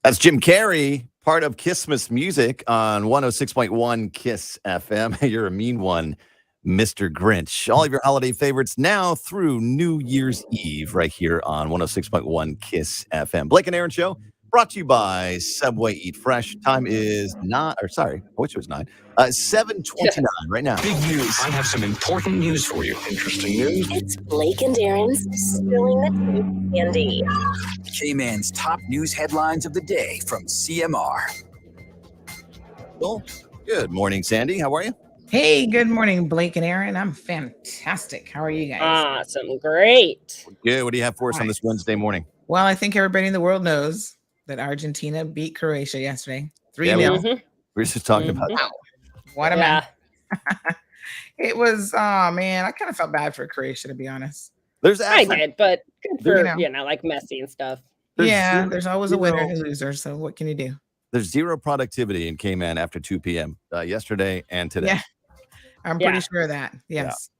That's Jim Carrey, part of Kissmas Music on 106.1 Kiss FM. You're a mean one, Mr. Grinch. All of your holiday favorites now through New Year's Eve right here on 106.1 Kiss FM. Blake and Aaron Show brought to you by Subway Eat Fresh. Time is not, or sorry, I wish it was 7:29 right now. Big news. I have some important news for you. Interesting news. It's Blake and Aaron's Spilling the Tea Candy. Cayman's top news headlines of the day from CMR. Well, good morning, Sandy. How are you? Hey, good morning, Blake and Aaron. I'm fantastic. How are you guys? Awesome. Great. Good. What do you have for us on this Wednesday morning? Well, I think everybody in the world knows that Argentina beat Croatia yesterday. 3-0. We were just talking about that. Wow. What a mess. It was, oh man, I kind of felt bad for Croatia, to be honest. I did, but good for, like Messi and stuff. There's always a winner and a loser, so what can you do? There's zero productivity in Cayman after 2 p.m. Yesterday and today. Yeah, I'm pretty sure of that. Yes.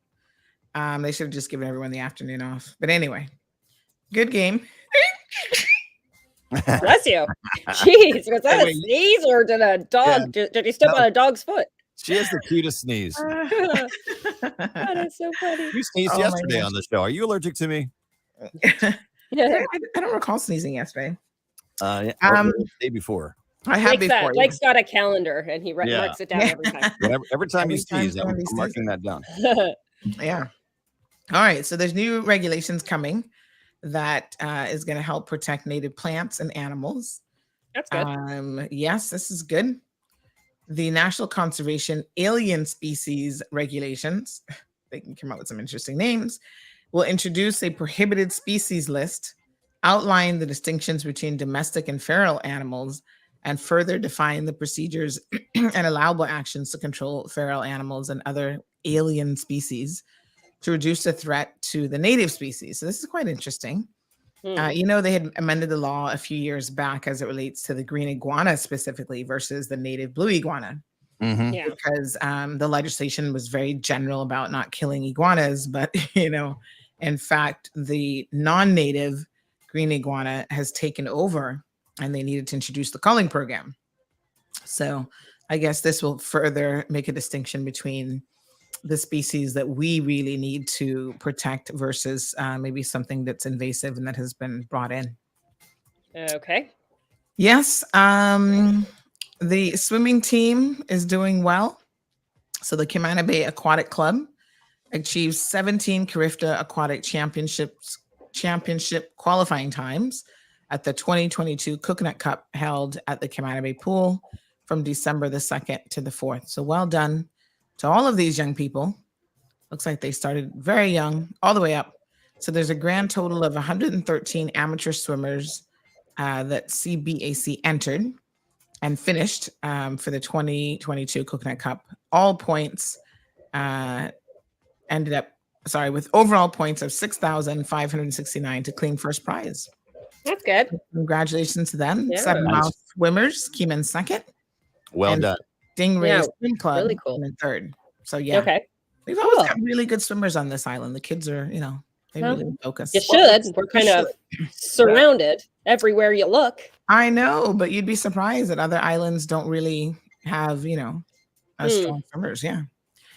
Yeah. They should have just given everyone the afternoon off. But anyway, good game. Bless you. Jeez, was that a sneeze or did a dog, did he step on a dog's foot? She has the cutest sneeze. That is so funny. You sneezed yesterday on the show. Are you allergic to me? I don't recall sneezing yesterday. The day before. I have before. Blake's got a calendar and he marks it down every time. Every time you sneeze, I'm marking that down. Yeah. All right. So there's new regulations coming that is going to help protect native plants and animals. That's good. Yes, this is good. The National Conservation Alien Species Regulations, they can come up with some interesting names, will introduce a prohibited species list, outline the distinctions between domestic and feral animals, and further define the procedures and allowable actions to control feral animals and other alien species to reduce the threat to the native species. So this is quite interesting. They had amended the law a few years back as it relates to the green iguana specifically versus the native blue iguana. Because the legislation was very general about not killing iguanas, but, in fact, the non-native green iguana has taken over and they needed to introduce the culling program. So I guess this will further make a distinction between the species that we really need to protect versus maybe something that's invasive and that has been brought in. Okay. Yes. The swimming team is doing well. So the Cayman Bay Aquatic Club achieved 17 Carifta Aquatic Championship qualifying times at the 2022 Coconut Cup held at the Cayman Bay Pool from December the 2nd to the 4th. So well done to all of these young people. Looks like they started very young all the way up. So there's a grand total of 113 amateur swimmers that CBAC entered and finished for the 2022 Coconut Cup. All points ended up, with overall points of 6,569 to claim first prize. That's good. Congratulations to them. Yeah. 7-mile swimmers came in second. Well done. Stingray Swim Club really cool. in third. So we've always got really good swimmers on this island. The kids are, they really focus. You should. We're kind of surrounded everywhere you look. I know, but you'd be surprised that other islands don't really have, strong swimmers. Yeah.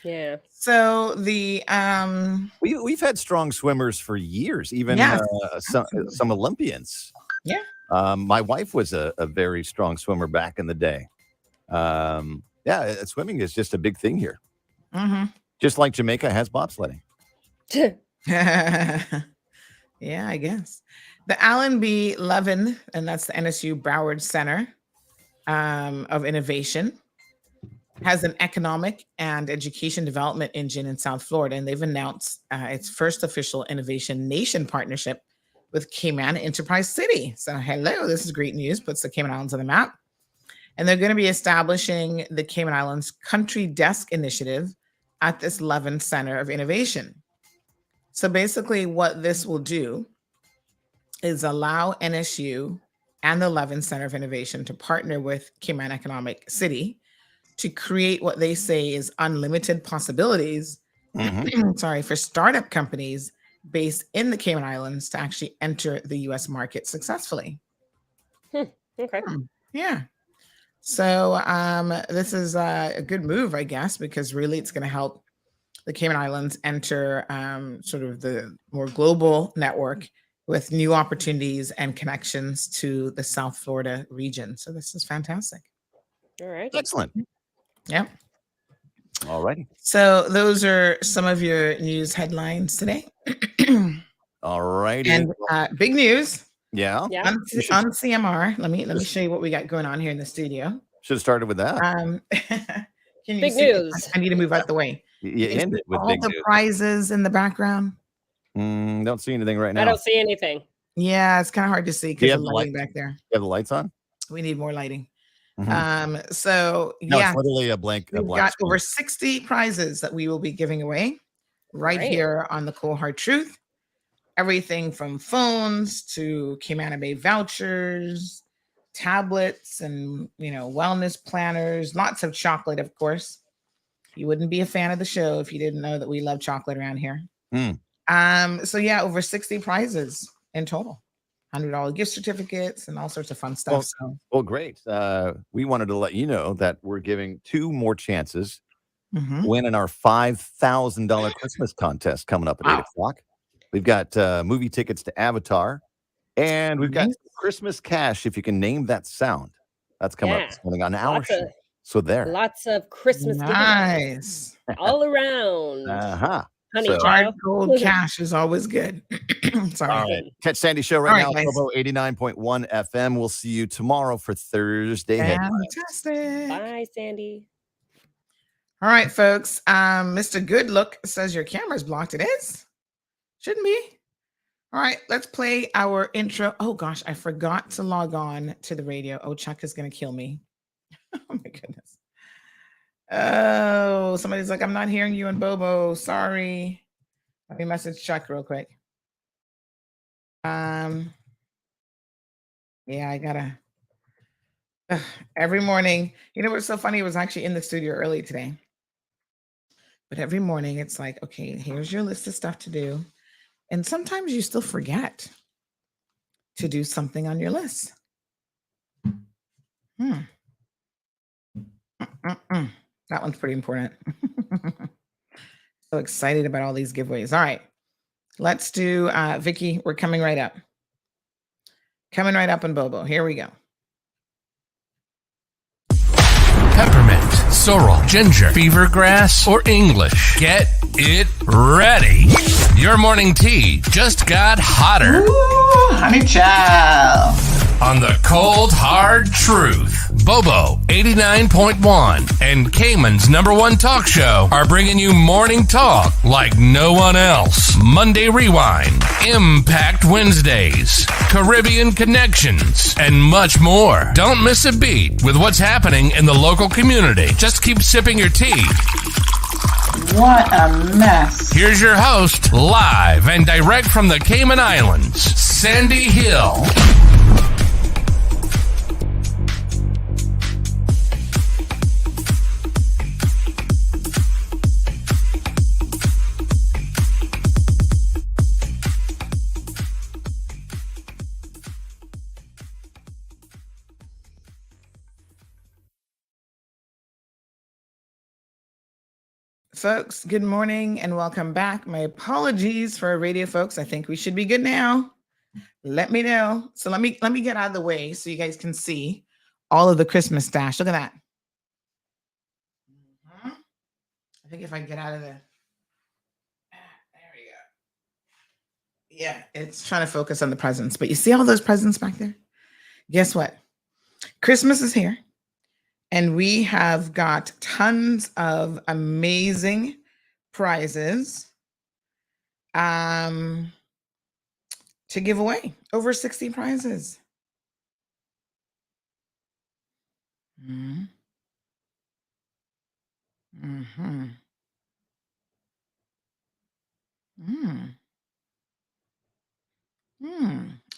Yeah. So the we've had strong swimmers for years, even some Olympians. Yeah. My wife was a very strong swimmer back in the day. Swimming is just a big thing here. Just like Jamaica has bobsledding. Yeah, I guess. The Allen B. Levin, and that's the NSU Broward Center of Innovation, has an economic and education development engine in South Florida, and they've announced its first official Innovation Nation partnership with Cayman Enterprise City. So hello, this is great news, puts the Cayman Islands on the map. And they're going to be establishing the Cayman Islands Country Desk Initiative at this Levin Center of Innovation. So basically what this will do is allow NSU and the Levin Center of Innovation to partner with Cayman Economic City to create what they say is unlimited possibilities for startup companies based in the Cayman Islands to actually enter the U.S. market successfully. Okay. Yeah. So this is a good move, I guess, because really it's going to help the Cayman Islands enter sort of the more global network with new opportunities and connections to the South Florida region. So this is fantastic. All right. Excellent. Yeah. All righty. So those are some of your news headlines today. All righty. And big news. Yeah. Yeah. On CMR. Let me show you what we got going on here in the studio. Should have started with that. Can you Big see? news. I need to move out the way. You Can end see it with all big the news. prizes in the background. Don't see anything right now. I don't see anything. Yeah, it's kind of hard to see Do you because have of the lighting light- back there. You have the lights on? We need more lighting. Mhm. So No, yeah, it's literally a blank. we've black got screen. over 60 prizes that we will be giving away right Great. here on the Cold Hard Truth. Everything from phones to Cayman Bay vouchers, tablets, and wellness planners. Lots of chocolate, of course. You wouldn't be a fan of the show if you didn't know that we love chocolate around here. So yeah, over 60 prizes in total. $100 gift certificates and all sorts of fun stuff. Well, great. We wanted to let you know that we're giving 2 more chances winning our $5,000 Christmas contest coming up at 8 o'clock. We've got movie tickets to Avatar, and we've got Christmas cash if you can name that sound. That's coming up this morning on our show. So there. Lots of Christmas Nice. all around. Honey So, child. Hard cold cash is always good. Sorry. all right. Catch Sandy Show right now, Provo 89.1 FM. We'll see you tomorrow for Thursday headlines. Fantastic. Bye, Sandy. All right, folks. Mr. Good Look says your camera's blocked. It is. Shouldn't be. All right, let's play our intro. Oh gosh, I forgot to log on to the radio. Oh, Chuck is gonna kill me. Oh my goodness. Oh, somebody's like, I'm not hearing you and Bobo. Sorry. Let me message Chuck real quick. Yeah, I gotta every morning. You know what's so funny? It was actually in the studio early today. But every morning it's like, okay, here's your list of stuff to do. And sometimes you still forget to do something on your list. That one's pretty important. So excited about all these giveaways. All right, let's do Vicky. We're coming right up. Coming right up in Bobo. Here we go. Peppermint, sorrel, ginger, beaver grass, or English. Get it ready. Your morning tea just got hotter. Ooh, honey child. On the Cold Hard Truth. Bobo 89.1 and Cayman's #1 talk show are bringing you morning talk like no one else. Monday Rewind, Impact Wednesdays, Caribbean Connections, and much more. Don't miss a beat with what's happening in the local community. Just keep sipping your tea. What a mess. Here's your host, live and direct from the Cayman Islands, Sandy Hill. Folks, good morning and welcome back. My apologies for our radio folks. I think we should be good now. Let me know. So let me get out of the way so you guys can see all of the Christmas stash. Look at that. I think if I get out of the there we go. Yeah, it's trying to focus on the presents, but you see all those presents back there? Guess what? Christmas is here. And we have got tons of amazing prizes to give away. Over 60 prizes.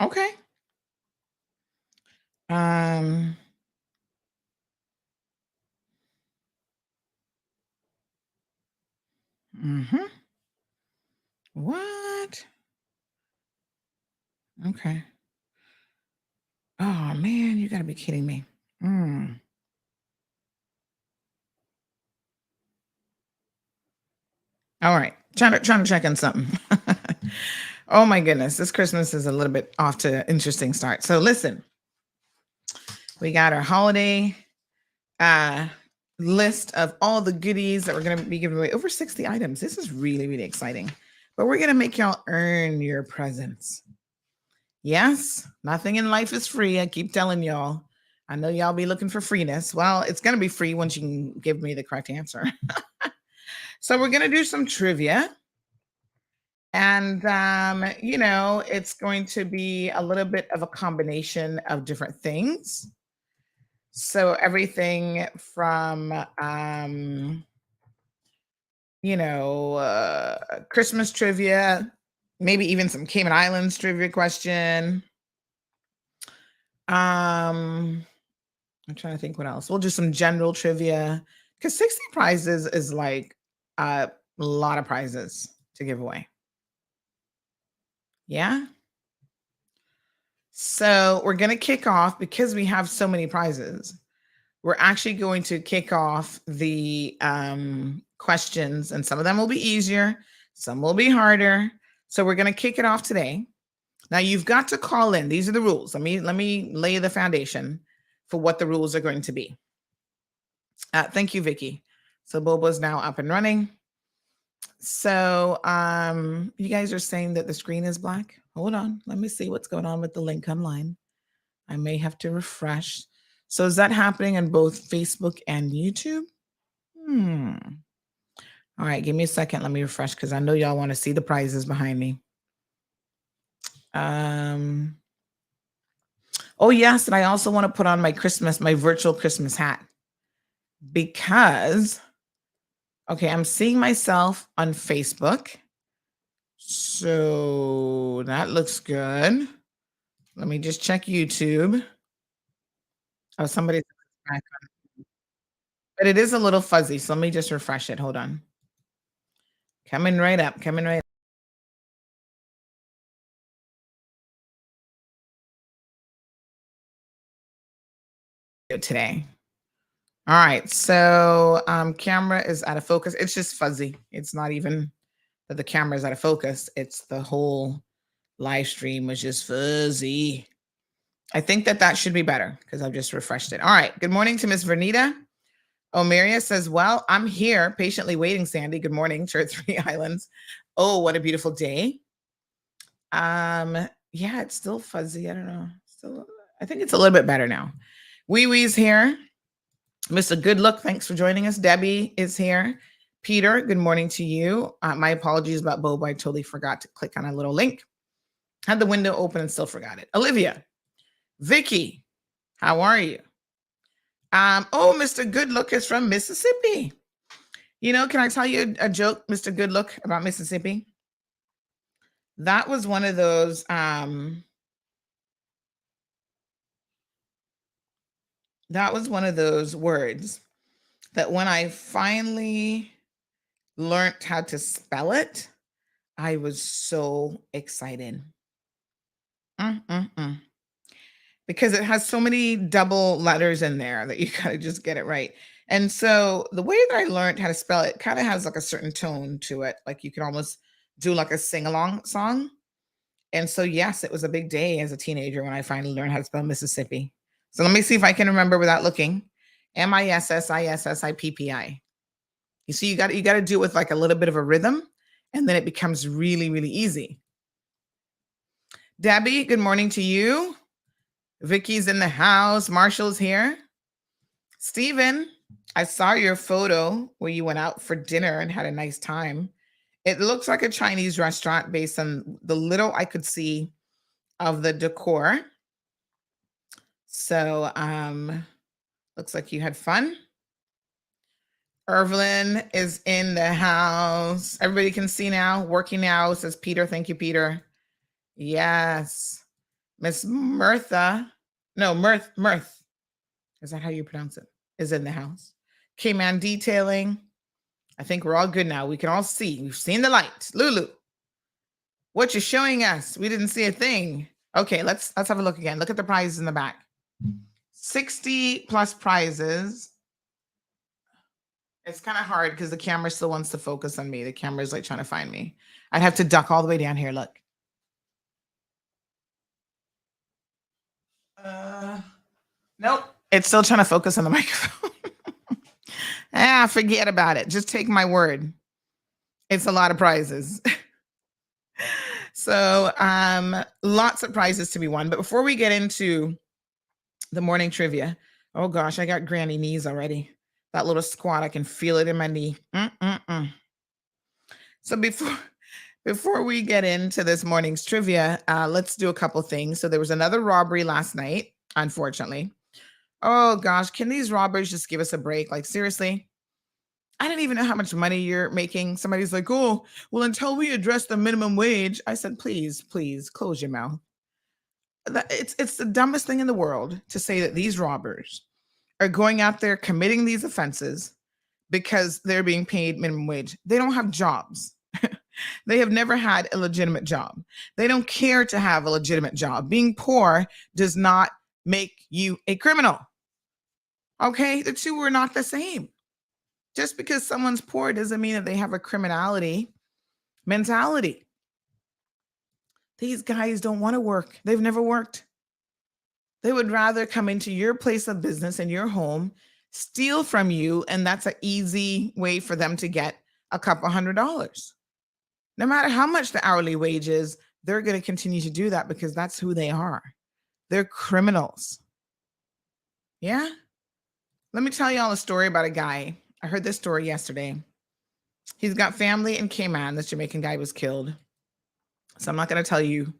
Okay. What? Okay. Oh man, you gotta be kidding me. All right, trying to check on something. Oh my goodness, this Christmas is a little bit off to an interesting start. So listen, we got our holiday list of all the goodies that we're going to be giving away. Over 60 items. This is really, really exciting. But we're going to make y'all earn your presents. Yes, nothing in life is free. I keep telling y'all. I know y'all be looking for freeness. Well, it's going to be free once you can give me the correct answer. So we're going to do some trivia. And, it's going to be a little bit of a combination of different things. So everything from, Christmas trivia, maybe even some Cayman Islands trivia question. I'm trying to think what else. We'll do some general trivia because 60 prizes is like a lot of prizes to give away. Yeah. So we're going to kick off because we have so many prizes. We're actually going to kick off the questions, and some of them will be easier. Some will be harder. So we're going to kick it off today. Now you've got to call in. These are the rules. Let me lay the foundation for what the rules are going to be. Thank you, Vicky. So Bobo's now up and running. So you guys are saying that the screen is black. Hold on. Let me see what's going on with the link online. I may have to refresh. So is that happening on both Facebook and YouTube? All right, give me a second. Let me refresh because I know y'all want to see the prizes behind me. Oh yes, and I also want to put on my virtual Christmas hat because, okay, I'm seeing myself on Facebook. So that looks good. Let me just check YouTube. Oh, somebody's back on. But it is a little fuzzy, so let me just refresh it. Hold on. Coming right up. Today. All right, so camera is out of focus. It's just fuzzy. It's not even that the camera is out of focus. It's the whole live stream was just fuzzy. I think that should be better because I've just refreshed it. All right, good morning to Miss Vernita. Omeria says, well, I'm here patiently waiting, Sandy. Good morning, Church 3 Islands. Oh, what a beautiful day. Yeah, it's still fuzzy. I don't know. I think it's a little bit better now. Wee Wee's here. Mr. Good Look, thanks for joining us. Debbie is here. Peter, good morning to you. My apologies about Bobo. I totally forgot to click on a little link. Had the window open and still forgot it. Olivia, Vicky, how are you? Oh, Mr. Good Look is from Mississippi. Can I tell you a joke, Mr. Good Look, about Mississippi? That was one of those words that when I finally learned how to spell it, I was so excited. Because it has so many double letters in there that you gotta just get it right. And so the way that I learned how to spell it kind of has like a certain tone to it. Like you can almost do like a sing-along song. And so, yes, it was a big day as a teenager when I finally learned how to spell Mississippi. So let me see if I can remember without looking. Mississippi. You see, you got to do it with like a little bit of a rhythm, and then it becomes really, really easy. Debbie, good morning to you. Vicky's in the house. Marshall's here. Stephen, I saw your photo where you went out for dinner and had a nice time. It looks like a Chinese restaurant based on the little I could see of the decor. So, looks like you had fun. Irvlyn is in the house. Everybody can see now, working now, says Peter. Thank you, Peter. Yes. Miss Mirth. Is that how you pronounce it? Is in the house. Cayman Detailing. I think we're all good now. We can all see. We've seen the light. Lulu, what you're showing us? We didn't see a thing. Okay, let's have a look again. Look at the prizes in the back. 60 plus prizes. It's kind of hard because the camera still wants to focus on me. The camera's like trying to find me. I'd have to duck all the way down here. Look. Nope. It's still trying to focus on the microphone. Forget about it. Just take my word. It's a lot of prizes. So lots of prizes to be won. But before we get into the morning trivia, oh gosh, I got granny knees already. That little squat, I can feel it in my knee. So before we get into this morning's trivia, let's do a couple things. So there was another robbery last night, unfortunately. Oh gosh, can these robbers just give us a break? Like seriously? I didn't even know how much money you're making. Somebody's like, oh, well, until we address the minimum wage. I said, please, close your mouth. It's the dumbest thing in the world to say that these robbers are going out there committing these offenses because they're being paid minimum wage. They don't have jobs. They have never had a legitimate job. They don't care to have a legitimate job. Being poor does not make you a criminal. Okay? The two are not the same. Just because someone's poor doesn't mean that they have a criminality mentality. These guys don't want to work. They've never worked. They would rather come into your place of business and your home, steal from you, and that's an easy way for them to get a couple $100. No matter how much the hourly wage is, they're going to continue to do that because that's who they are. They're criminals. Yeah? Let me tell y'all a story about a guy. I heard this story yesterday. He's got family in Cayman. This Jamaican guy was killed. So I'm not going to tell you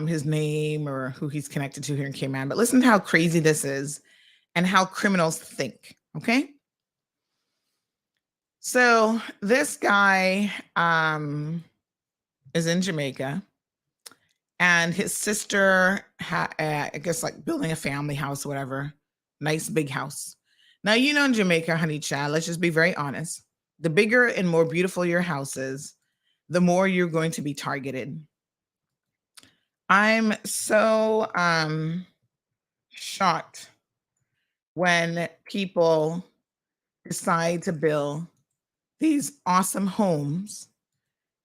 his name or who he's connected to here in Cayman, but listen to how crazy this is and how criminals think, okay? So this guy is in Jamaica, and his sister, I guess like building a family house or whatever, nice big house. Now, you know, in Jamaica, honey child, let's just be very honest. The bigger and more beautiful your house is, the more you're going to be targeted. I'm so shocked when people decide to build these awesome homes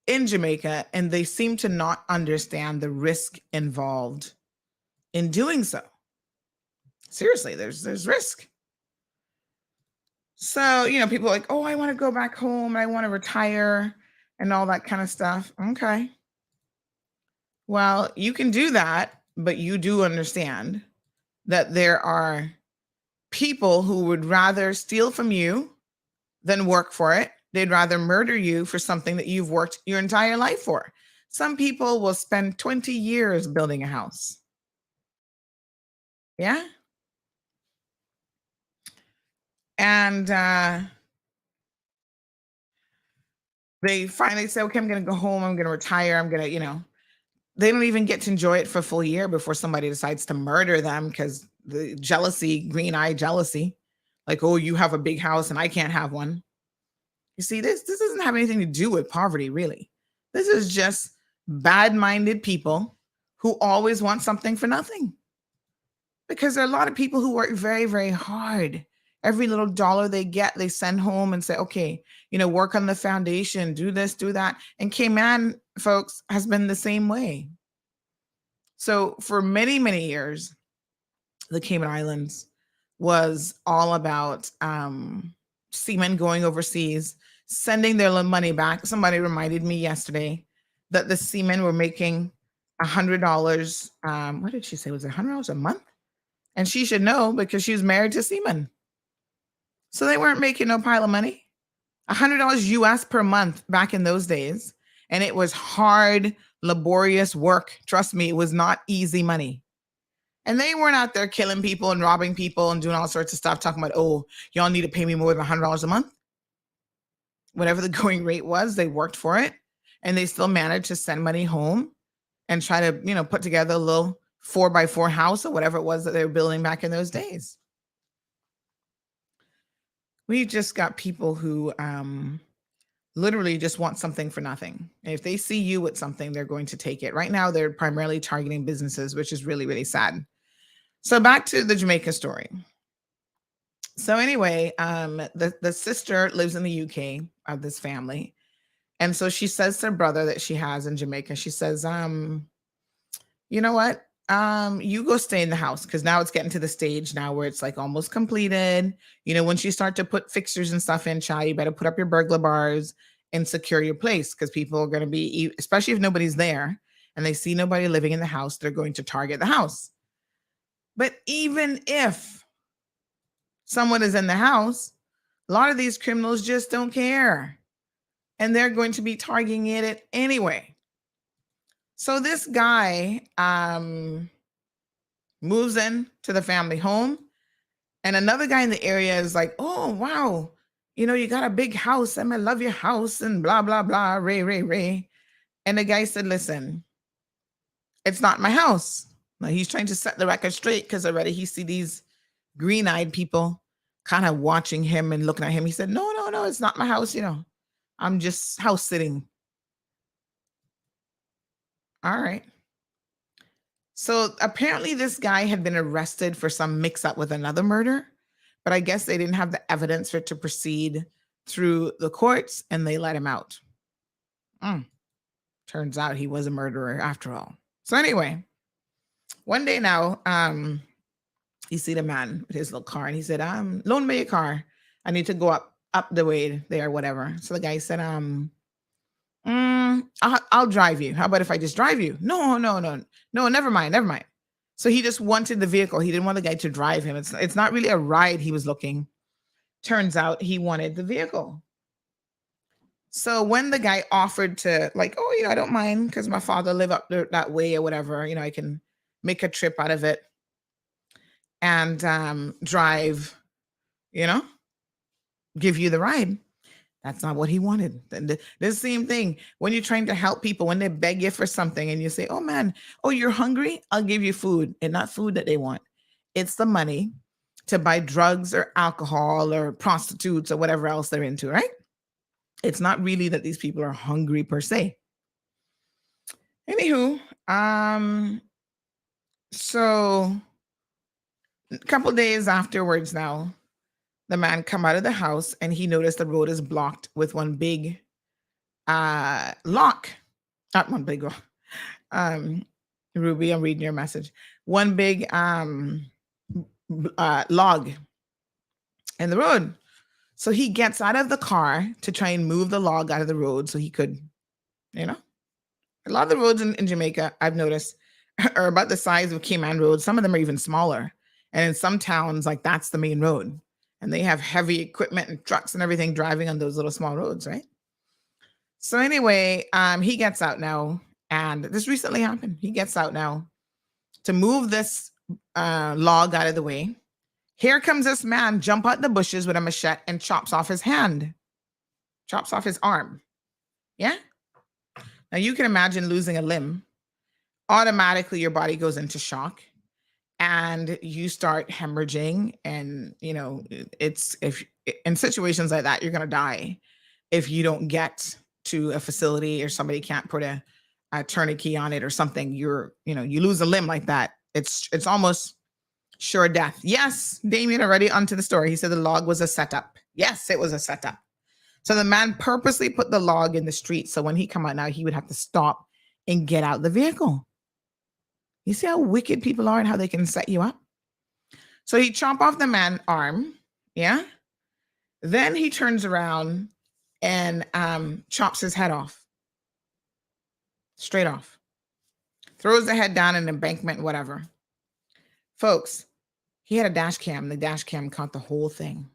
in Jamaica and they seem to not understand the risk involved in doing so. Seriously, there's risk. So, you know, people are like, oh, I want to go back home. I want to retire and all that kind of stuff. Okay. Well, you can do that, but you do understand that there are people who would rather steal from you than work for it. They'd rather murder you for something that you've worked your entire life for. Some people will spend 20 years building a house. Yeah. And they finally say, okay, I'm going to go home. I'm going to retire. I'm going to, you know, they don't even get to enjoy it for a full year before somebody decides to murder them because the jealousy, green eye jealousy, like, oh, you have a big house and I can't have one. You see, this doesn't have anything to do with poverty, really. This is just bad-minded people who always want something for nothing. Because there are a lot of people who work very, very hard. Every little dollar they get, they send home and say, okay, you know, work on the foundation, do this, do that. And Cayman, folks, has been the same way. So for many, many years, the Cayman Islands was all about seamen going overseas, sending their money back. Somebody reminded me yesterday that the seamen were making $100. What did she say? Was it $100 a month? And she should know because she was married to seamen. So they weren't making no pile of money. $100 US per month back in those days. And it was hard, laborious work. Trust me, it was not easy money. And they weren't out there killing people and robbing people and doing all sorts of stuff, talking about, oh, y'all need to pay me more than $100 a month. Whatever the going rate was, they worked for it. And they still managed to send money home and try to, you know, put together a little 4x4 house or whatever it was that they were building back in those days. We've just got people who literally just want something for nothing. And if they see you with something, they're going to take it. Right now, they're primarily targeting businesses, which is really, really sad. So back to the Jamaica story. So anyway, the sister lives in the UK of this family. And so she says to her brother that she has in Jamaica, she says, you know what? You go stay in the house, because now it's getting to the stage now where it's like almost completed. You know, once you start to put fixtures and stuff in, child, you better put up your burglar bars and secure your place, because people are going to be, especially if nobody's there and they see nobody living in the house, they're going to target the house. But even if someone is in the house, a lot of these criminals just don't care, and they're going to be targeting it anyway. So this guy moves in to the family home, and another guy in the area is like, oh, wow, you know, you got a big house. I love your house and blah, blah, blah, ray. And the guy said, listen, it's not my house. Now he's trying to set the record straight, because already he see these green-eyed people kind of watching him and looking at him. He said, no, it's not my house. You know, I'm just house sitting. All right. So apparently this guy had been arrested for some mix-up with another murder, but I guess they didn't have the evidence for it to proceed through the courts, and they let him out. Turns out he was a murderer after all. So anyway, one day now, you see the man with his little car, and he said, loan me your car. I need to go up the way there, whatever. So the guy said, I'll drive you. How about if I just drive you? No, never mind. So he just wanted the vehicle. He didn't want the guy to drive him. It's not really a ride he was looking. Turns out he wanted the vehicle. So when the guy offered to, like, oh, yeah, I don't mind, because my father lived up there that way or whatever, you know, I can make a trip out of it and drive, you know, give you the ride. That's not what he wanted. The same thing when you're trying to help people, when they beg you for something and you say, oh man, oh, you're hungry? I'll give you food. And not food that they want. It's the money to buy drugs or alcohol or prostitutes or whatever else they're into, right? It's not really that these people are hungry per se. Anywho, so a couple days afterwards now, the man come out of the house and he noticed the road is blocked with one big lock. Not one big rock. Ruby, I'm reading your message. One big log in the road. So he gets out of the car to try and move the log out of the road so he could, you know. A lot of the roads in Jamaica, I've noticed, are about the size of Cayman roads. Some of them are even smaller. And in some towns, like, that's the main road. And they have heavy equipment and trucks and everything driving on those little small roads, right? So anyway, he gets out now. And this recently happened. He gets out now to move this log out of the way. Here comes this man, jump out the bushes with a machete and chops off his hand. Chops off his arm. Yeah? Now you can imagine losing a limb. Automatically, your body goes into shock. And you start hemorrhaging, and you know it's if in situations like that you're gonna die if you don't get to a facility or somebody can't put a tourniquet on it or something. You lose a limb like that. It's almost sure death. Yes, Damien already onto the story. He said the log was a setup. Yes, it was a setup. So the man purposely put the log in the street so when he come out now he would have to stop and get out the vehicle. You see how wicked people are and how they can set you up? So he chop off the man's arm, yeah? Then he turns around and chops his head off. Straight off. Throws the head down in an embankment, whatever. Folks, he had a dash cam. The dash cam caught the whole thing.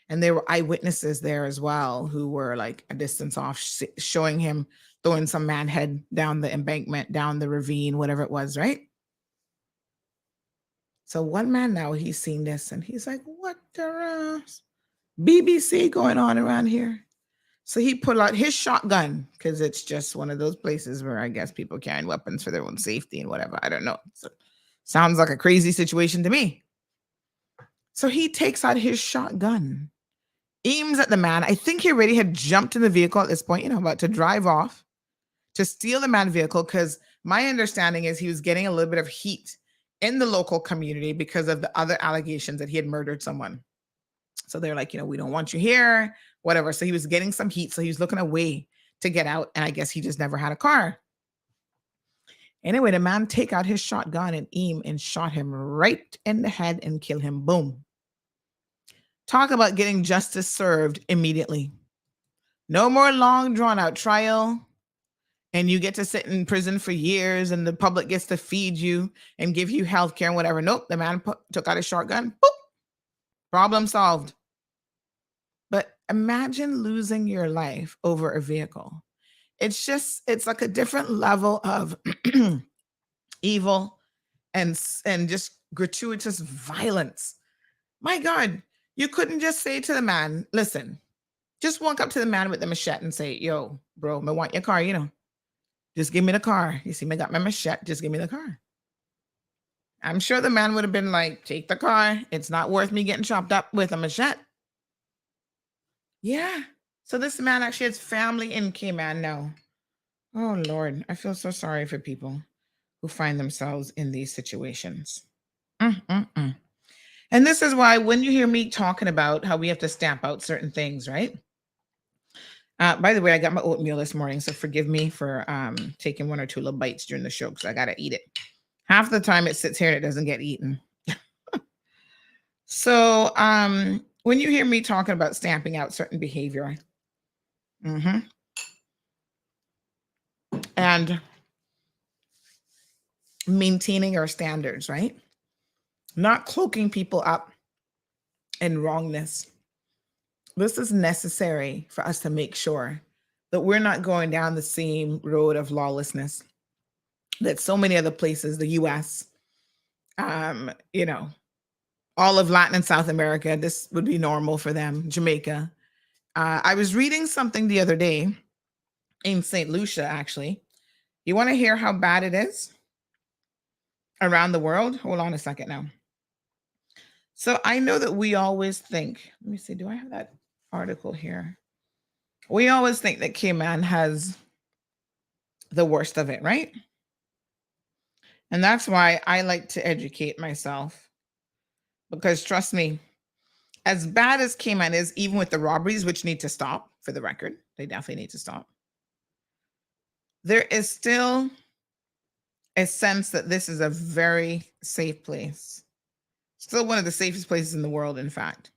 And there were eyewitnesses there as well who were like a distance off, showing him throwing some man head down the embankment, down the ravine, whatever it was, right? So one man now, he's seen this and he's like, what the BBC going on around here? So he pulled out his shotgun, because it's just one of those places where I guess people carrying weapons for their own safety and whatever. I don't know. So, sounds like a crazy situation to me. So he takes out his shotgun aims at the man. I think he already had jumped in the vehicle at this point, about to drive off to steal the man's vehicle, because my understanding is he was getting a little bit of heat in the local community because of the other allegations that he had murdered someone. So they're like, we don't want you here, whatever. So he was getting some heat. So he was looking away to get out. And I guess he just never had a car. Anyway, the man take out his shotgun and aim and shot him right in the head and kill him. Boom. Talk about getting justice served immediately. No more long drawn out trial. And you get to sit in prison for years and the public gets to feed you and give you health care and whatever. Nope. The man took out his shotgun. Boop. Problem solved. But imagine losing your life over a vehicle. It's like a different level of evil and just gratuitous violence. My God, you couldn't just say to the man, listen, just walk up to the man with the machete and say, yo, bro, I want your car, just give me the car. You see me got my machete, just give me the car. I'm sure the man would have been like, take the car. It's not worth me getting chopped up with a machete. Yeah. So this man actually has family in Cayman now. Oh, Lord. I feel so sorry for people who find themselves in these situations. And this is why when you hear me talking about how we have to stamp out certain things, right? By the way, I got my oatmeal this morning, so forgive me for taking one or two little bites during the show because I got to eat it. Half the time it sits here and it doesn't get eaten. So when you hear me talking about stamping out certain behavior, and maintaining our standards, right? Not cloaking people up in wrongness. This is necessary for us to make sure that we're not going down the same road of lawlessness that so many other places, the US, all of Latin and South America, this would be normal for them. Jamaica. I was reading something the other day in St. Lucia, actually. You want to hear how bad it is around the world? Hold on a second now. So I know that we always think, let me see, do I have that article here? We always think that Cayman has the worst of it, right? And that's why I like to educate myself. Because trust me, as bad as Cayman is, even with the robberies, which need to stop, for the record, they definitely need to stop. There is still a sense that this is a very safe place. Still one of the safest places in the world, in fact.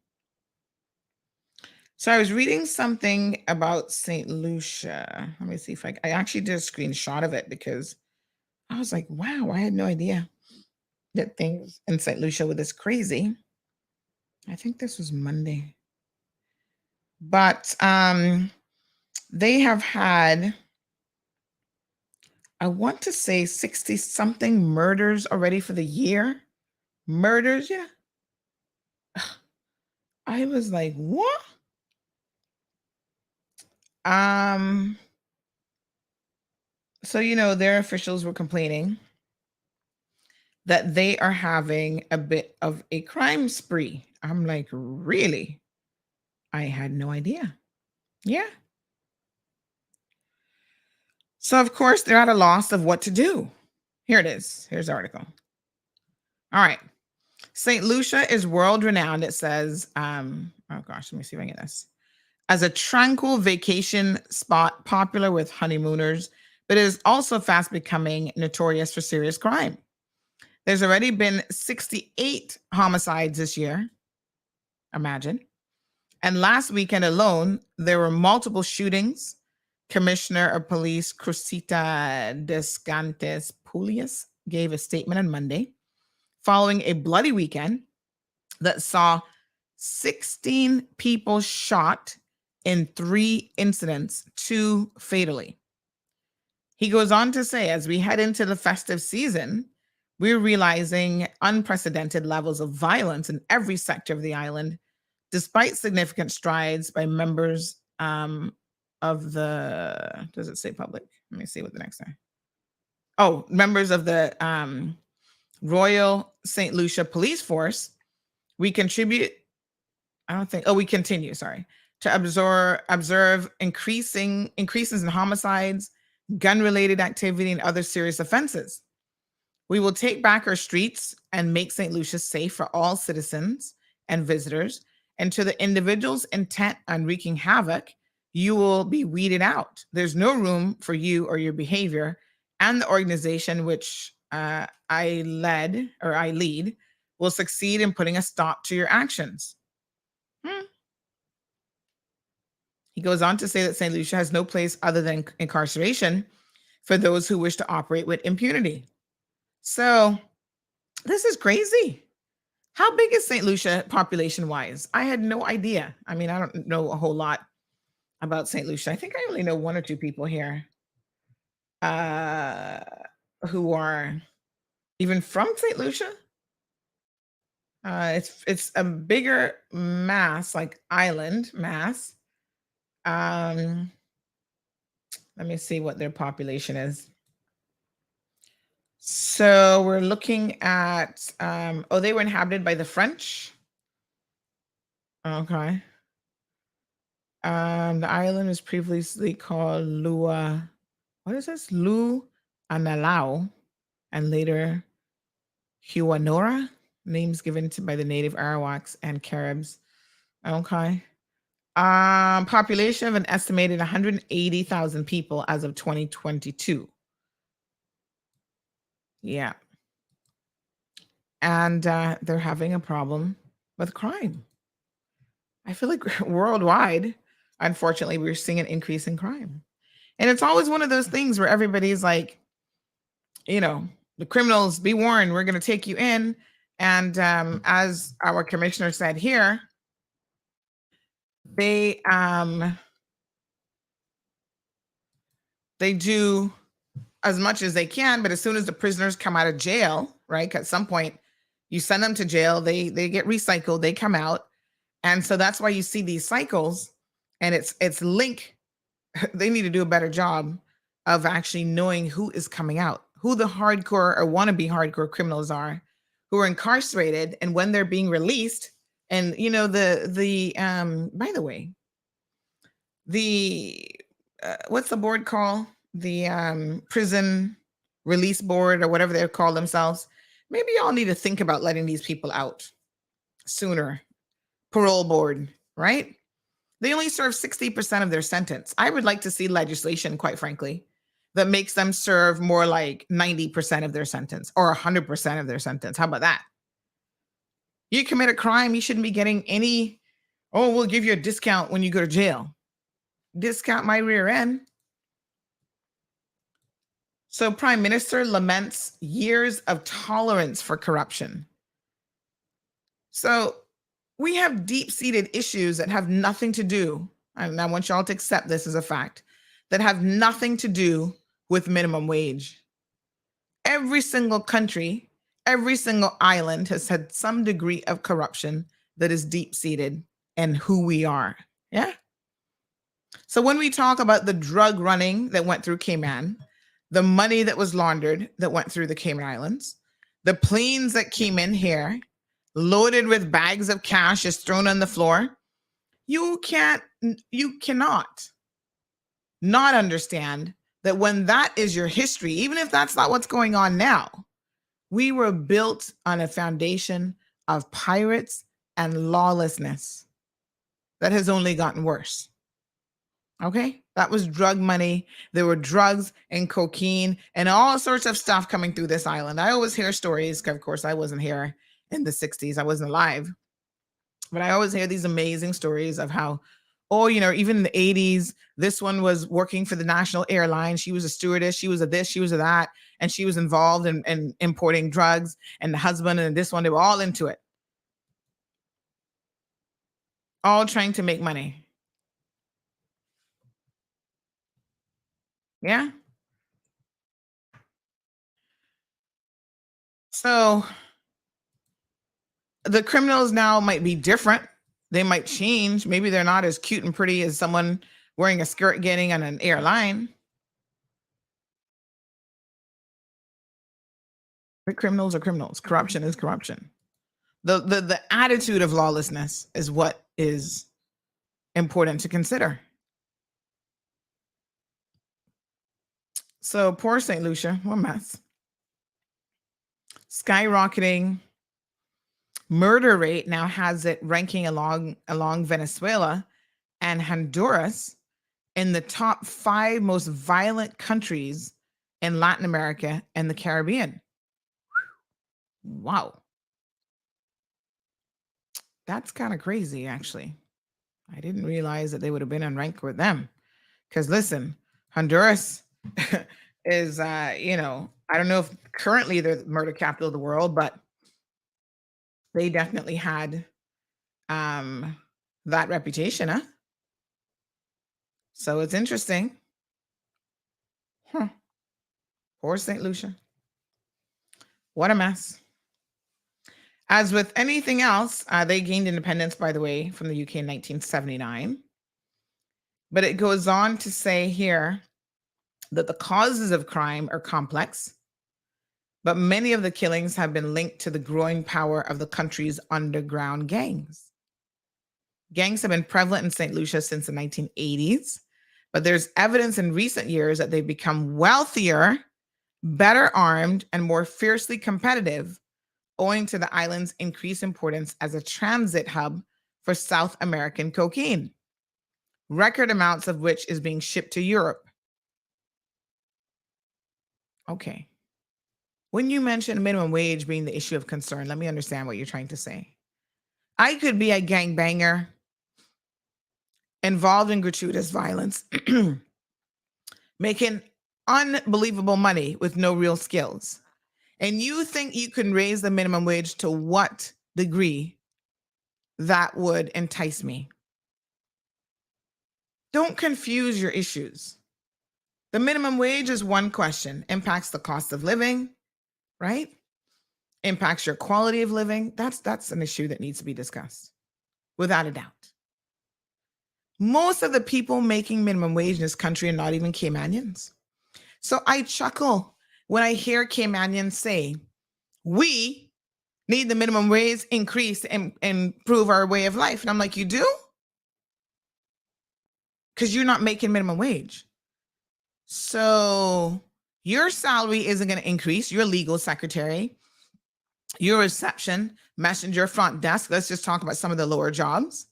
So I was reading something about St. Lucia. Let me see if I actually did a screenshot of it because I was like, wow, I had no idea that things in St. Lucia were this crazy. I think this was Monday. But they have had, I want to say 60 something murders already for the year. Murders, yeah. I was like, what? So, their officials were complaining that they are having a bit of a crime spree. I'm like, really? I had no idea. Yeah. So, of course, they're at a loss of what to do. Here it is. Here's the article. All right. St. Lucia is world renowned. It says, oh gosh, let me see if I can get this. As a tranquil vacation spot popular with honeymooners, but it is also fast becoming notorious for serious crime. There's already been 68 homicides this year. Imagine. And last weekend alone, there were multiple shootings. Commissioner of Police Cressida Descantes Pulias gave a statement on Monday following a bloody weekend that saw 16 people shot in 3 incidents, 2 fatally. He goes on to say, as we head into the festive season, we're realizing unprecedented levels of violence in every sector of the island, despite significant strides by members of the, does it say public? Let me see what the next time. Oh, members of the Royal St. Lucia Police Force. We continue, to observe increases in homicides, gun-related activity, and other serious offenses. We will take back our streets and make St. Lucia safe for all citizens and visitors. And to the individuals intent on wreaking havoc, you will be weeded out. There's no room for you or your behavior, and the organization which I lead will succeed in putting a stop to your actions. He goes on to say that St. Lucia has no place other than incarceration for those who wish to operate with impunity. So this is crazy. How big is St. Lucia population-wise? I had no idea. I mean, I don't know a whole lot about St. Lucia. I think I only know one or two people here who are even from St. Lucia. It's a bigger mass, like island mass. Let me see what their population is. So we're looking at, they were inhabited by the French. Okay. The island was previously called Lua, what is this? Lu Analao, and later Huanora, names given by the native Arawaks and Caribs. Okay. Population of an estimated 180,000 people as of 2022. Yeah. And they're having a problem with crime. I feel like worldwide, unfortunately, we're seeing an increase in crime. And it's always one of those things where everybody's like, the criminals, be warned, we're going to take you in. And as our commissioner said here, they do as much as they can, but as soon as the prisoners come out of jail, right? At some point, you send them to jail, they get recycled, they come out. And so that's why you see these cycles, and it's linked. They need to do a better job of actually knowing who is coming out, who the hardcore or wannabe hardcore criminals are, who are incarcerated, and when they're being released. And by the way, the what's the board called? The prison release board or whatever they call themselves. Maybe y'all need to think about letting these people out sooner. Parole board, right? They only serve 60% of their sentence. I would like to see legislation, quite frankly, that makes them serve more like 90% of their sentence or 100% of their sentence. How about that? You commit a crime, you shouldn't be getting any, we'll give you a discount when you go to jail. Discount my rear end. So Prime Minister laments years of tolerance for corruption. So we have deep-seated issues that have nothing to do, and I want y'all to accept this as a fact, that have nothing to do with minimum wage. Every single country, every single island has had some degree of corruption that is deep-seated in who we are. Yeah. So when we talk about the drug running that went through Cayman, the money that was laundered that went through the Cayman Islands, the planes that came in here, loaded with bags of cash just thrown on the floor, you cannot not understand that when that is your history, even if that's not what's going on now, we were built on a foundation of pirates and lawlessness that has only gotten worse. Okay? That was drug money. There were drugs and cocaine and all sorts of stuff coming through this island. I always hear stories, of course, I wasn't here in the 60s. I wasn't alive. But I always hear these amazing stories of how, even in the 80s, this one was working for the national airline. She was a stewardess. She was a this, she was a that. And she was involved in importing drugs. And the husband and this one, they were all into it. All trying to make money. Yeah. So the criminals now might be different. They might change. Maybe they're not as cute and pretty as someone wearing a skirt getting on an airline. But criminals are criminals. Corruption is corruption. The attitude of lawlessness is what is important to consider. So poor St. Lucia, what a mess. Skyrocketing murder rate now has it ranking along Venezuela and Honduras in the top 5 most violent countries in Latin America and the Caribbean. Wow. That's kind of crazy, actually. I didn't realize that they would have been on rank with them. Because listen, Honduras is, I don't know if currently they're the murder capital of the world, but they definitely had that reputation, huh? So it's interesting. Poor St. Lucia. What a mess. As with anything else, they gained independence, by the way, from the UK in 1979. But it goes on to say here that the causes of crime are complex, but many of the killings have been linked to the growing power of the country's underground gangs. Gangs have been prevalent in St. Lucia since the 1980s, but there's evidence in recent years that they've become wealthier, better armed, and more fiercely competitive, owing to the island's increased importance as a transit hub for South American cocaine, record amounts of which is being shipped to Europe. Okay. When you mention minimum wage being the issue of concern, let me understand what you're trying to say. I could be a gangbanger involved in gratuitous violence, making unbelievable money with no real skills. And you think you can raise the minimum wage to what degree that would entice me? Don't confuse your issues. The minimum wage is one question, impacts the cost of living, right? Impacts your quality of living. That's an issue that needs to be discussed, without a doubt. Most of the people making minimum wage in this country are not even Caymanians. So I chuckle when I hear Caymanians say, we need the minimum wage increase and improve our way of life. And I'm like, you do? Because you're not making minimum wage. So your salary isn't going to increase. Your legal secretary, your reception, messenger, front desk. Let's just talk about some of the lower jobs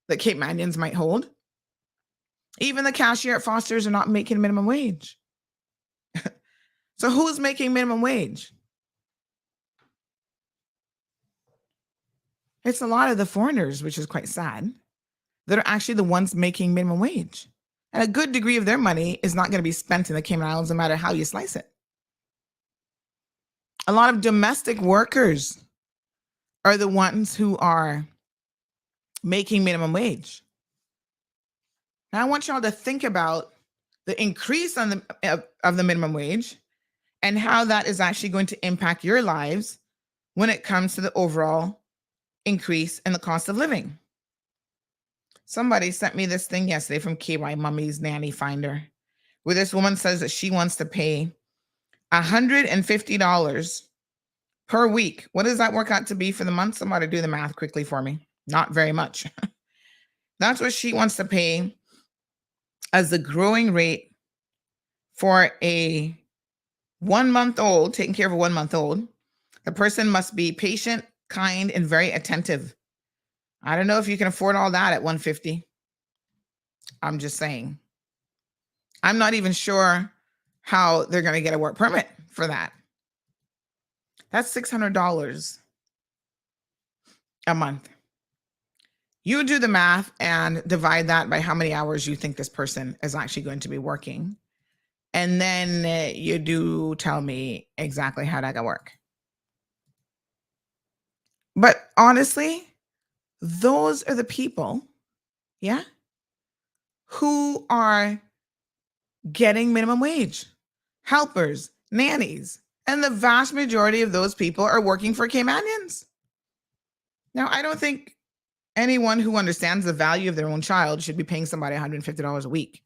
that Caymanians might hold. Even the cashier at Foster's are not making minimum wage. So who's making minimum wage? It's a lot of the foreigners, which is quite sad, that are actually the ones making minimum wage. And a good degree of their money is not going to be spent in the Cayman Islands, no matter how you slice it. A lot of domestic workers are the ones who are making minimum wage. Now, I want y'all to think about the increase of the minimum wage and how that is actually going to impact your lives when it comes to the overall increase in the cost of living. Somebody sent me this thing yesterday from KY Mummy's Nanny Finder, where this woman says that she wants to pay $150 per week. What does that work out to be for the month? Somebody do the math quickly for me. Not very much. That's what she wants to pay as the growing rate for a 1-month-old, taking care of a 1-month-old. The person must be patient, kind, and very attentive. I don't know if you can afford all that at $150. I'm just saying. I'm not even sure how they're going to get a work permit for that. That's $600 a month. You do the math and divide that by how many hours you think this person is actually going to be working. And then you do tell me exactly how that can work. But honestly, those are the people, yeah, who are getting minimum wage. Helpers, nannies. And the vast majority of those people are working for Caymanians. Now, I don't think anyone who understands the value of their own child should be paying somebody $150 a week.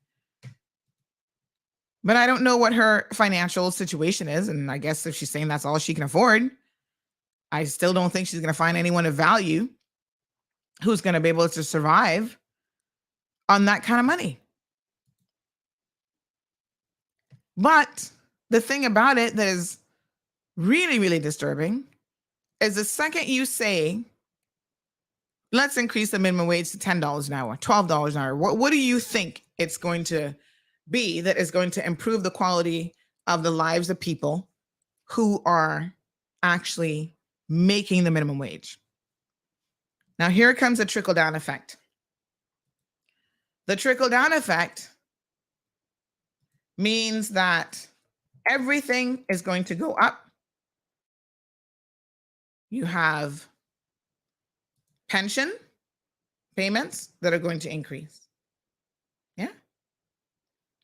But I don't know what her financial situation is. And I guess if she's saying that's all she can afford, I still don't think she's going to find anyone of value who's going to be able to survive on that kind of money. But the thing about it that is really, really disturbing is the second you say, let's increase the minimum wage to $10 an hour, $12 an hour, what do you think it's going to be that is going to improve the quality of the lives of people who are actually making the minimum wage? Now, here comes a trickle-down effect. The trickle-down effect means that everything is going to go up. You have pension payments that are going to increase. Yeah.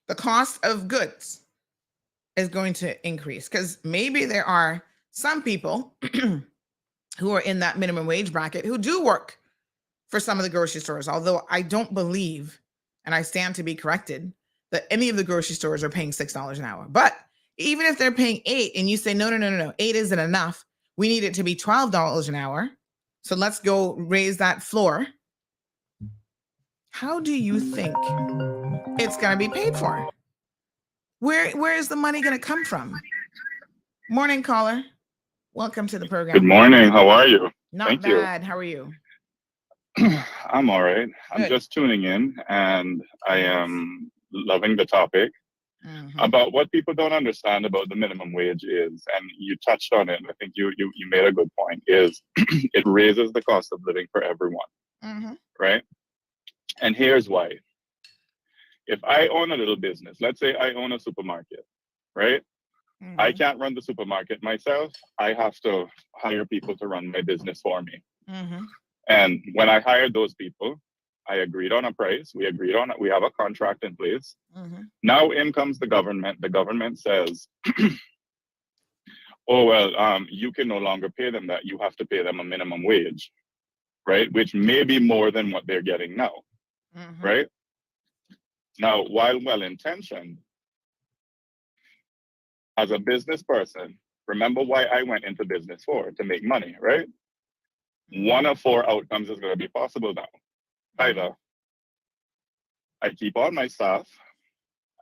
The cost of goods is going to increase because maybe there are some people who are in that minimum wage bracket who do work for some of the grocery stores, although I don't believe, and I stand to be corrected, that any of the grocery stores are paying $6 an hour. But even if they're paying $8 and you say, no, 8 isn't enough, we need it to be $12 an hour. So let's go raise that floor. How do you think it's going to be paid for? Where is the money going to come from? Morning, caller. Welcome to the program. Good morning. How are you? Not Thank bad. How are you? I'm all right. I'm Good. just tuning in, and I am loving the topic Mhm. about what people don't understand about the minimum wage is, and you touched on it. I think you made a good point. Is it raises the cost of living for everyone, Mhm. right? And here's why. If I own a little business, let's say I own a supermarket, right? I Mhm. can't run the supermarket myself. I have to hire people to run my business for me. Mhm. And when I hired those people, I agreed on a price. We agreed on it. We have a contract in place. Mhm. Now in comes the government. The government says, oh, well, you can no longer pay them that. You have to pay them a minimum wage, right? Which may be more than what they're getting now, Mhm. right? Now, while well-intentioned, as a business person, remember why I went into business for, to make money, right? One of four outcomes is going to be possible now. Either I keep all my staff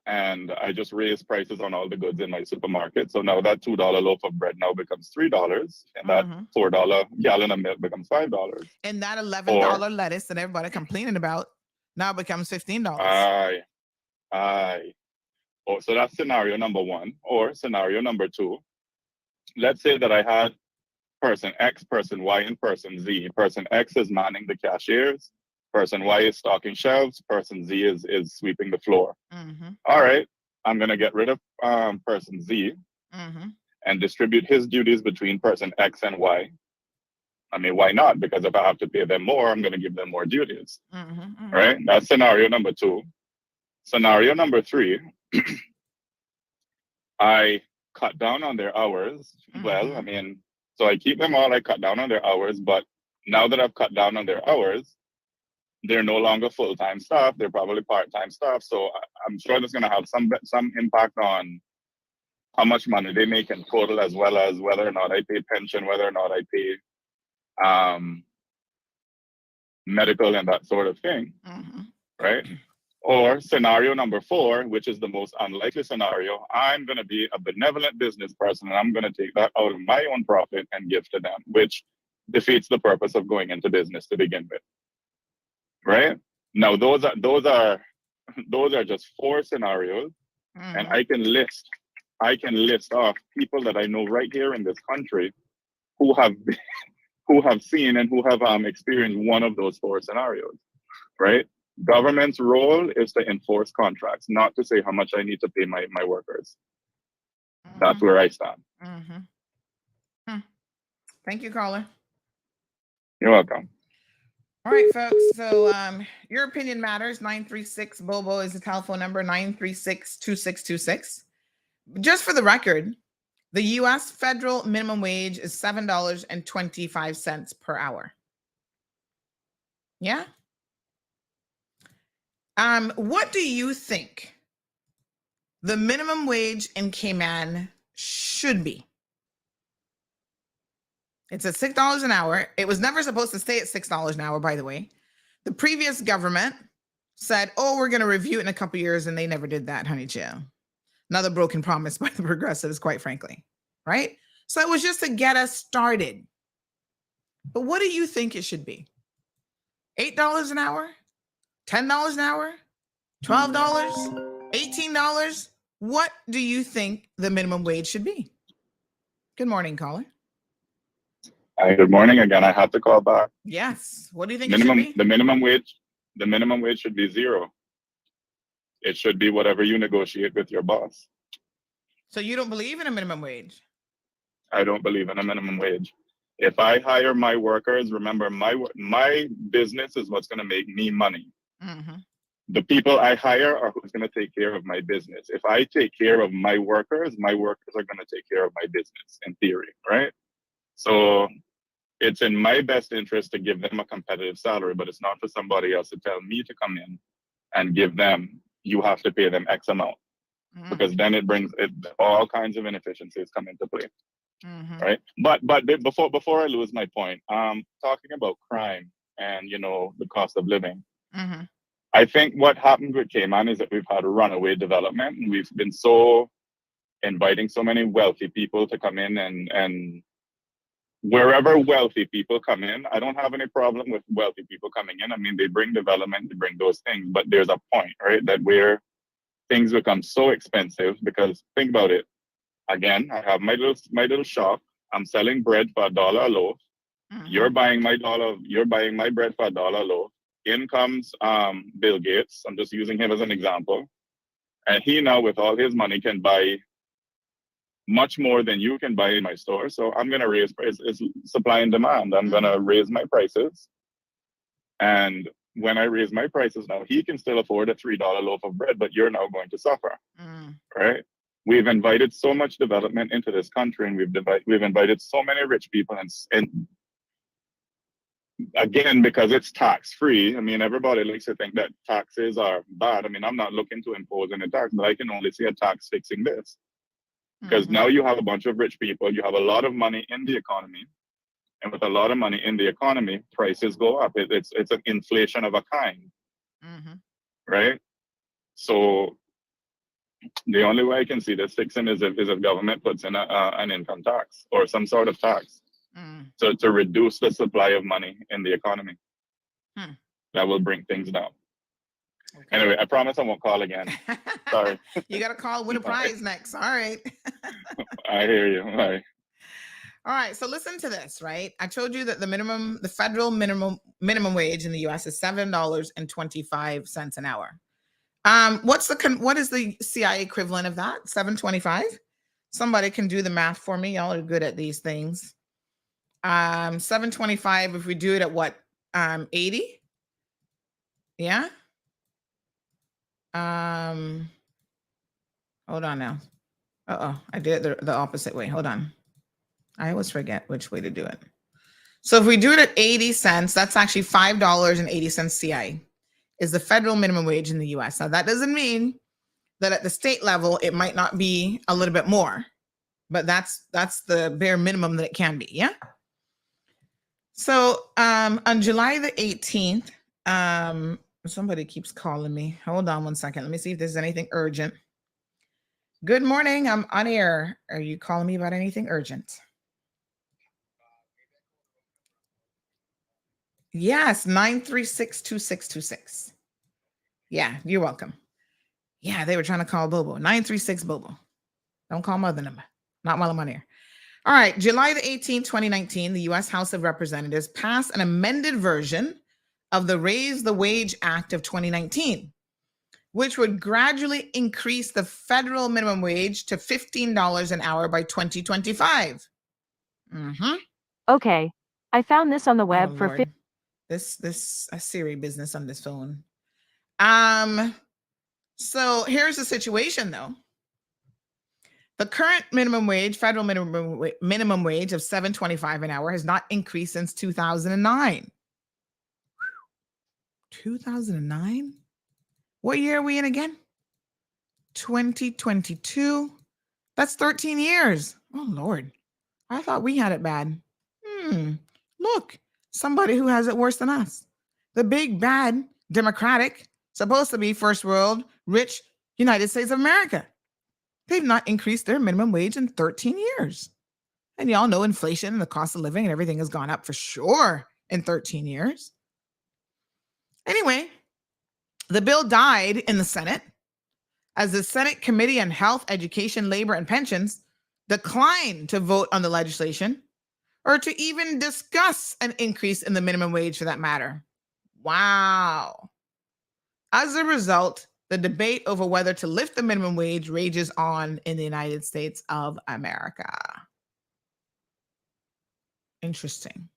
and I just raise prices on all the goods in my supermarket. So now that $2 loaf of bread now becomes $3, and that $4 gallon of milk becomes $5. And that $11 lettuce that everybody complaining about now becomes $15. Aye. Oh, so that's scenario number one. Or scenario number two, let's say that I had person X, person Y, and person Z. Person X is manning the cashiers. Person Y is stocking shelves. Person Z is sweeping the floor. All right, I'm going to get rid of person Z and distribute his duties between person X and Y. I mean, why not? Because if I have to pay them more, I'm going to give them more duties. Right? That's scenario number two. Scenario number three, I cut down on their hours. Well, I mean, so I keep them all, I cut down on their hours, but now that I've cut down on their hours, they're no longer full-time staff, they're probably part-time staff. So I'm sure that's gonna have some impact on how much money they make in total, as well as whether or not I pay pension, whether or not I pay medical and that sort of thing, right? Or scenario number four, which is the most unlikely scenario, I'm going to be a benevolent business person and I'm going to take that out of my own profit and give to them, which defeats the purpose of going into business to begin with. Right? Now, those are just four scenarios, and I can list off people that I know right here in this country who have seen and who have experienced one of those four scenarios. Right? Government's role is to enforce contracts, not to say how much I need to pay my workers. That's where I stand. Thank you, caller. You're welcome. All right, folks. So your opinion matters. 936 Bobo is the telephone number, 936-2626. Just for the record, the U.S. federal minimum wage is $7.25 per hour. Yeah? What do you think the minimum wage in Cayman should be? It's at $6 an hour. It was never supposed to stay at $6 an hour, by the way. The previous government said, oh, we're going to review it in a couple years, and they never did that, honey chill. Another broken promise by the progressives, quite frankly, right? So it was just to get us started. But what do you think it should be? $8 an hour? $10 an hour? $12? $18? What do you think the minimum wage should be? Good morning, caller. Hi, good morning again. I have to call back. Yes. What do you think Minimum, it should be? the minimum wage should be zero. It should be whatever you negotiate with your boss. So you don't believe in a minimum wage? I don't believe in a minimum wage. If I hire my workers, remember my business is what's going to make me money. Mm-hmm. The people I hire are who's going to take care of my business. If I take care of my workers are going to take care of my business in theory, right? So it's in my best interest to give them a competitive salary, but it's not for somebody else to tell me to come in and give them, you have to pay them X amount. Mm-hmm. Because then all kinds of inefficiencies come into play. Mm-hmm. Right. But before I lose my point, talking about crime and, the cost of living, mm-hmm. I think what happened with Cayman is that we've had a runaway development, and we've been so inviting so many wealthy people to come in, and wherever wealthy people come in, I don't have any problem with wealthy people coming in. I mean, they bring development, they bring those things, but there's a point, right, that where things become so expensive, because think about it. Again, I have my little shop. I'm selling bread for $1 a loaf. Mm-hmm. You're buying my bread for $1 a loaf. In comes Bill Gates. I'm just using him as an example. And he now, with all his money, can buy much more than you can buy in my store. So I'm going to raise prices. It's supply and demand. I'm going to raise my prices. And when I raise my prices now, he can still afford a $3 loaf of bread, but you're now going to suffer, right? We've invited so much development into this country, and we've invited so many rich people, and again, because it's tax-free, I mean, everybody likes to think that taxes are bad. I mean, I'm not looking to impose any tax, but I can only see a tax fixing this. Because now you have a bunch of rich people, you have a lot of money in the economy, and with a lot of money in the economy, prices go up. It's an inflation of a kind, right? So the only way I can see this fixing is if government puts in an income tax or some sort of tax to reduce the supply of money in the economy. That will bring things down. Okay. Anyway, I promise I won't call again. Sorry. You got to call with a prize next. All right. I hear you. Bye. All right. So listen to this, right? I told you that the federal minimum wage in the U.S. is $7.25 an hour. What is the CI equivalent of that? $7.25? Somebody can do the math for me. Y'all are good at these things. $7.25. If we do it at what? 80? Yeah. Hold on now. I did it the opposite way. Hold on. I always forget which way to do it. So if we do it at 80 cents, that's actually $5.80 CI is the federal minimum wage in the US. Now that doesn't mean that at the state level, it might not be a little bit more, but that's the bare minimum that it can be. Yeah. So on July the 18th, somebody keeps calling me. Hold on one second. Let me see if there's anything urgent. Good morning. I'm on air. Are you calling me about anything urgent? Yes, 936-2626. Yeah, you're welcome. Yeah, they were trying to call Bobo. 936 Bobo. Don't call my other number. Not while I'm on air. All right, July the 18th, 2019, the U.S. House of Representatives passed an amended version of the Raise the Wage Act of 2019, which would gradually increase the federal minimum wage to $15 an hour by 2025. Okay, I found this on the web for this Siri business on this phone. So here's the situation, though. The current minimum wage, federal minimum wage of $7.25 an hour has not increased since 2009. 2009? What year are we in again? 2022. That's 13 years. Oh, Lord. I thought we had it bad. Look, somebody who has it worse than us. The big, bad Democratic supposed to be first world, rich United States of America. They've not increased their minimum wage in 13 years. And y'all know inflation and the cost of living and everything has gone up for sure in 13 years. Anyway, the bill died in the Senate as the Senate Committee on Health, Education, Labor, and Pensions declined to vote on the legislation or to even discuss an increase in the minimum wage for that matter. Wow. As a result, the debate over whether to lift the minimum wage rages on in the United States of America. Interesting.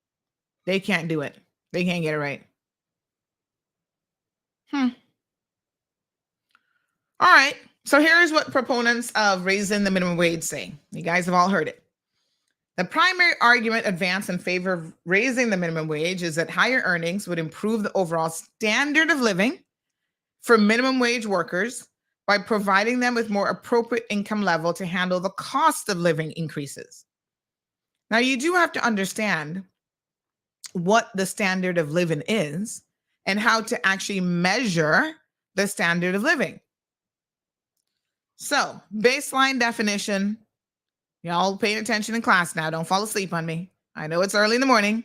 They can't do it. They can't get it right. All right. So here's what proponents of raising the minimum wage say. You guys have all heard it. The primary argument advanced in favor of raising the minimum wage is that higher earnings would improve the overall standard of living for minimum wage workers by providing them with more appropriate income level to handle the cost of living increases. Now, you do have to understand what the standard of living is and how to actually measure the standard of living. So, baseline definition, y'all paying attention in class now, don't fall asleep on me. I know it's early in the morning.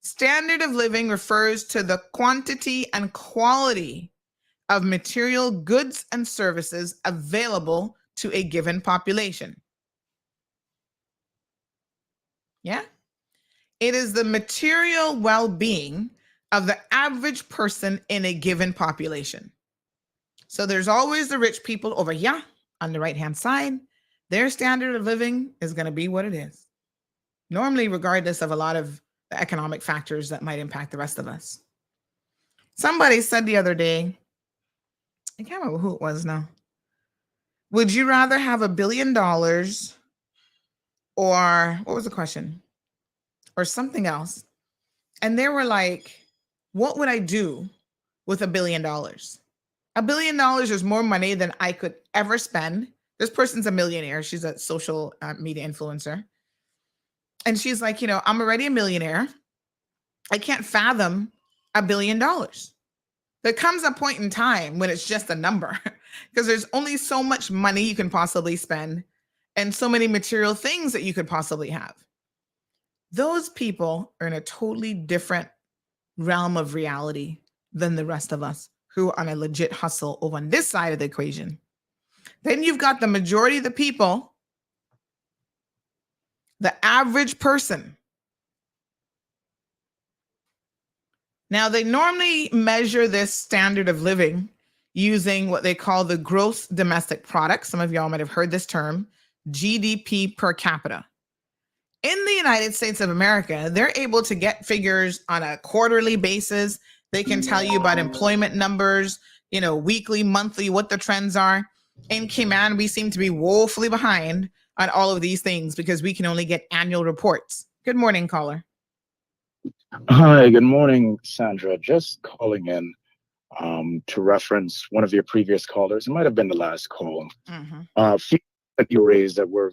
Standard of living refers to the quantity and quality of material goods and services available to a given population. Yeah? It is the material well-being of the average person in a given population. So there's always the rich people over here on the right-hand side. Their standard of living is going to be what it is. Normally, regardless of a lot of the economic factors that might impact the rest of us. Somebody said the other day, I can't remember who it was now. Would you rather have $1 billion or what was the question? Or something else? And they were like, what would I do with $1 billion? $1 billion is more money than I could ever spend. This person's a millionaire. She's a social media influencer. And she's like, you know, I'm already a millionaire. I can't fathom $1 billion. There comes a point in time when it's just a number because there's only so much money you can possibly spend and so many material things that you could possibly have. Those people are in a totally different realm of reality than the rest of us who are on a legit hustle over on this side of the equation. Then you've got the majority of the people, the average person. Now, they normally measure this standard of living using what they call the gross domestic product. Some of y'all might have heard this term, GDP per capita. In the United States of America, they're able to get figures on a quarterly basis. They can tell you about employment numbers, you know, weekly, monthly, what the trends are. In Cayman, we seem to be woefully behind on all of these things because we can only get annual reports. Good morning, caller. Hi, good morning, Sandra. Just calling in to reference one of your previous callers. It might have been the last call. Few that you raised that were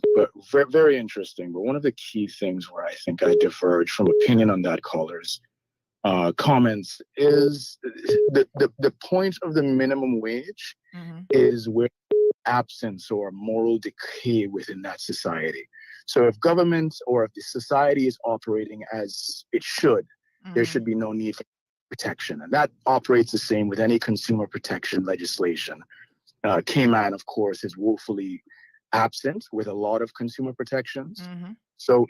very, very interesting. But one of the key things where I think I diverge from opinion on that caller's comments is the point of the minimum wage is where absence or moral decay within that society. So if government or if the society is operating as it should, there should be no need for protection. And that operates the same with any consumer protection legislation. Cayman, of course, is woefully absent with a lot of consumer protections. So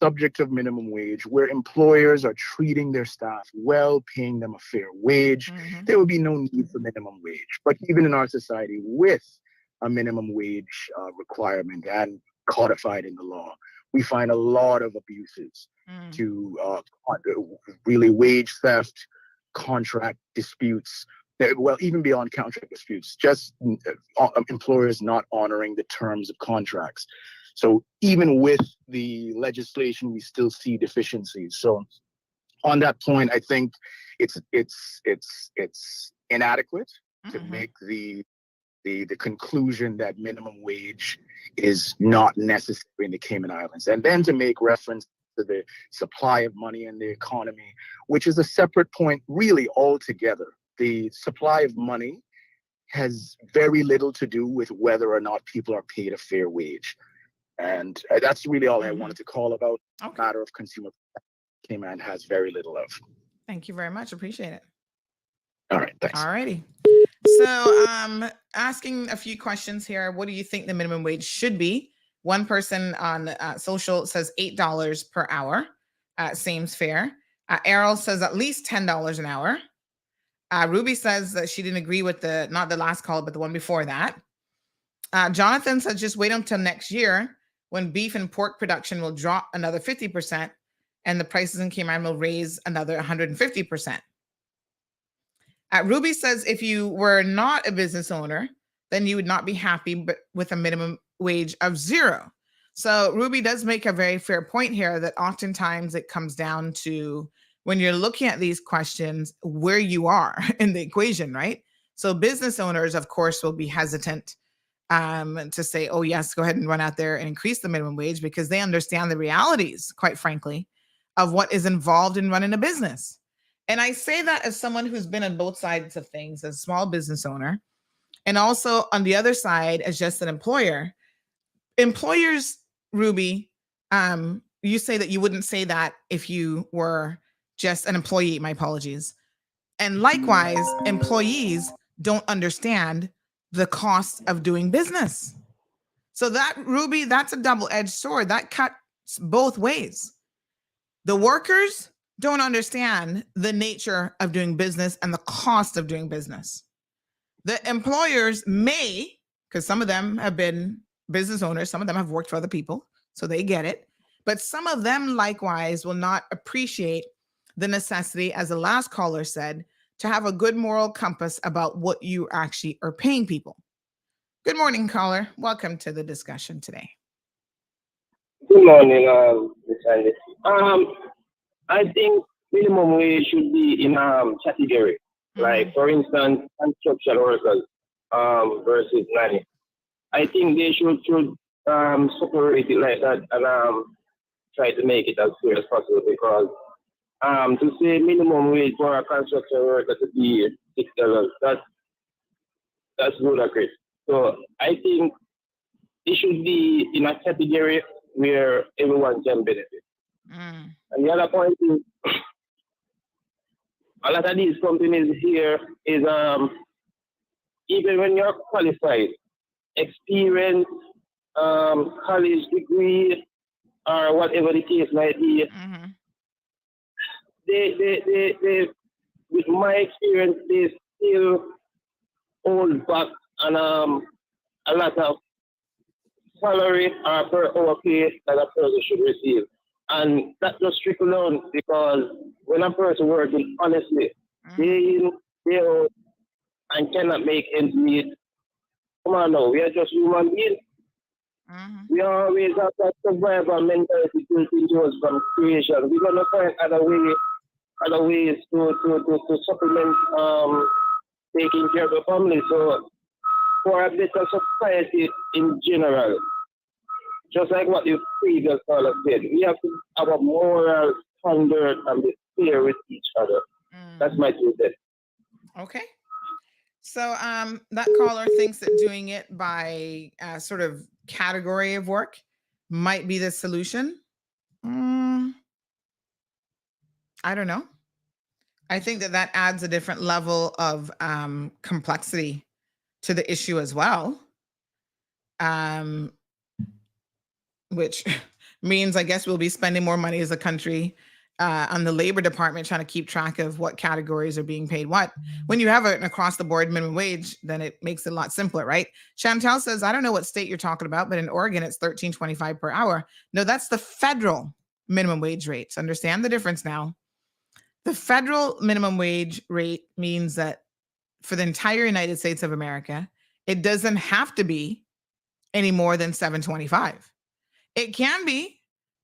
subject of minimum wage, where employers are treating their staff well, paying them a fair wage, there would be no need for minimum wage. But even in our society with a minimum wage requirement and codified in the law, we find a lot of abuses to really wage theft, contract disputes, well, even beyond contract disputes, just employers not honoring the terms of contracts. So even with the legislation, we still see deficiencies. So on that point, I think it's inadequate to make the conclusion that minimum wage is not necessary in the Cayman Islands, and then to make reference to the supply of money in the economy, which is a separate point really altogether the supply of money has very little to do with whether or not people are paid a fair wage. And that's really all I wanted to call about. Okay. Matter of consumer Cayman has very little of. Thank you very much. Appreciate it. All right, thanks. All righty. So asking a few questions here. What do you think the minimum wage should be? One person on social says $8 per hour. Seems fair. Errol says at least $10 an hour. Ruby says that she didn't agree with not the last call, but the one before that. Jonathan says just wait until next year when beef and pork production will drop another 50% and the prices in Cayman will raise another 150%. Ruby says if you were not a business owner, then you would not be happy with a minimum wage of $0. So Ruby does make a very fair point here that oftentimes it comes down to when you're looking at these questions, where you are in the equation, right? So business owners, of course, will be hesitant to say, oh, yes, go ahead and run out there and increase the minimum wage because they understand the realities, quite frankly, of what is involved in running a business. And I say that as someone who's been on both sides of things, as a small business owner, and also on the other side as just an employer. Employers, Ruby, you say that you wouldn't say that if you were just an employee. My apologies. And likewise, employees don't understand the cost of doing business. So that, Ruby, that's a double-edged sword. That cuts both ways. The workers don't understand the nature of doing business and the cost of doing business. The employers may, because some of them have been business owners, some of them have worked for other people, so they get it. But some of them likewise will not appreciate the necessity, as the last caller said, to have a good moral compass about what you actually are paying people. Good morning, caller. Welcome to the discussion today. Good morning, Ms. Andy. I think minimum wage should be in category. Like, for instance, construction workers versus nanny. I think they should separate it like that and try to make it as fair as possible because to say minimum wage for a construction worker to be $6, that's ludicrous. So I think it should be in a category where everyone can benefit. And the other point is, a lot of these companies here is even when you're qualified, experience, college degree, or whatever the case might be, they with my experience, they still hold back on a lot of salary or per hour pay that a person should receive. And that just trickle down because when a person working honestly, day in, day out, and cannot make ends meet, come on now, we are just human beings. We always have that survivor mentality built into us from creation. We're gonna find other ways to supplement taking care of the family. So for a better society in general, just like what the previous caller said, we have to have a moral standard and be fair with each other. That's my two cents. Okay. So that caller thinks that doing it by sort of category of work might be the solution. I don't know. I think that adds a different level of complexity to the issue as well. Which means I guess we'll be spending more money as a country on the labor department trying to keep track of what categories are being paid what. When you have an across the board minimum wage, then it makes it a lot simpler, right? Chantel says, I don't know what state you're talking about, but in Oregon, it's $13.25 per hour. No, that's the federal minimum wage rates. Understand the difference now. The federal minimum wage rate means that for the entire United States of America, it doesn't have to be any more than $7.25. It can be,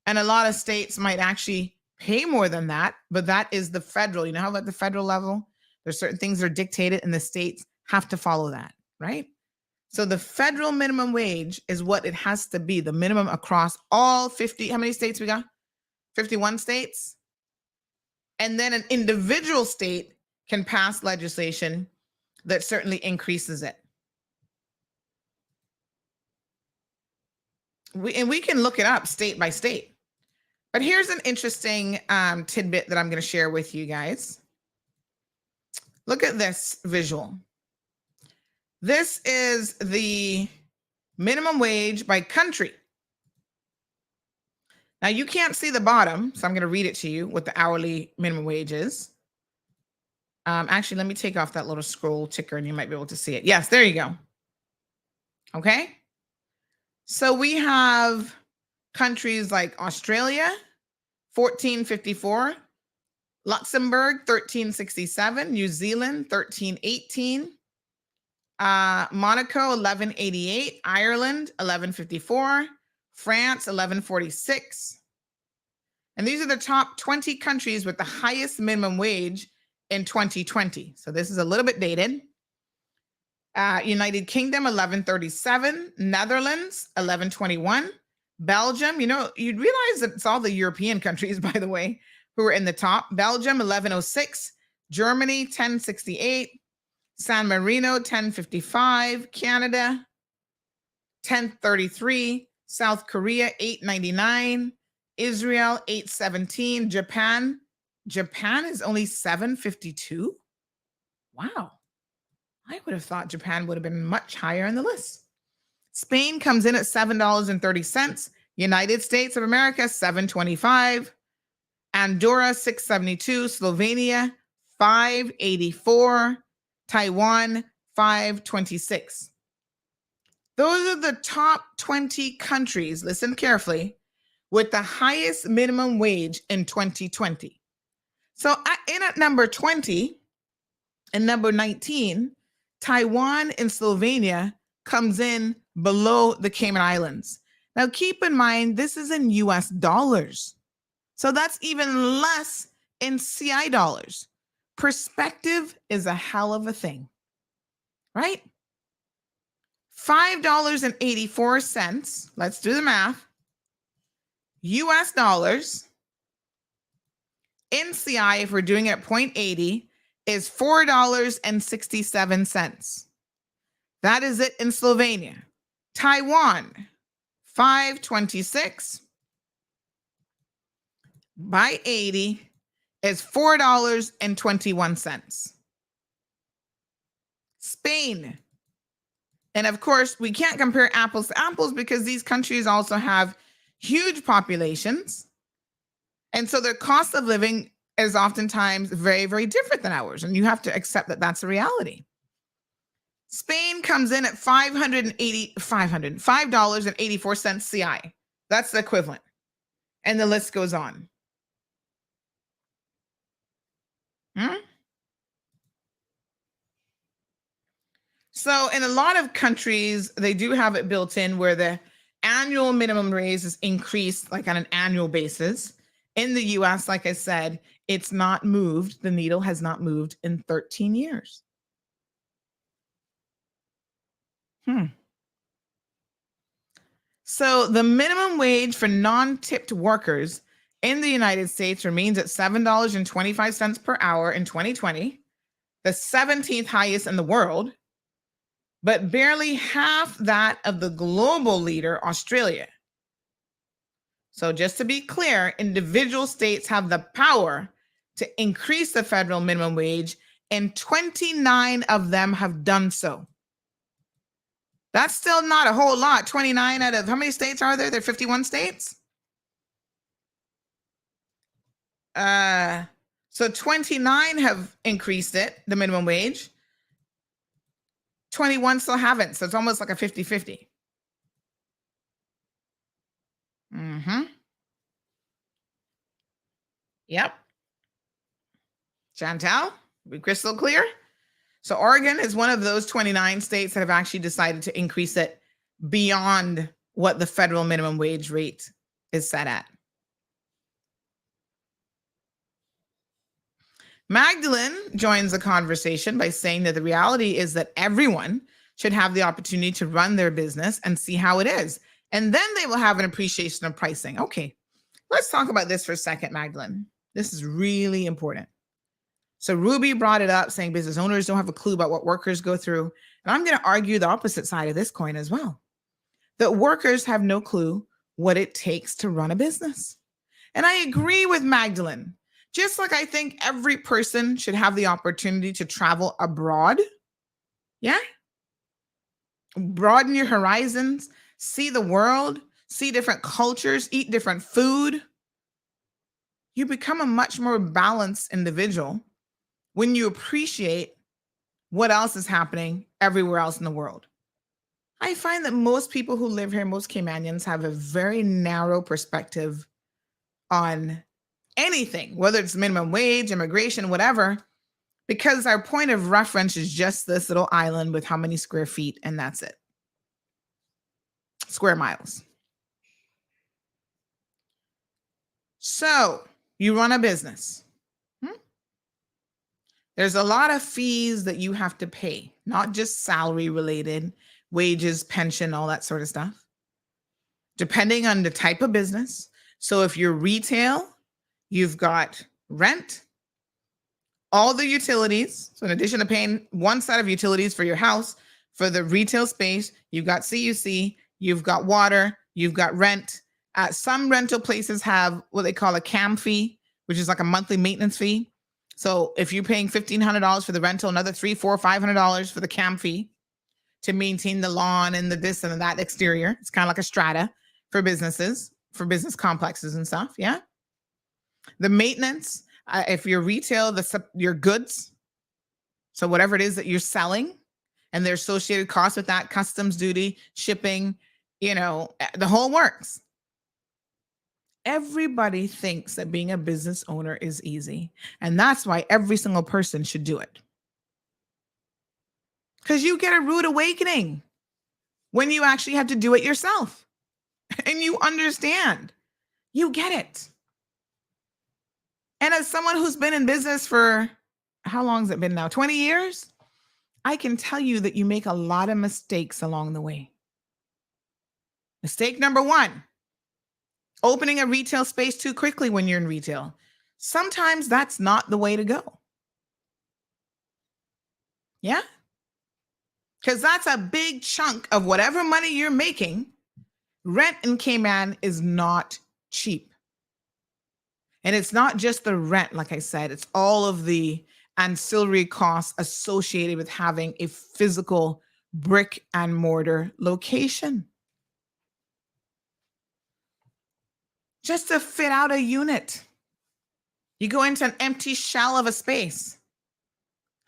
and a lot of states might actually pay more than that, but that is the federal. You know how at the federal level, there's certain things that are dictated and the states have to follow that, right? So the federal minimum wage is what it has to be, the minimum across all 50, how many states we got? 51 states. And then an individual state can pass legislation that certainly increases it. We can look it up state by state. But here's an interesting tidbit that I'm going to share with you guys. Look at this visual. This is the minimum wage by country. Now, you can't see the bottom, so I'm going to read it to you what the hourly minimum wage is. Actually, let me take off that little scroll ticker and you might be able to see it. Yes, there you go. Okay. So we have countries like Australia, $14.54, Luxembourg, $13.67, New Zealand, $13.18, Monaco, $11.88, Ireland, $11.54, France, $11.46. And these are the top 20 countries with the highest minimum wage in 2020. So this is a little bit dated. United Kingdom, $11.37, Netherlands, $11.21, Belgium, you know, you'd realize that it's all the European countries, by the way, who are in the top. Belgium, $11.06, Germany, $10.68, San Marino, $10.55, Canada, $10.33, South Korea, $8.99, Israel, $8.17, Japan is only $7.52. Wow. I would have thought Japan would have been much higher on the list. Spain comes in at $7.30. United States of America, $7.25. Andorra, $6.72. Slovenia, $5.84. Taiwan, $5.26. Those are the top 20 countries, listen carefully, with the highest minimum wage in 2020. So in at number 20 and number 19, Taiwan and Slovenia comes in below the Cayman Islands. Now, keep in mind, this is in US dollars. So that's even less in CI dollars. Perspective is a hell of a thing, right? $5.84, let's do the math, US dollars, NCI, if we're doing it at 0.80, is $4.67. That is it in Slovenia. Taiwan, $5.26 by 80 is $4.21. Spain, and of course, we can't compare apples to apples because these countries also have huge populations. And so their cost of living is oftentimes very, very different than ours. And you have to accept that that's a reality. Spain comes in at $5.84 CI. That's the equivalent. And the list goes on. So in a lot of countries, they do have it built in where the annual minimum raise is increased like on an annual basis. In the US, like I said, it's not moved. The needle has not moved in 13 years. So the minimum wage for non-tipped workers in the United States remains at $7.25 per hour in 2020, the 17th highest in the world, but barely half that of the global leader, Australia. So just to be clear, individual states have the power to increase the federal minimum wage, and 29 of them have done so. That's still not a whole lot. 29 out of how many states are there? There are 51 states. So 29 have increased it, the minimum wage. 21 still haven't. So it's almost like a 50-50. Yep. Chantal, be crystal clear. So Oregon is one of those 29 states that have actually decided to increase it beyond what the federal minimum wage rate is set at. Magdalene joins the conversation by saying that the reality is that everyone should have the opportunity to run their business and see how it is. And then they will have an appreciation of pricing. Okay, let's talk about this for a second, Magdalene. This is really important. So Ruby brought it up saying business owners don't have a clue about what workers go through. And I'm going to argue the opposite side of this coin as well. That workers have no clue what it takes to run a business. And I agree with Magdalene. Just like I think every person should have the opportunity to travel abroad. Yeah. Broaden your horizons, see the world, see different cultures, eat different food. You become a much more balanced individual when you appreciate what else is happening everywhere else in the world. I find that most people who live here, most Caymanians, have a very narrow perspective on anything, whether it's minimum wage, immigration, whatever, because our point of reference is just this little island with how many square feet, and that's it. Square miles. So you run a business. There's a lot of fees that you have to pay, not just salary related, wages, pension, all that sort of stuff, depending on the type of business. So if you're retail, you've got rent, all the utilities. So in addition to paying one set of utilities for your house, for the retail space, you've got CUC, you've got water, you've got rent. Some rental places have what they call a CAM fee, which is like a monthly maintenance fee. So if you're paying $1,500 for the rental, another $300, $400, $500 for the CAM fee to maintain the lawn and the this and that exterior. It's kind of like a strata for businesses, for business complexes and stuff. Yeah. The maintenance, if you're retail, your goods. So whatever it is that you're selling and their associated costs with that, customs duty, shipping, the whole works. Everybody thinks that being a business owner is easy. And that's why every single person should do it. Because you get a rude awakening when you actually have to do it yourself. And you understand. You get it. And as someone who's been in business for, how long has it been now? 20 years? I can tell you that you make a lot of mistakes along the way. Mistake number one, opening a retail space too quickly when you're in retail. Sometimes that's not the way to go. Yeah? Because that's a big chunk of whatever money you're making. Rent in Cayman is not cheap. And it's not just the rent, like I said, it's all of the ancillary costs associated with having a physical brick and mortar location. Just to fit out a unit. You go into an empty shell of a space.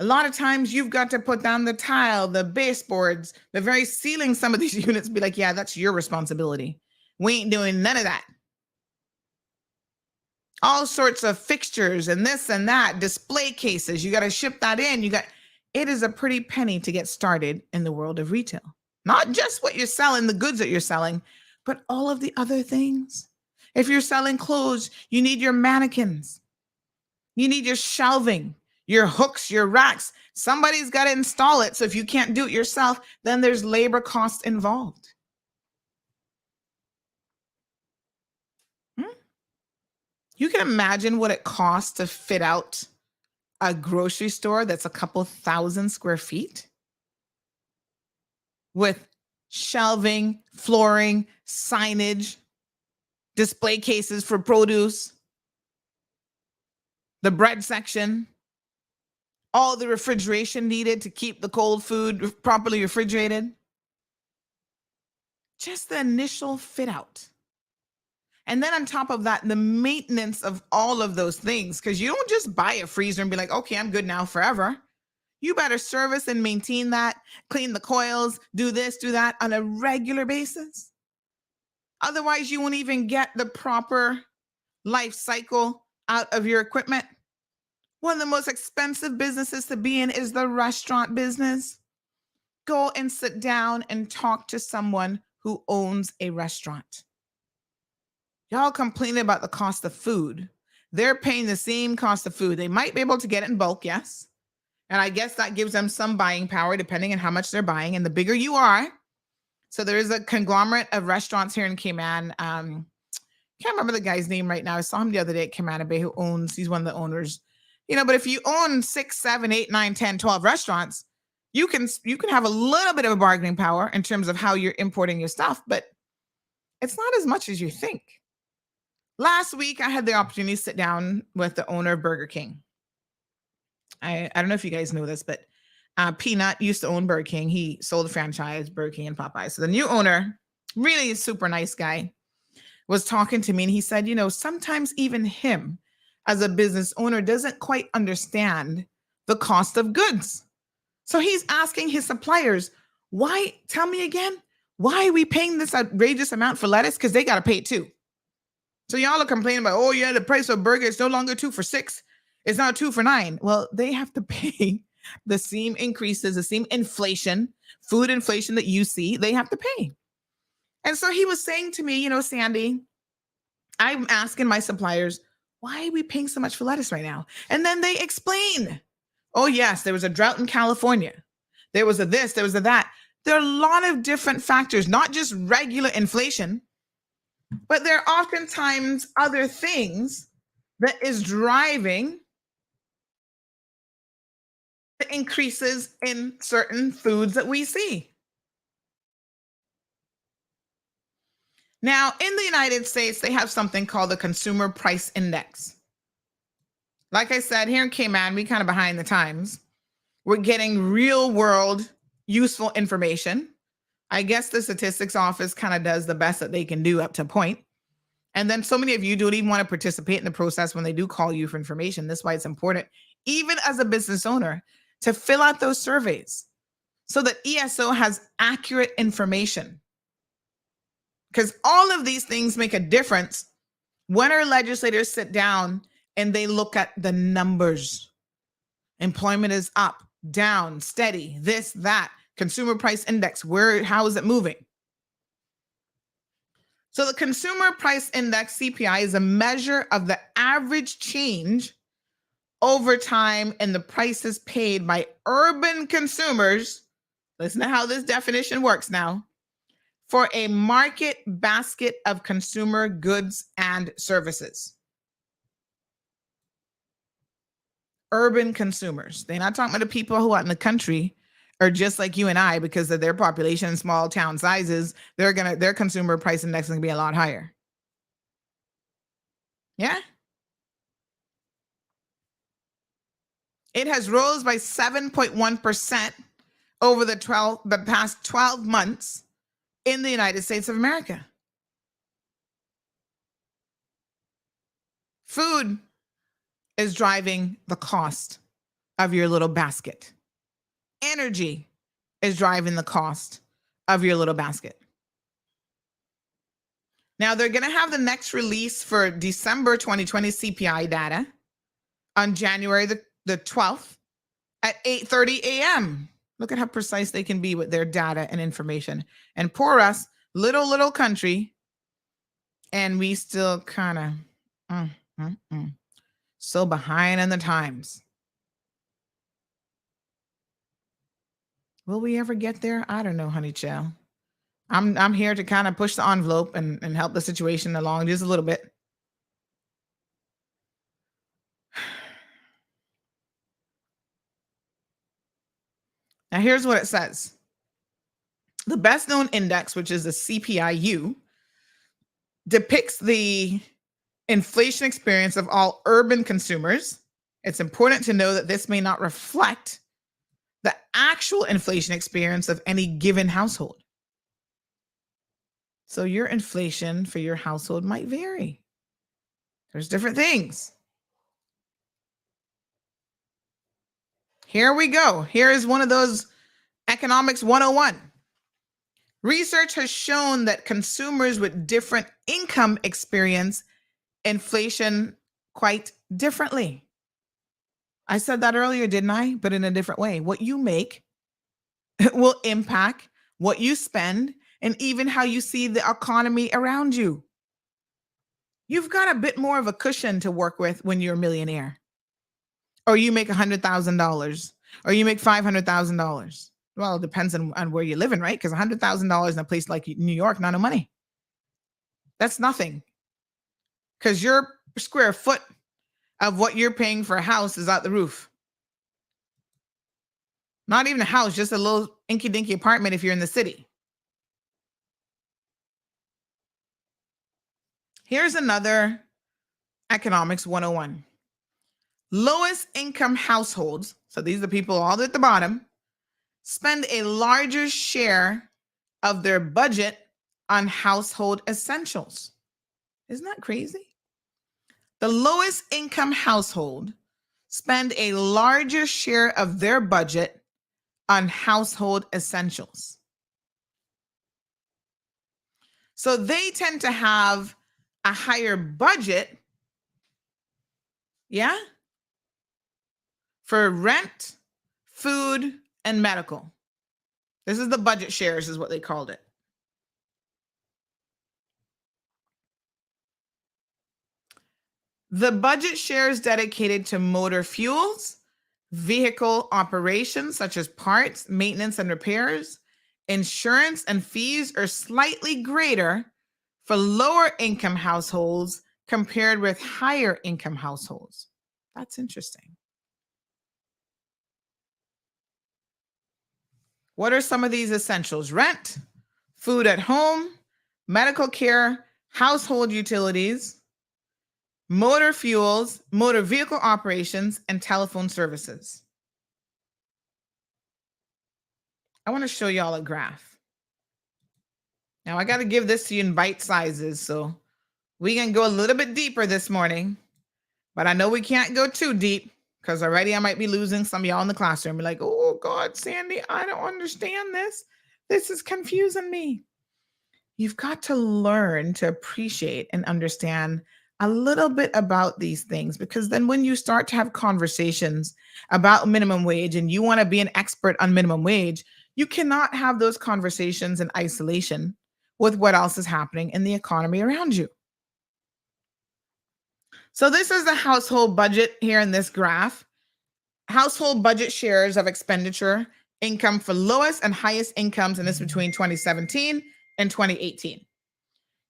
A lot of times you've got to put down the tile, the baseboards, the very ceiling. Some of these units be like, yeah, that's your responsibility. We ain't doing none of that. All sorts of fixtures and this and that, display cases. You got to ship that in. It is a pretty penny to get started in the world of retail. Not just what you're selling, the goods that you're selling, but all of the other things. If you're selling clothes, you need your mannequins. You need your shelving, your hooks, your racks. Somebody's got to install it. So if you can't do it yourself, then there's labor costs involved. You can imagine what it costs to fit out a grocery store that's a couple thousand square feet with shelving, flooring, signage, display cases for produce, the bread section, all the refrigeration needed to keep the cold food properly refrigerated. Just the initial fit out. And then on top of that, the maintenance of all of those things, because you don't just buy a freezer and be like, okay, I'm good now forever. You better service and maintain that, clean the coils, do this, do that on a regular basis. Otherwise, you won't even get the proper life cycle out of your equipment. One of the most expensive businesses to be in is the restaurant business. Go and sit down and talk to someone who owns a restaurant. Y'all complaining about the cost of food. They're paying the same cost of food. They might be able to get it in bulk, yes. And I guess that gives them some buying power depending on how much they're buying. And the bigger you are. So there is a conglomerate of restaurants here in Cayman. Can't remember the guy's name right now. I saw him the other day at Cayman Bay he's one of the owners. But if you own 6, 7, 8, 9, 10, 12 restaurants, you can have a little bit of a bargaining power in terms of how you're importing your stuff, but it's not as much as you think. Last week, I had the opportunity to sit down with the owner of Burger King. I don't know if you guys know this, but Peanut used to own Burger King. He sold the franchise, Burger King and Popeye. So the new owner, really a super nice guy, was talking to me, and he said, sometimes even him as a business owner doesn't quite understand the cost of goods. So he's asking his suppliers, tell me again, why are we paying this outrageous amount for lettuce? Because they got to pay it too. So y'all are complaining about, oh yeah, the price of burger is no longer 2 for $6. It's now 2 for $9. Well, they have to pay the same increases, the same inflation, food inflation that you see, they have to pay. And so he was saying to me, Sandy, I'm asking my suppliers, why are we paying so much for lettuce right now? And then they explain, oh yes, there was a drought in California. There was a this, there was a that. There are a lot of different factors, not just regular inflation, but there are oftentimes other things that is driving the increases in certain foods that we see. Now, in the United States, they have something called the Consumer Price Index. Like I said, here in Cayman, we kind of behind the times. We're getting real world useful information. I guess the statistics office kind of does the best that they can do up to a point. And then so many of you don't even want to participate in the process when they do call you for information. That's why it's important, even as a business owner, to fill out those surveys so that ESO has accurate information. Because all of these things make a difference when our legislators sit down and they look at the numbers. Employment is up, down, steady, this, that. Consumer price index, how is it moving? So the consumer price index, CPI, is a measure of the average change over time in the prices paid by urban consumers. Listen to how this definition works now. For a market basket of consumer goods and services. Urban consumers. They're not talking about the people who out in the country are just like you and I because of their population, small town sizes. Their consumer price index is going to be a lot higher. Yeah. It has rose by 7.1% over the past 12 months in the United States of America. Food is driving the cost of your little basket. Energy is driving the cost of your little basket. Now, they're going to have the next release for December 2020 CPI data on January the 12th at 8:30 a.m. Look at how precise they can be with their data and information. And poor us, little country, and we still kind of so behind in the times. Will we ever get there? I don't know, honey child. I'm here to kind of push the envelope and help the situation along just a little bit. Now, here's what it says. The best known index, which is the CPI-U, depicts the inflation experience of all urban consumers. It's important to know that this may not reflect the actual inflation experience of any given household. So your inflation for your household might vary. There's different things. Here we go. Here is one of those economics 101. Research has shown that consumers with different income experience inflation quite differently. I said that earlier, didn't I? But in a different way. What you make will impact what you spend and even how you see the economy around you. You've got a bit more of a cushion to work with when you're a millionaire. Or you make $100,000, or you make $500,000. Well, it depends on where you're living, right? Because $100,000 in a place like New York, not no money. That's nothing. Because your square foot of what you're paying for a house is out the roof. Not even a house, just a little inky-dinky apartment if you're in the city. Here's another economics 101. Lowest income households, so these are the people all at the bottom, spend a larger share of their budget on household essentials. Isn't that crazy? The lowest income household spend a larger share of their budget on household essentials. So they tend to have a higher budget, yeah, for rent, food, and medical. This is the budget shares, is what they called it. The budget shares dedicated to motor fuels, vehicle operations such as parts, maintenance, and repairs, insurance, and fees are slightly greater for lower income households compared with higher income households. That's interesting. What are some of these essentials? Rent, food at home, medical care, household utilities, motor fuels, motor vehicle operations, and telephone services. I want to show y'all a graph. Now, I got to give this to you in bite sizes, so we can go a little bit deeper this morning, but I know we can't go too deep because already I might be losing some of y'all in the classroom. Be like, oh God, Sandy, I don't understand this. This is confusing me. You've got to learn to appreciate and understand a little bit about these things, because then when you start to have conversations about minimum wage and you want to be an expert on minimum wage, you cannot have those conversations in isolation with what else is happening in the economy around you. So this is the household budget here in this graph. Household budget shares of expenditure, income for lowest and highest incomes, and this between 2017 and 2018.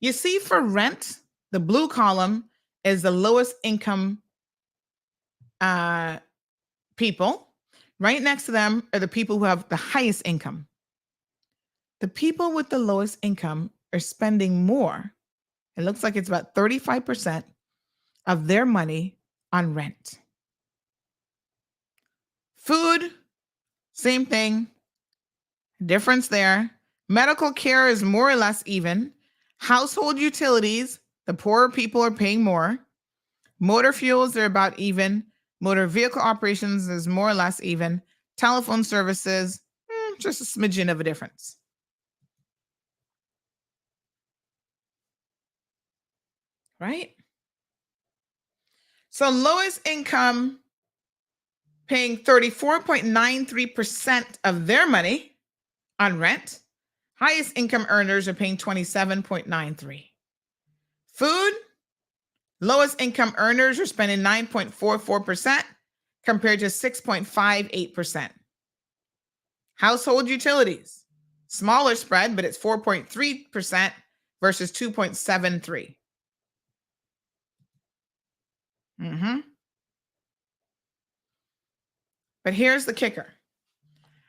You see, for rent, the blue column is the lowest income people. Right next to them are the people who have the highest income. The people with the lowest income are spending more. It looks like it's about 35% of their money on rent. Food, same thing. Difference there. Medical care is more or less even. Household utilities, the poorer people are paying more. Motor fuels, they're about even. Motor vehicle operations is more or less even. Telephone services, just a smidgen of a difference. Right? So lowest income paying 34.93% of their money on rent. Highest income earners are paying 27.93%. Food, lowest income earners are spending 9.44% compared to 6.58%. Household utilities, smaller spread, but it's 4.3% versus 2.73%. But here's the kicker.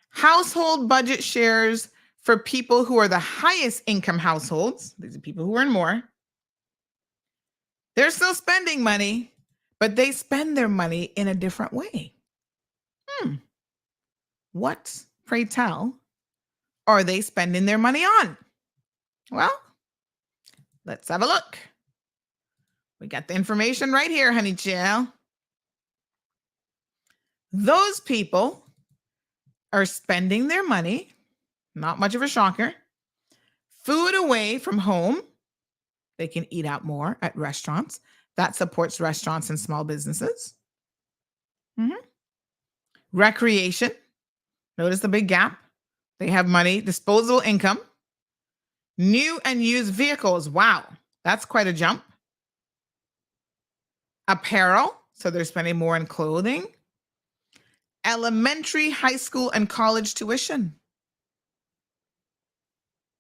Household budget shares for people who are the highest income households, these are people who earn more, they're still spending money, but they spend their money in a different way. What, pray tell, are they spending their money on? Well, let's have a look. We got the information right here, honey child. Those people are spending their money, not much of a shocker, food away from home. They can eat out more at restaurants. That supports restaurants and small businesses. Recreation. Notice the big gap. They have money, disposable income. New and used vehicles. Wow, that's quite a jump. Apparel. So they're spending more on clothing. Elementary, high school, and college tuition.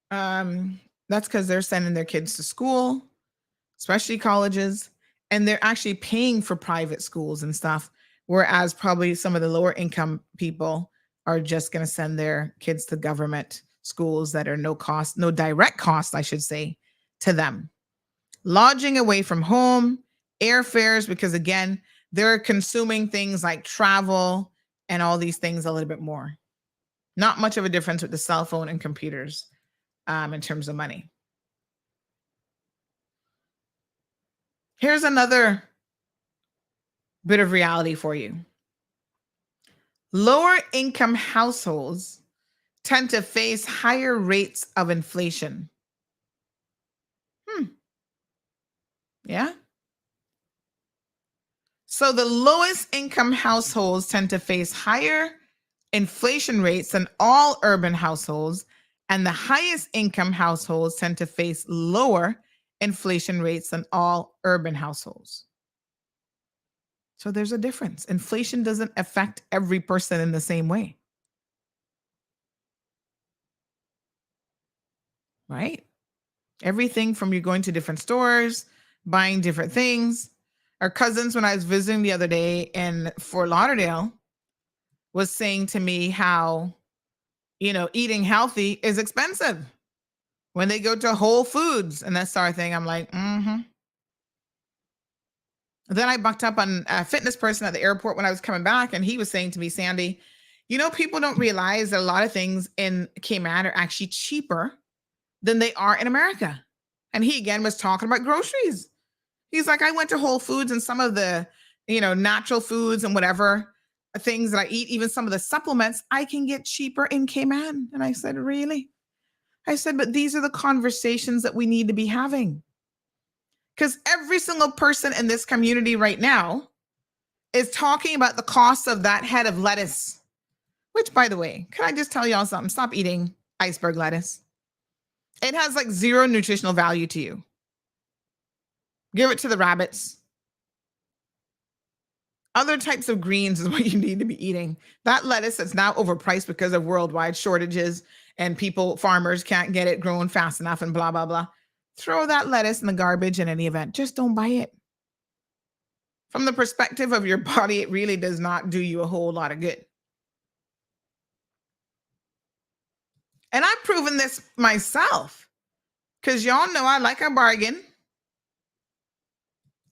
That's because they're sending their kids to school, especially colleges, and they're actually paying for private schools and stuff, whereas probably some of the lower income people are just going to send their kids to government schools that are no direct cost, I should say, to them. Lodging away from home, airfares, because again, they're consuming things like travel and all these things a little bit more. Not much of a difference with the cell phone and computers in terms of money. Here's another bit of reality for you. Lower income households tend to face higher rates of inflation. Yeah. So the lowest income households tend to face higher inflation rates than all urban households, and the highest income households tend to face lower inflation rates than all urban households. So there's a difference. Inflation doesn't affect every person in the same way. Right? Everything from you going to different stores, buying different things. Our cousins, when I was visiting the other day in Fort Lauderdale, was saying to me how, eating healthy is expensive. When they go to Whole Foods and that sort of thing, I'm like, Then I bucked up on a fitness person at the airport when I was coming back, and he was saying to me, Sandy, people don't realize that a lot of things in Cayman are actually cheaper than they are in America. And he again was talking about groceries. He's like, I went to Whole Foods, and some of the, natural foods and whatever things that I eat, even some of the supplements, I can get cheaper in Cayman. And I said, really? I said, but these are the conversations that we need to be having. Because every single person in this community right now is talking about the cost of that head of lettuce, which, by the way, can I just tell y'all something? Stop eating iceberg lettuce. It has like zero nutritional value to you. Give it to the rabbits. Other types of greens is what you need to be eating. That lettuce that's now overpriced because of worldwide shortages and farmers can't get it grown fast enough and blah, blah, blah. Throw that lettuce in the garbage in any event. Just don't buy it. From the perspective of your body, it really does not do you a whole lot of good. And I've proven this myself because y'all know I like a bargain.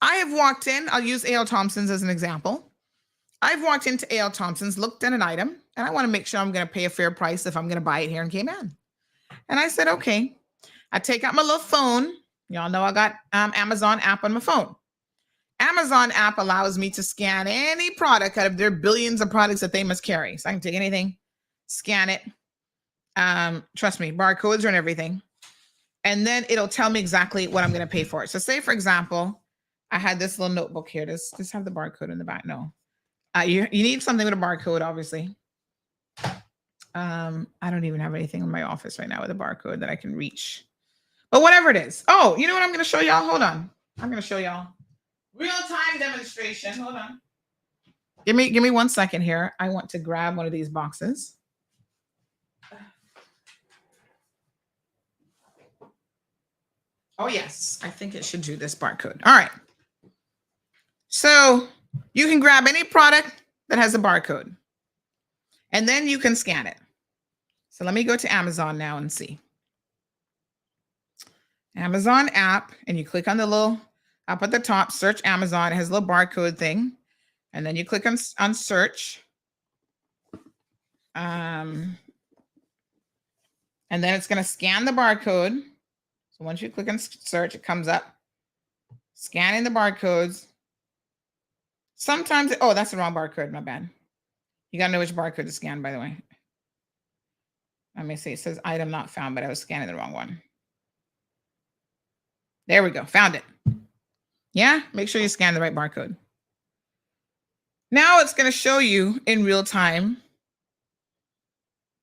I have walked in, I'll use A.L. Thompson's as an example. I've walked into A.L. Thompson's, looked at an item, and I want to make sure I'm going to pay a fair price if I'm going to buy it here in Cayman. And I said, okay. I take out my little phone. Y'all know I got Amazon app on my phone. Amazon app allows me to scan any product out of their billions of products that they must carry. So I can take anything, scan it. Trust me, barcodes are and everything. And then it'll tell me exactly what I'm going to pay for it. So say, for example, I had this little notebook here. Does this have the barcode in the back? No. You need something with a barcode, obviously. I don't even have anything in my office right now with a barcode that I can reach. But whatever it is. Oh, you know what I'm going to show y'all? Hold on. I'm going to show y'all. Real-time demonstration. Hold on. Give me 1 second here. I want to grab one of these boxes. Oh, yes. I think it should do this barcode. All right. So you can grab any product that has a barcode, and then you can scan it. So let me go to Amazon now and see. Amazon app, and you click on the little up at the top, search Amazon. It has a little barcode thing, and then you click on search. And then it's going to scan the barcode. So once you click on search, it comes up, scanning the barcodes. Sometimes, oh, that's the wrong barcode, my bad. You got to know which barcode to scan, by the way. Let me see, it says item not found, but I was scanning the wrong one. There we go, found it. Yeah, make sure you scan the right barcode. Now it's going to show you in real time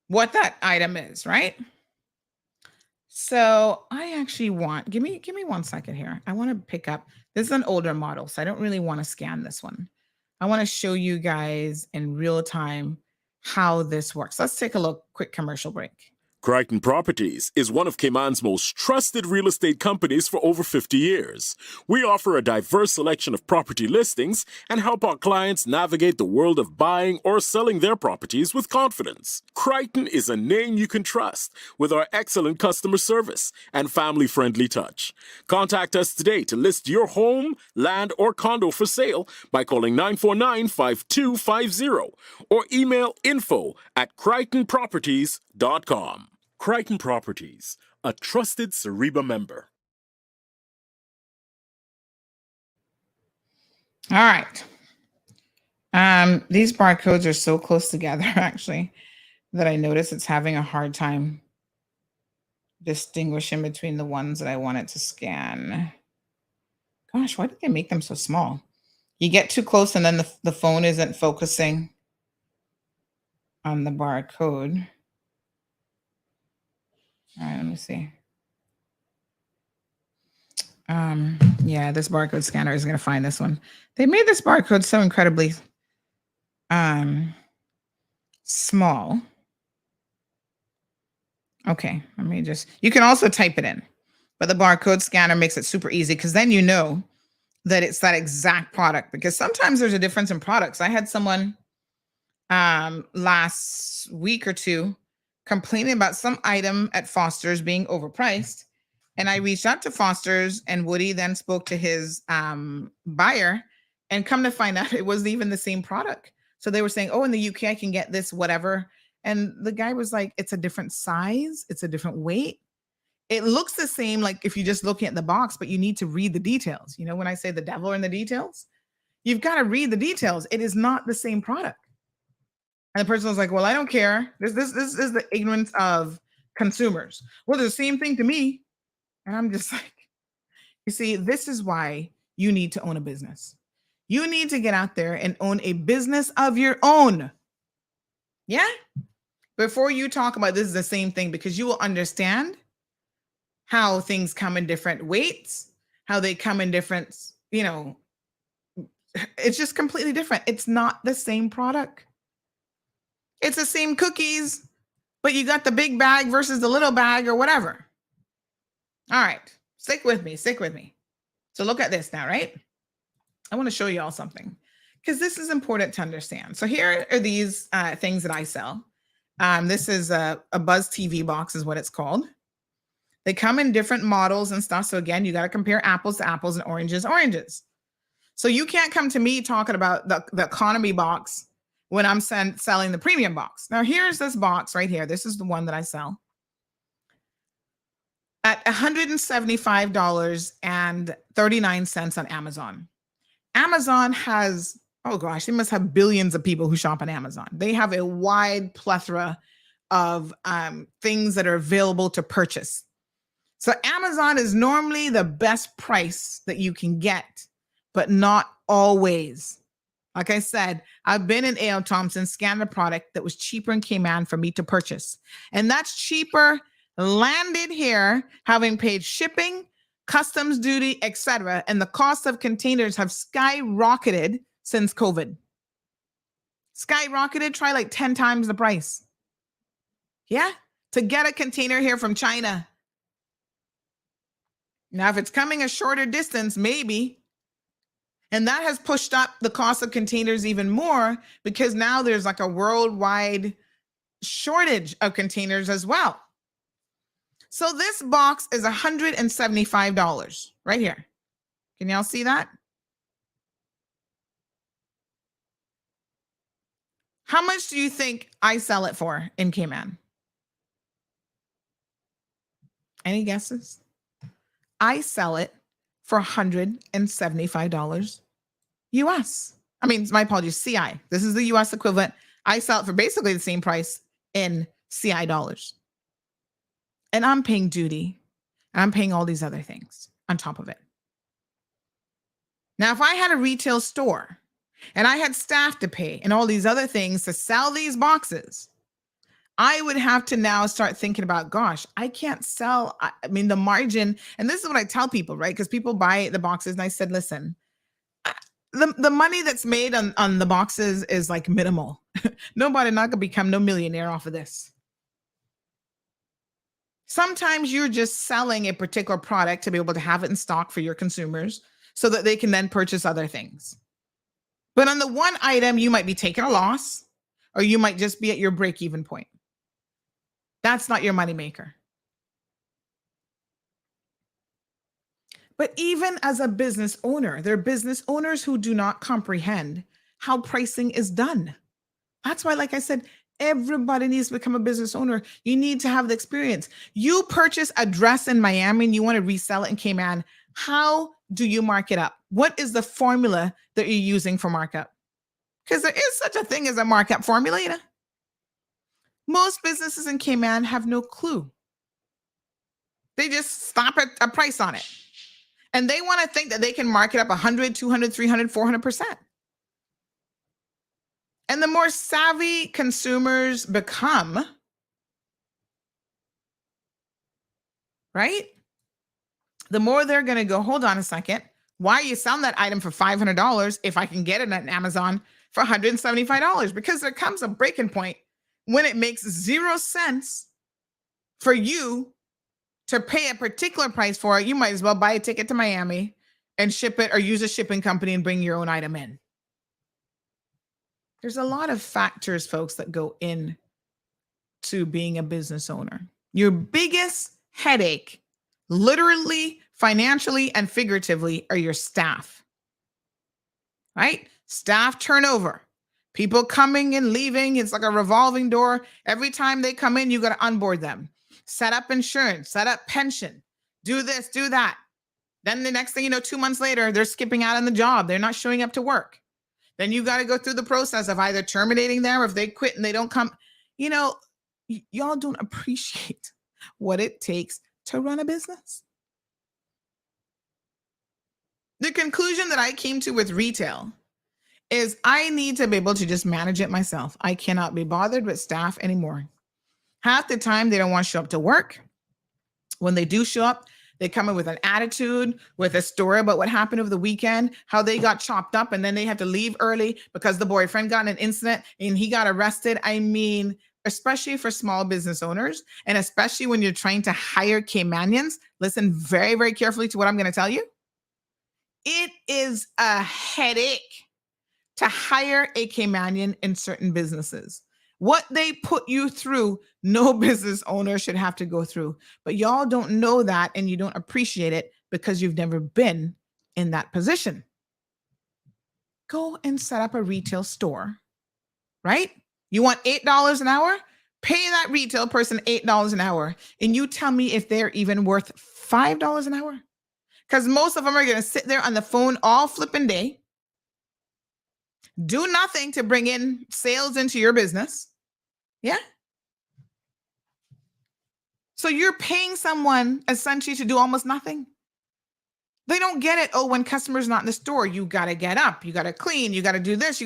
what that item is, right? So I actually want, give me 1 second here. I want to pick up, this is an older model, so I don't really want to scan this one. I want to show you guys in real time how this works. Let's take a look, quick commercial break. Crichton Properties is one of Cayman's most trusted real estate companies for over 50 years. We offer a diverse selection of property listings and help our clients navigate the world of buying or selling their properties with confidence. Crichton is a name you can trust with our excellent customer service and family-friendly touch. Contact us today to list your home, land, or condo for sale by calling 949-5250 or email info@crichtonproperties.com. Crichton Properties, a trusted Cereba member. All right. These barcodes are so close together, actually, that I notice it's having a hard time distinguishing between the ones that I want it to scan. Gosh, why did they make them so small? You get too close and then the phone isn't focusing on the barcode. All right, let me see. Yeah, this barcode scanner is going to find this one. They made this barcode so incredibly small. Okay, let me just, you can also type it in, but the barcode scanner makes it super easy because then you know that it's that exact product, because sometimes there's a difference in products. I had someone last week or two complaining about some item at Foster's being overpriced. And I reached out to Foster's, and Woody then spoke to his buyer, and come to find out it wasn't even the same product. So they were saying, oh, in the UK, I can get this, whatever. And the guy was like, it's a different size. It's a different weight. It looks the same, like if you're just looking at the box, but you need to read the details. You know, when I say the devil are in the details, you've got to read the details. It is not the same product. And the person was like, well, I don't care. This is the ignorance of consumers. Well, they're the same thing to me. And I'm just like, you see, this is why you need to own a business. You need to get out there and own a business of your own. Yeah? Before you talk about this is the same thing, because you will understand how things come in different weights, how they come in different, you know, it's just completely different. It's not the same product. It's the same cookies, but you got the big bag versus the little bag or whatever. All right, stick with me. So look at this now, right? I want to show you all something because this is important to understand. So here are these things that I sell. This is a Buzz TV box is what it's called. They come in different models and stuff. So again, you got to compare apples to apples and oranges to oranges. So you can't come to me talking about the economy box when I'm selling the premium box. Now here's this box right here. This is the one that I sell at $175.39 on Amazon. Amazon has, oh gosh, they must have billions of people who shop on Amazon. They have a wide plethora of things that are available to purchase. So Amazon is normally the best price that you can get, but not always. Like I said, I've been in A.L. Thompson, scanned a product that was cheaper in Cayman for me to purchase. And that's cheaper, landed here, having paid shipping, customs duty, etc. And the cost of containers have skyrocketed since COVID. Skyrocketed, try like 10 times the price. Yeah, to get a container here from China. Now, if it's coming a shorter distance, maybe. And that has pushed up the cost of containers even more because now there's like a worldwide shortage of containers as well. So this box is $175 right here. Can y'all see that? How much do you think I sell it for in Cayman? Any guesses? I sell it for $175 US. I mean, my apologies, CI. This is the US equivalent. I sell it for basically the same price in CI dollars. And I'm paying duty, and I'm paying all these other things on top of it. Now, if I had a retail store and I had staff to pay and all these other things to sell these boxes, I would have to now start thinking about, gosh, I can't sell. I mean, the margin, and this is what I tell people, right? Because people buy the boxes, and I said, listen, the money that's made on the boxes is like minimal. Nobody not gonna become no millionaire off of this. Sometimes you're just selling a particular product to be able to have it in stock for your consumers so that they can then purchase other things. But on the one item, you might be taking a loss, or you might just be at your break-even point. That's not your moneymaker. But even as a business owner, there are business owners who do not comprehend how pricing is done. That's why, like I said, everybody needs to become a business owner. You need to have the experience. You purchase a dress in Miami and you want to resell it in Cayman. How do you mark it up? What is the formula that you're using for markup? Because there is such a thing as a markup formula. You know? Most businesses in Cayman have no clue. They just stop at a price on it. And they want to think that they can mark it up 100, 200, 300, 400%. And the more savvy consumers become, right? The more they're going to go, hold on a second. Why are you selling that item for $500 if I can get it on Amazon for $175? Because there comes a breaking point when it makes 0 sense for you to pay a particular price for it. You might as well buy a ticket to Miami and ship it, or use a shipping company and bring your own item in. There's a lot of factors, folks, that go in to being a business owner. Your biggest headache, literally, financially, and figuratively, are your staff, right? Staff turnover, people coming and leaving. It's like a revolving door. Every time they come in, you got to onboard them, set up insurance, set up pension, do this, do that. Then the next thing you know, 2 months later, they're skipping out on the job. They're not showing up to work. Then you got to go through the process of either terminating them, or if they quit and they don't come. You know, y'all don't appreciate what it takes to run a business. The conclusion that I came to with retail is I need to be able to just manage it myself. I cannot be bothered with staff anymore. Half the time, they don't want to show up to work. When they do show up, they come in with an attitude, with a story about what happened over the weekend, how they got chopped up, and then they have to leave early because the boyfriend got in an incident and he got arrested. I mean, especially for small business owners, and especially when you're trying to hire Caymanians, listen very, very carefully to what I'm going to tell you. It is a headache to hire a Caymanian in certain businesses. What they put you through, no business owner should have to go through. But y'all don't know that, and you don't appreciate it because you've never been in that position. Go and set up a retail store, right? You want $8 an hour? Pay that retail person $8 an hour. And you tell me if they're even worth $5 an hour? Because most of them are going to sit there on the phone all flipping day, do nothing to bring in sales into your business. Yeah. So you're paying someone essentially to do almost nothing. They don't get it. Oh, when customers not in the store, you got to get up, you got to clean, you got to do this.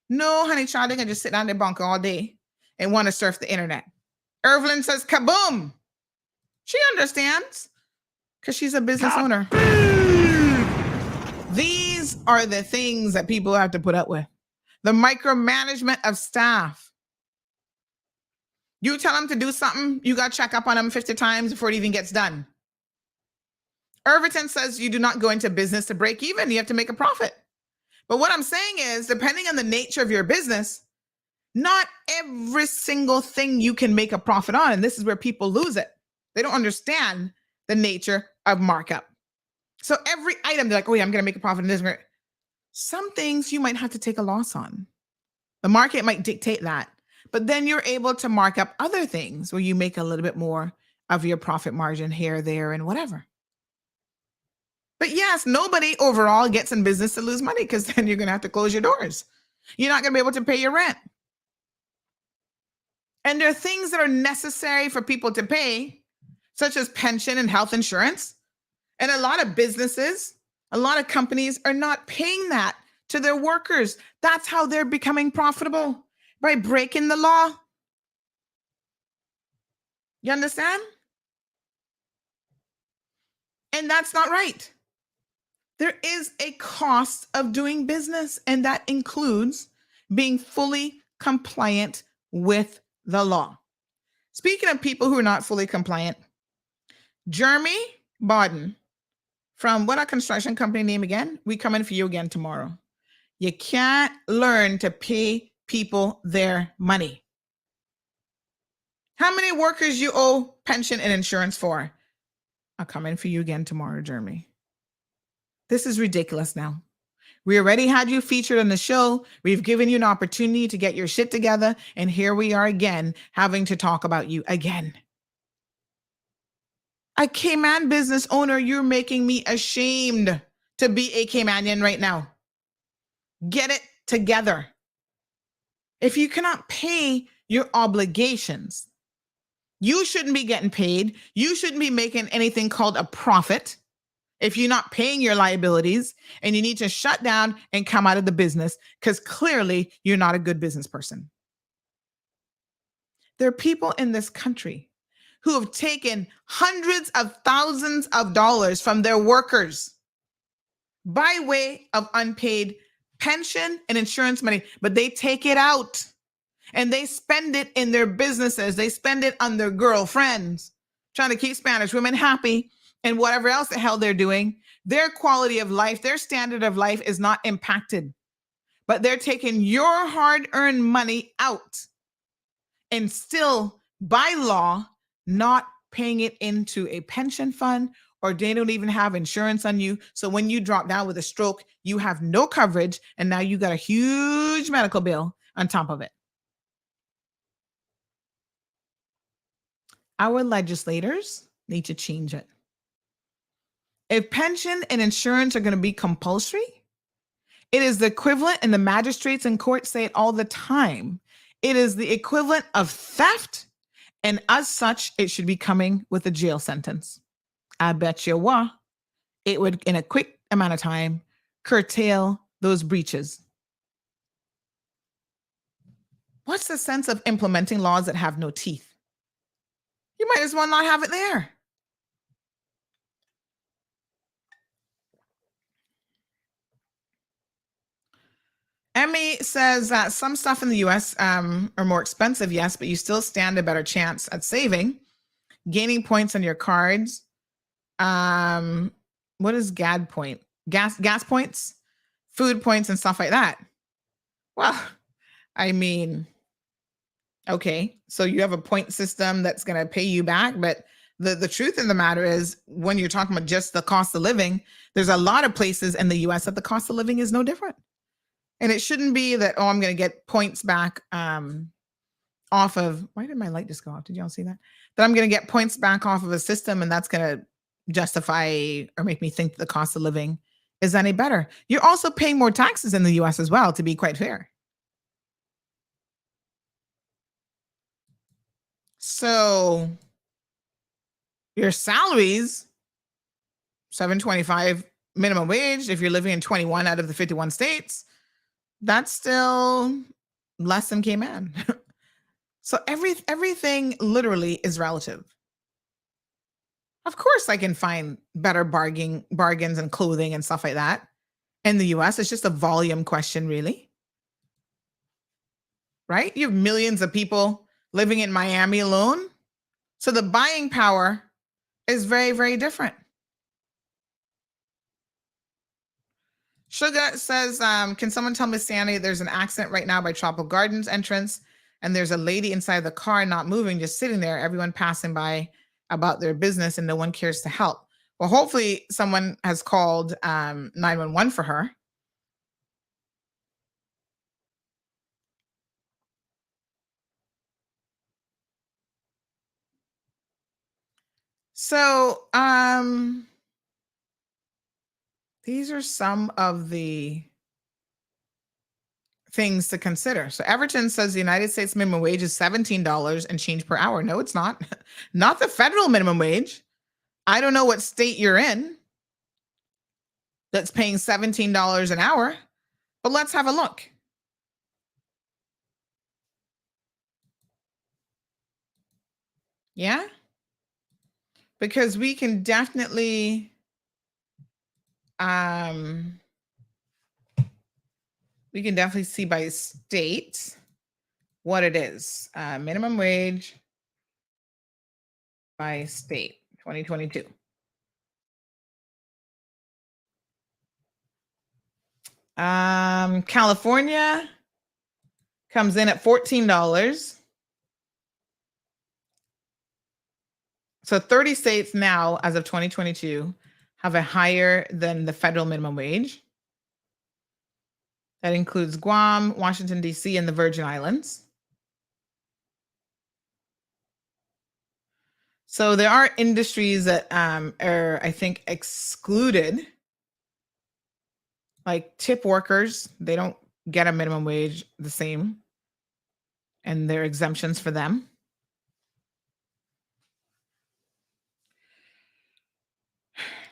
No, honey child, they can just sit down their bunker all day and want to surf the internet. Evelyn says, kaboom. She understands because she's a business owner. These are the things that people have to put up with. The micromanagement of staff. You tell them to do something, you got to check up on them 50 times before it even gets done. Irvington says you do not go into business to break even. You have to make a profit. But what I'm saying is, depending on the nature of your business, not every single thing you can make a profit on. And this is where people lose it. They don't understand the nature of markup. So every item, they're like, oh yeah, I'm going to make a profit in this. Some things you might have to take a loss on. The market might dictate that. But then you're able to mark up other things where you make a little bit more of your profit margin here, there, and whatever. But yes, nobody overall gets in business to lose money, because then you're going to have to close your doors. You're not going to be able to pay your rent. And there are things that are necessary for people to pay, such as pension and health insurance. And a lot of businesses, a lot of companies are not paying that to their workers. That's how they're becoming profitable, by breaking the law. You understand? And that's not right. There is a cost of doing business, and that includes being fully compliant with the law. Speaking of people who are not fully compliant, Jeremy Bodden from what a construction company name again? We coming for you again tomorrow. You can't learn to pay people their money. How many workers you owe pension and insurance for? I'll come in for you again tomorrow, Jeremy. This is ridiculous now. We already had you featured on the show. We've given you an opportunity to get your shit together. And here we are again, having to talk about you again. A Cayman business owner, you're making me ashamed to be a Caymanian right now. Get it together. If you cannot pay your obligations, you shouldn't be getting paid. You shouldn't be making anything called a profit if you're not paying your liabilities, and you need to shut down and come out of the business because clearly you're not a good business person. There are people in this country who have taken hundreds of thousands of dollars from their workers by way of unpaid pension and insurance money, but they take it out and they spend it in their businesses. They spend it on their girlfriends, trying to keep Spanish women happy and whatever else the hell they're doing. Their quality of life, their standard of life is not impacted, but they're taking your hard-earned money out and still, by law, not paying it into a pension fund, or they don't even have insurance on you. So when you drop down with a stroke, you have no coverage, and now you got a huge medical bill on top of it. Our legislators need to change it. If pension and insurance are going to be compulsory, it is the equivalent, and the magistrates in court say it all the time, it is the equivalent of theft, and as such, it should be coming with a jail sentence. I bet you what, it would, in a quick amount of time, curtail those breaches. What's the sense of implementing laws that have no teeth? You might as well not have it there. Emmy says that some stuff in the US are more expensive, yes, but you still stand a better chance at saving, gaining points on your cards. What is GAD point? Gas points, food points, and stuff like that. Well, I mean, okay, so you have a point system that's going to pay you back, but the truth of the matter is, when you're talking about just the cost of living, there's a lot of places in the US that the cost of living is no different. And it shouldn't be that, oh, I'm going to get points back off of, why did my light just go off? Did y'all see that? That I'm going to get points back off of a system, and that's going to justify or make me think the cost of living is any better. You're also paying more taxes in the US as well, to be quite fair. So your salaries, $7.25 minimum wage, if you're living in 21 out of the 51 states, that's still less than Cayman. So everything literally is relative. Of course, I can find better bargains and clothing and stuff like that in the US. It's just a volume question, really. Right? You have millions of people living in Miami alone. So the buying power is very, very different. Sugar says, can someone tell Miss Sandy there's an accident right now by Tropical Gardens entrance, and there's a lady inside the car not moving, just sitting there, everyone passing by about their business, and no one cares to help. Well, hopefully someone has called 911 for her. So these are some of the things to consider. So Everton says the United States minimum wage is $17 and change per hour. No, it's not. Not the federal minimum wage. I don't know what state you're in that's paying $17 an hour, but let's have a look. Yeah? Because we can definitely see by state what it is. Minimum wage by state. 2022. California comes in at $14. So 30 states now, as of 2022, have a higher than the federal minimum wage. That includes Guam, Washington, D.C., and the Virgin Islands. So there are industries that are, I think, excluded, like tip workers. They don't get a minimum wage the same, and there are exemptions for them.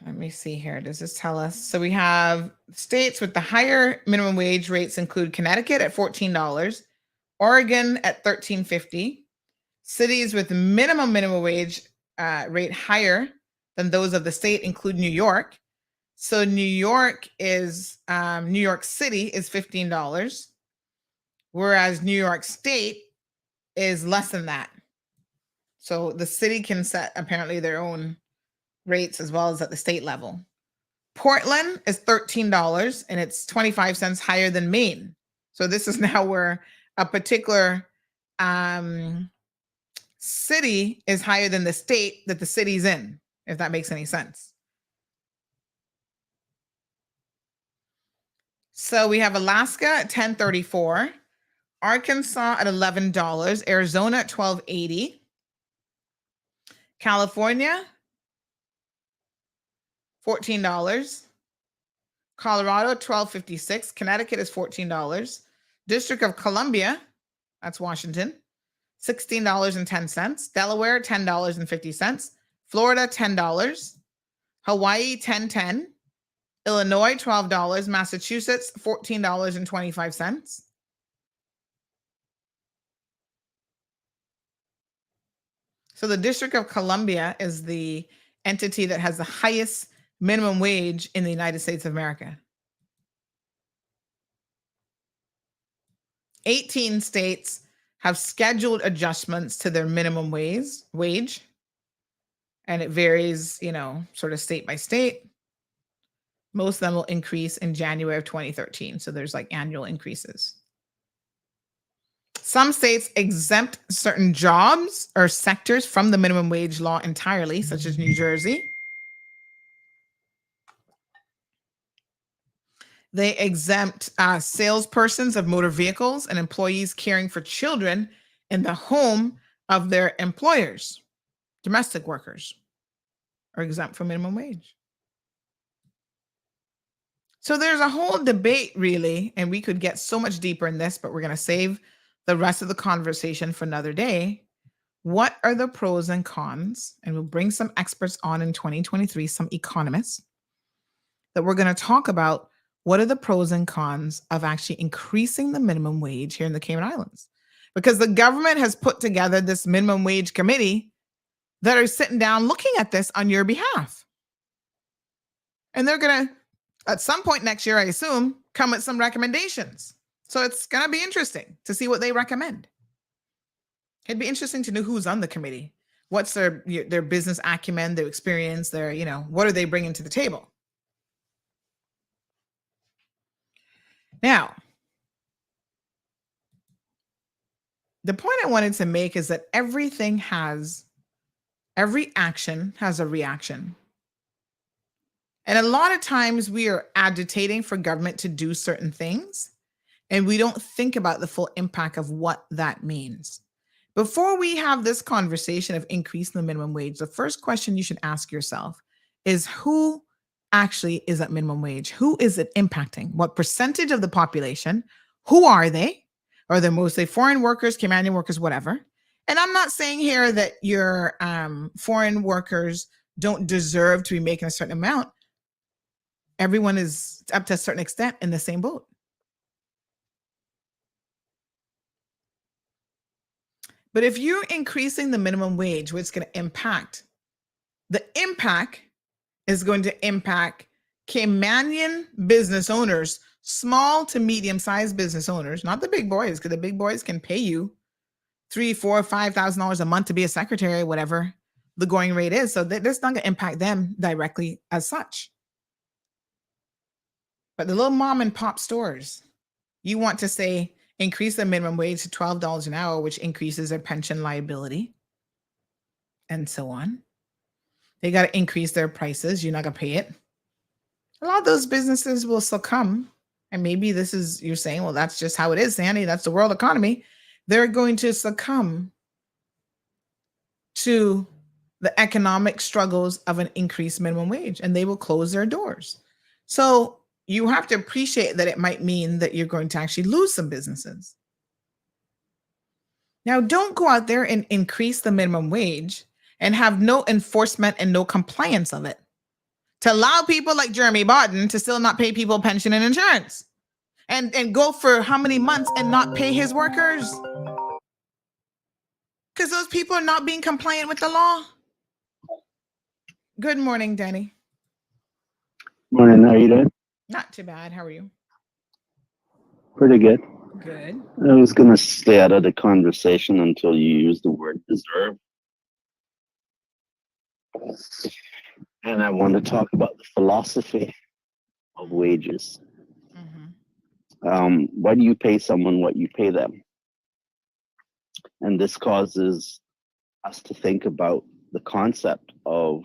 Let me see here. Does this tell us? So we have states with the higher minimum wage rates include Connecticut at $14, Oregon at $13.50. Cities with minimum wage rate higher than those of the state include New York. So New York is New York City is $15, whereas New York State is less than that. So the city can set apparently their own rates as well as at the state level. Portland is $13 and it's 25 cents higher than Maine. So this is now where a particular city is higher than the state that the city's in, if that makes any sense. So we have Alaska at $10.34, Arkansas at $11, Arizona at $12.80, California $14, Colorado $12.56, Connecticut is $14, District of Columbia, that's Washington, $16.10, Delaware $10.50, Florida $10, Hawaii $10.10, Illinois $12, Massachusetts $14.25. So the District of Columbia is the entity that has the highest minimum wage in the United States of America. 18 states have scheduled adjustments to their minimum wage, and it varies, sort of state by state. Most of them will increase in January of 2013. So there's like annual increases. Some states exempt certain jobs or sectors from the minimum wage law entirely, such as New Jersey. They exempt salespersons of motor vehicles and employees caring for children in the home of their employers. Domestic workers are exempt from minimum wage. So there's a whole debate, really, and we could get so much deeper in this, but we're going to save the rest of the conversation for another day. What are the pros and cons? And we'll bring some experts on in 2023, some economists, that we're going to talk about what are the pros and cons of actually increasing the minimum wage here in the Cayman Islands. Because the government has put together this minimum wage committee that are sitting down looking at this on your behalf. And they're going to, at some point next year, I assume, come with some recommendations. So it's going to be interesting to see what they recommend. It'd be interesting to know who's on the committee. What's their business acumen, their experience, their, what are they bringing to the table? Now, the point I wanted to make is that every action has a reaction. And a lot of times we are agitating for government to do certain things, and we don't think about the full impact of what that means. Before we have this conversation of increasing the minimum wage, the first question you should ask yourself is who actually is at minimum wage? Who is it impacting? What percentage of the population? Who are they? Are they mostly foreign workers, Caymanian workers, whatever? And I'm not saying here that your foreign workers don't deserve to be making a certain amount. Everyone is up to a certain extent in the same boat. But if you're increasing the minimum wage, what's going to impact? The impact is going to impact Caymanian business owners, small to medium-sized business owners, not the big boys, because the big boys can pay you $3,000, $4,000, $5,000 a month to be a secretary, whatever. the going rate is. So that's not going to impact them directly as such. But the little mom and pop stores, you want to say increase the minimum wage to $12 an hour, which increases their pension liability and so on. They got to increase their prices. You're not going to pay it. A lot of those businesses will succumb. And maybe this is, you're saying, well, that's just how it is, Sandy. That's the world economy. They're going to succumb to the economic struggles of an increased minimum wage, and they will close their doors. So you have to appreciate that it might mean that you're going to actually lose some businesses. Now, don't go out there and increase the minimum wage and have no enforcement and no compliance of it, to allow people like Jeremy Barton to still not pay people pension and insurance, and go for how many months and not pay his workers because those people are not being compliant with the law. Good morning, Danny. Morning, how are you doing? Not too bad. How are you? Pretty good. Good. I was going to stay out of the conversation until you used the word deserve. And I want to talk about the philosophy of wages. Why do you pay someone what you pay them? And this causes us to think about the concept of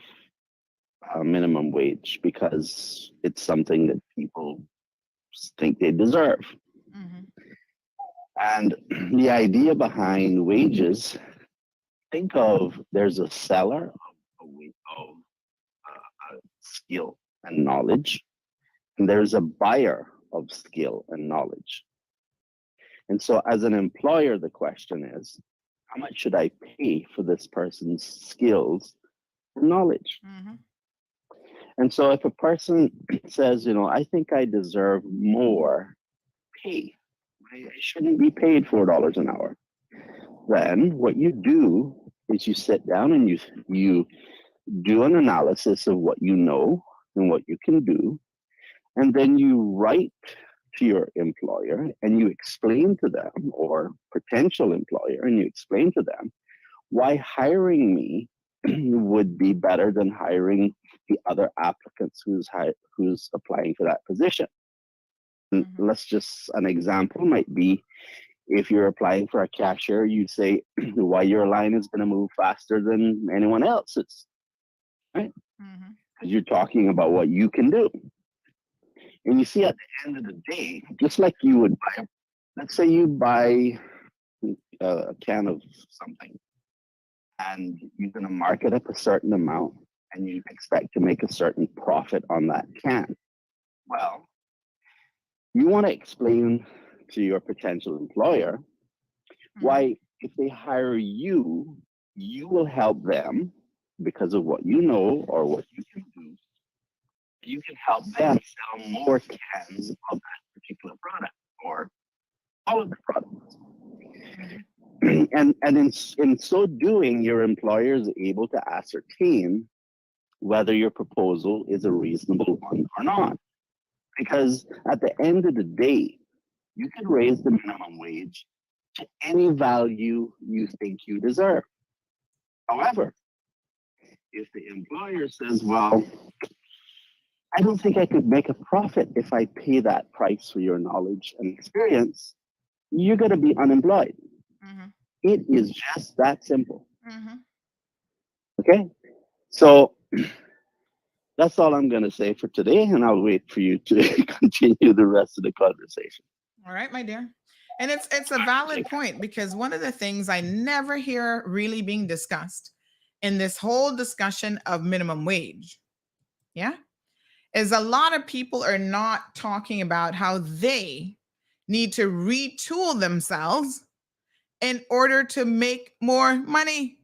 minimum wage, because it's something that people think they deserve. And the idea behind wages, think of, there's a seller of skill and knowledge, and there's a buyer of skill and knowledge. And so as an employer, the question is, how much should I pay for this person's skills and knowledge? And so if a person says, I think I deserve more pay, I shouldn't be paid $4 an hour, then what you do is you sit down and you do an analysis of what you know and what you can do, and then you write to your employer and you explain to them, or potential employer, and you explain to them why hiring me would be better than hiring the other applicants who's applying for that position. Let's just, an example might be, if you're applying for a cashier, you say why your line is going to move faster than anyone else's, right? Because you're talking about what you can do. And you see, at the end of the day, just like you would buy, let's say you buy a can of something, and you're going to mark it up a certain amount, and you expect to make a certain profit on that can. Well, you want to explain to your potential employer why, if they hire you, you will help them because of what you know or what you can do. You can help them sell more cans of that particular product or all of the products. And in so doing, your employer is able to ascertain whether your proposal is a reasonable one or not. Because at the end of the day, you can raise the minimum wage to any value you think you deserve. However, if the employer says, well, I don't think I could make a profit if I pay that price for your knowledge and experience, you're going to be unemployed. It is just that simple. Okay? So that's all I'm going to say for today, and I'll wait for you to continue the rest of the conversation. All right, my dear. And it's a valid point, because one of the things I never hear really being discussed in this whole discussion of minimum wage, is a lot of people are not talking about how they need to retool themselves in order to make more money.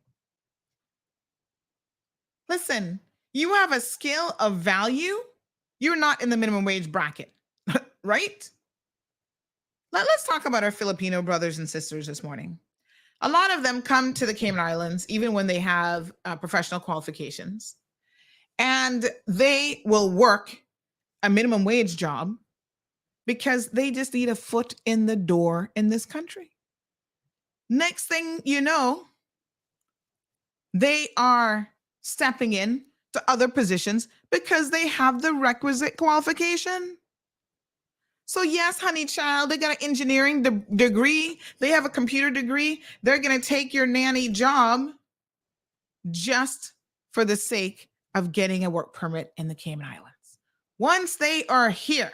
Listen, you have a skill of value, you're not in the minimum wage bracket, right? Let's talk about our Filipino brothers and sisters this morning. A lot of them come to the Cayman Islands, even when they have professional qualifications, and they will work a minimum wage job because they just need a foot in the door in this country. Next thing you know, they are stepping in to other positions because they have the requisite qualification. So yes, honey child, they got an engineering degree. They have a computer degree. They're going to take your nanny job just for the sake of getting a work permit in the Cayman Islands. Once they are here,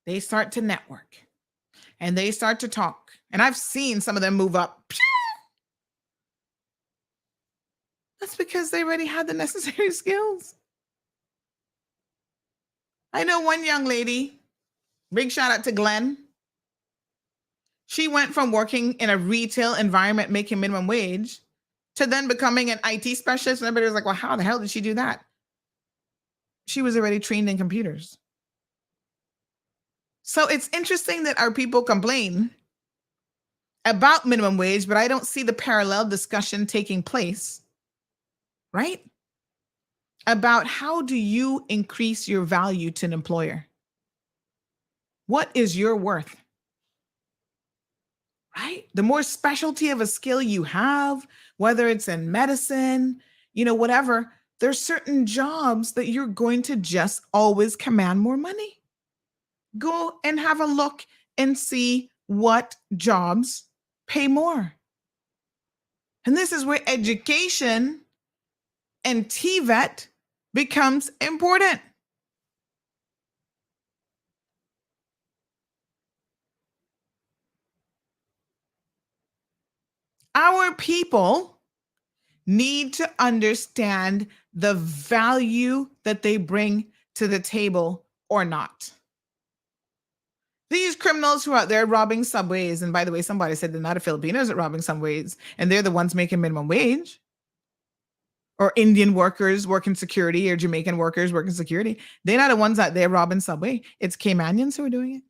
they start to network and they start to talk. And I've seen some of them move up. That's because they already had the necessary skills. I know one young lady, big shout out to Glenn. She went from working in a retail environment making minimum wage to then becoming an IT specialist. And everybody was like, well, how the hell did she do that? She was already trained in computers. So it's interesting that our people complain about minimum wage, but I don't see the parallel discussion taking place, right? About how do you increase your value to an employer? What is your worth? Right? The more specialty of a skill you have, whether it's in medicine, whatever, there's certain jobs that you're going to just always command more money. Go and have a look and see what jobs pay more. And this is where education and TVET becomes important. Our people need to understand the value that they bring to the table or not. These criminals who are out there robbing subways, and by the way, somebody said they're not a Filipinos at robbing subways, and they're the ones making minimum wage, or Indian workers working security, or Jamaican workers working security. They're not the ones out there robbing subway. It's Caymanians who are doing it.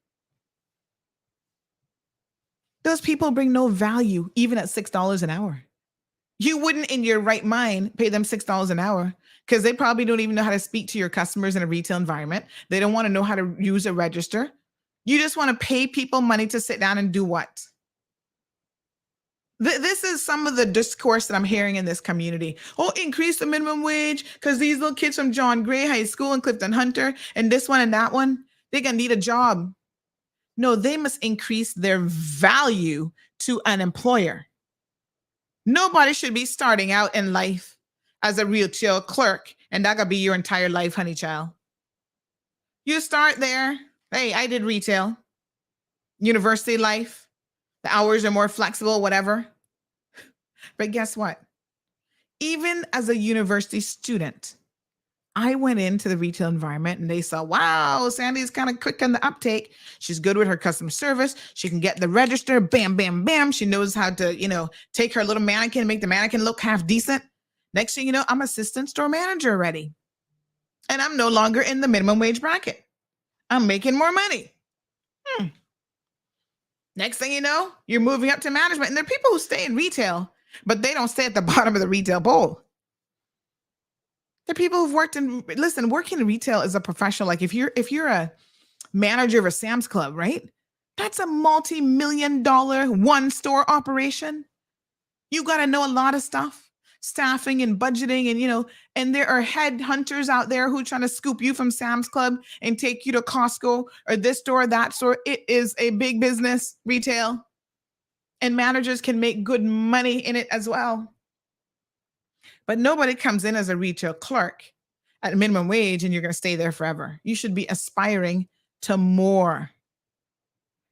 Those people bring no value, even at $6 an hour. You wouldn't in your right mind pay them $6 an hour because they probably don't even know how to speak to your customers in a retail environment. They don't want to know how to use a register. You just want to pay people money to sit down and do what? This is some of the discourse that I'm hearing in this community. Oh, increase the minimum wage because these little kids from John Gray High School and Clifton Hunter and this one and that one, they're going to need a job. No, they must increase their value to an employer. Nobody should be starting out in life as a retail clerk, and that could be your entire life, honey child. You start there. Hey, I did retail, university life. The hours are more flexible, whatever. But guess what? Even as a university student, I went into the retail environment and they saw, wow, Sandy's kind of quick on the uptake. She's good with her customer service. She can get the register, bam, bam, bam. She knows how to, take her little mannequin and make the mannequin look half decent. Next thing you know, I'm assistant store manager already. And I'm no longer in the minimum wage bracket. I'm making more money. Next thing you know, you're moving up to management. And there are people who stay in retail, but they don't stay at the bottom of the retail bowl. There are people who've worked in, listen, working in retail is a professional. Like if you're a manager of a Sam's Club, right? That's a multi-million-dollar one-store operation. You got to know a lot of stuff. Staffing and budgeting and, and there are headhunters out there who are trying to scoop you from Sam's Club and take you to Costco or this store, that store. It is a big business, retail, and managers can make good money in it as well. But nobody comes in as a retail clerk at minimum wage and you're going to stay there forever. You should be aspiring to more.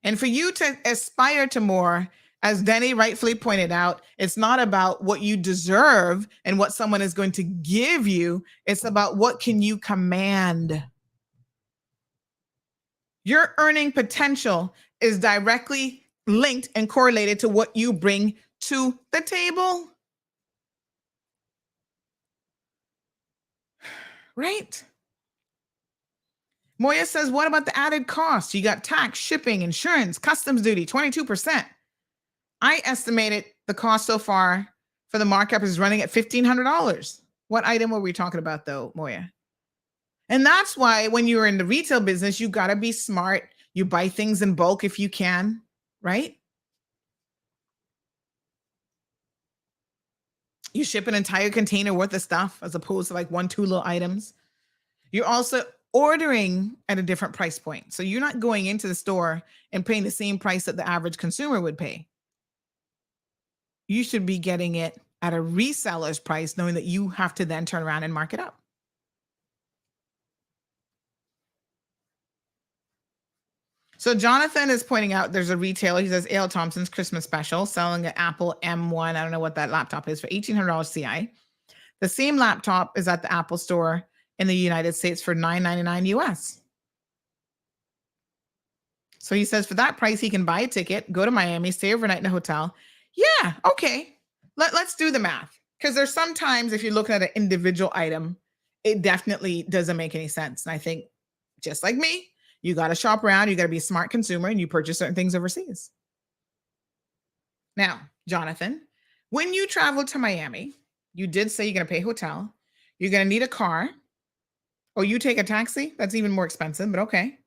And for you to aspire to more, as Denny rightfully pointed out, it's not about what you deserve and what someone is going to give you. It's about what can you command. Your earning potential is directly linked and correlated to what you bring to the table. Right? Moya says, what about the added cost? You got tax, shipping, insurance, customs duty, 22%. I estimated the cost so far for the markup is running at $1,500. What item were we talking about though, Moya? And that's why when you're in the retail business, you got to be smart. You buy things in bulk if you can, right? You ship an entire container worth of stuff as opposed to like 1-2 little items. You're also ordering at a different price point. So you're not going into the store and paying the same price that the average consumer would pay. You should be getting it at a reseller's price, knowing that you have to then turn around and mark it up. So Jonathan is pointing out there's a retailer, he says A.L. Thompson's Christmas special, selling an Apple M1, I don't know what that laptop is, for $1,800 CI. The same laptop is at the Apple store in the United States for $999 US. So he says for that price, he can buy a ticket, go to Miami, stay overnight in a hotel. Yeah, okay. Let's do the math. Because there's sometimes if you're looking at an individual item, it definitely doesn't make any sense. And I think just like me, you got to shop around, you got to be a smart consumer, and you purchase certain things overseas. Now, Jonathan, when you travel to Miami, you did say you're going to pay hotel. You're going to need a car. Or you take a taxi. That's even more expensive, but okay.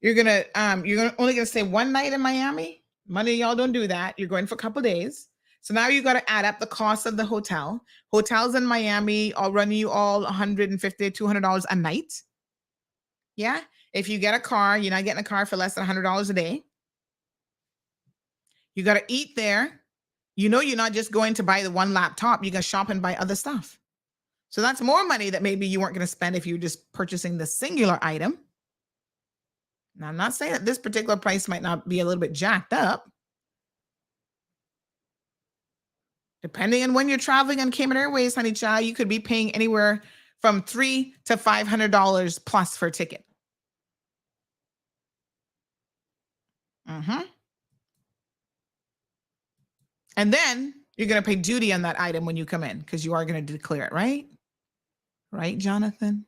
You're only going to stay one night in Miami. Money, y'all don't do that. You're going for a couple days. So now you got to add up the cost of the hotel. Hotels in Miami are running you all $150, $200 a night. Yeah. If you get a car, you're not getting a car for less than $100 a day. You got to eat there. You know, you're not just going to buy the one laptop. You got to shop and buy other stuff. So that's more money that maybe you weren't going to spend if you were just purchasing the singular item. Now, I'm not saying that this particular price might not be a little bit jacked up. Depending on when you're traveling on Cayman Airways, honey child, you could be paying anywhere from $300 to $500 plus for a ticket. And then you're going to pay duty on that item when you come in because you are going to declare it, right? Right, Jonathan?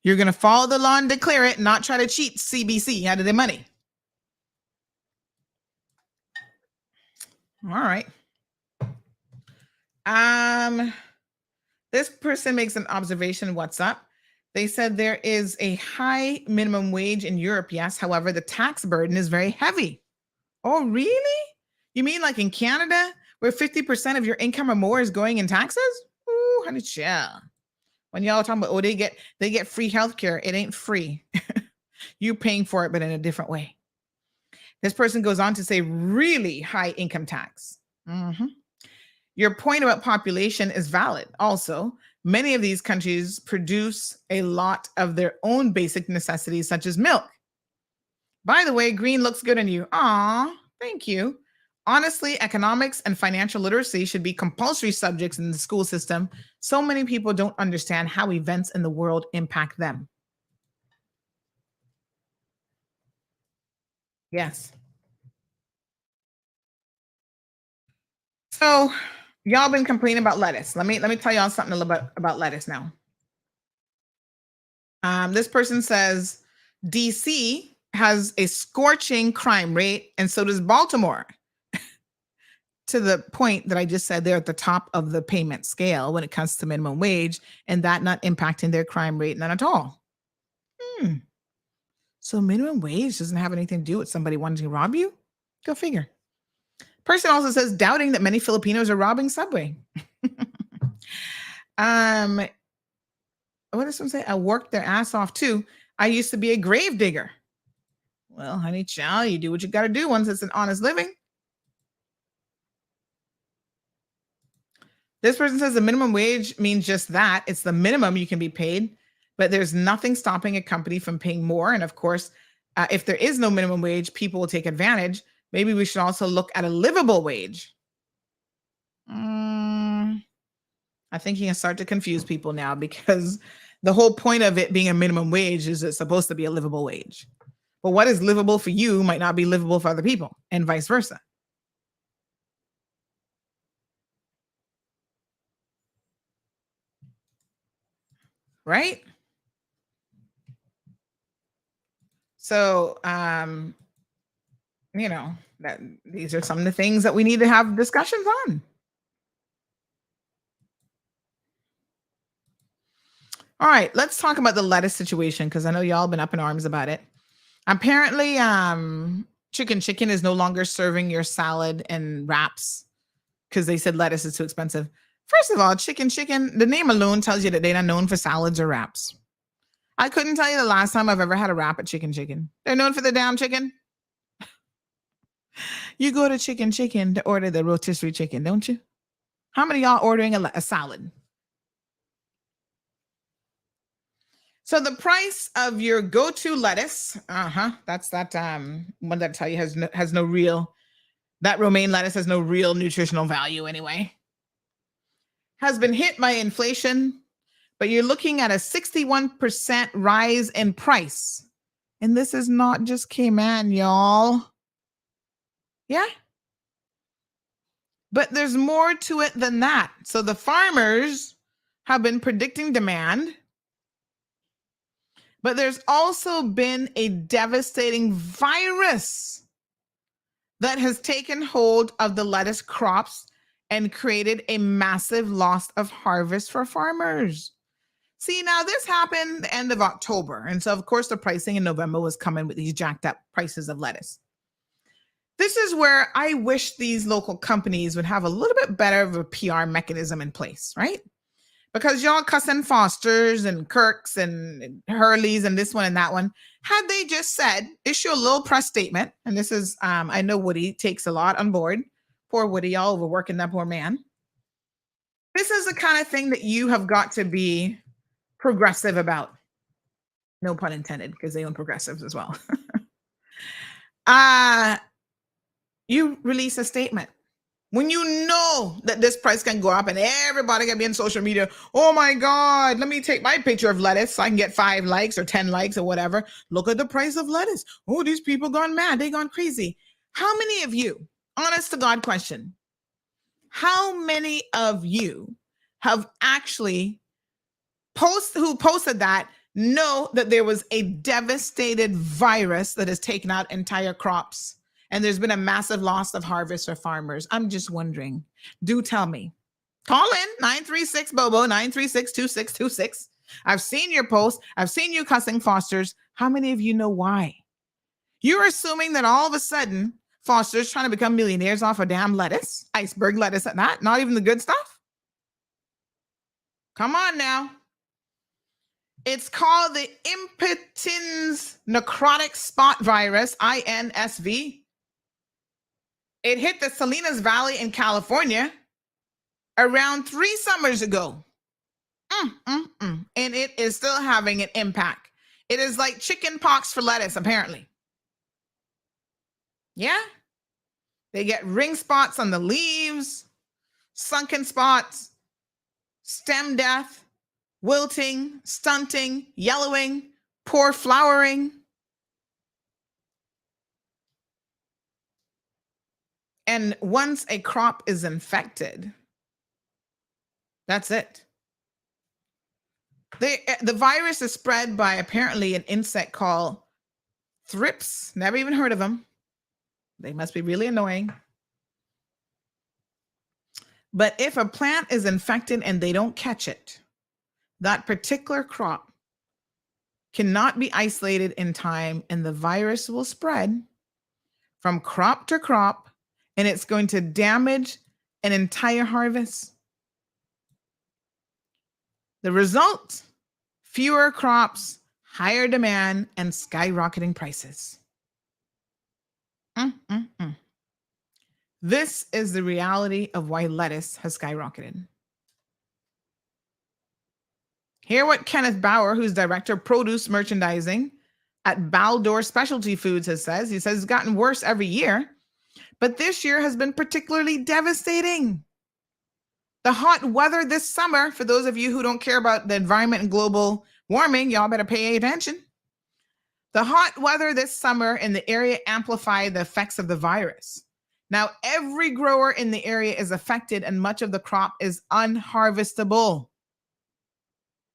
You're going to follow the law and declare it, not try to cheat CBC out of their money. All right. This person makes an observation. What's up? They said there is a high minimum wage in Europe. Yes. However, the tax burden is very heavy. Oh, really? You mean like in Canada, where 50% of your income or more is going in taxes? Ooh, honey, yeah. When y'all talking about, they get free healthcare. It ain't free. You're paying for it, but in a different way. This person goes on to say really high income tax. Your point about population is valid. Also, many of these countries produce a lot of their own basic necessities, such as milk. By the way, green looks good on you. Aw, thank you. Honestly, economics and financial literacy should be compulsory subjects in the school system. So many people don't understand how events in the world impact them. Yes. So y'all been complaining about lettuce. Let me tell y'all something a little bit about lettuce now. This person says DC has a scorching crime rate, and so does Baltimore. To the point that I just said, they're at the top of the payment scale when it comes to minimum wage, and that not impacting their crime rate, none at all. So minimum wage doesn't have anything to do with somebody wanting to rob you? Go figure. Person also says doubting that many Filipinos are robbing Subway. What does someone say? I worked their ass off too. I used to be a grave digger. Well, honey child, you do what you got to do once it's an honest living. This person says the minimum wage means just that. It's the minimum you can be paid, but there's nothing stopping a company from paying more. And of course, if there is no minimum wage, people will take advantage. Maybe we should also look at a livable wage. I think you can start to confuse people now because the whole point of it being a minimum wage is it's supposed to be a livable wage. But what is livable for you might not be livable for other people, and vice versa. Right? So, that these are some of the things that we need to have discussions on. All right, let's talk about the lettuce situation because I know y'all been up in arms about it. Apparently, Chicken is no longer serving your salad and wraps because they said lettuce is too expensive. First of all, chicken, the name alone tells you that they're not known for salads or wraps. I couldn't tell you the last time I've ever had a wrap at chicken. They're known for the damn chicken. You go to chicken to order the rotisserie chicken, don't you? How many of y'all ordering a salad? So the price of your go-to lettuce, that's that one that tell you has no real, that romaine lettuce has no real nutritional value anyway, has been hit by inflation, but you're looking at a 61% rise in price. And this is not just Cayman, y'all. Yeah. But there's more to it than that. So the farmers have been predicting demand, but there's also been a devastating virus that has taken hold of the lettuce crops and created a massive loss of harvest for farmers. See, now this happened the end of October. And so, of course, the pricing in November was coming with these jacked up prices of lettuce. This is where I wish these local companies would have a little bit better of a PR mechanism in place, right? Because y'all cussing Foster's and Kirk's and Hurley's and this one and that one, had they just said, issue a little press statement, and this is, I know Woody takes a lot on board. Poor Woody, y'all overworking that poor man. This is the kind of thing that you have got to be progressive about. No pun intended, because they own progressives as well. You release a statement. When you know that this price can go up and everybody can be on social media, oh my God, let me take my picture of lettuce so I can get 5 likes or 10 likes or whatever. Look at the price of lettuce. Oh, these people gone mad. They gone crazy. How many of you, honest to God question, how many of you have actually posted that know that there was a devastated virus that has taken out entire crops? And there's been a massive loss of harvest for farmers. I'm just wondering. Do tell me. Call in 936-BOBO, 936-2626. I've seen your post. I've seen you cussing Foster's. How many of you know why? You're assuming that all of a sudden Foster's trying to become millionaires off of damn lettuce, iceberg lettuce at that, not even the good stuff. Come on now. It's called the impotens necrotic spot virus, INSV. It hit the Salinas Valley in California around 3 summers ago. And it is still having an impact. It is like chicken pox for lettuce, apparently. Yeah. They get ring spots on the leaves, sunken spots, stem death, wilting, stunting, yellowing, poor flowering. And once a crop is infected, that's it. The virus is spread by apparently an insect called thrips. Never even heard of them. They must be really annoying. But if a plant is infected and they don't catch it, that particular crop cannot be isolated in time, and the virus will spread from crop to crop, and it's going to damage an entire harvest. The result, fewer crops, higher demand, and skyrocketing prices. This is the reality of why lettuce has skyrocketed. Hear what Kenneth Bauer, who's director of produce merchandising at Baldor Specialty Foods, says. He says it's gotten worse every year, but this year has been particularly devastating. The hot weather this summer, for those of you who don't care about the environment and global warming, y'all better pay attention. The hot weather this summer in the area amplified the effects of the virus. Now, every grower in the area is affected and much of the crop is unharvestable.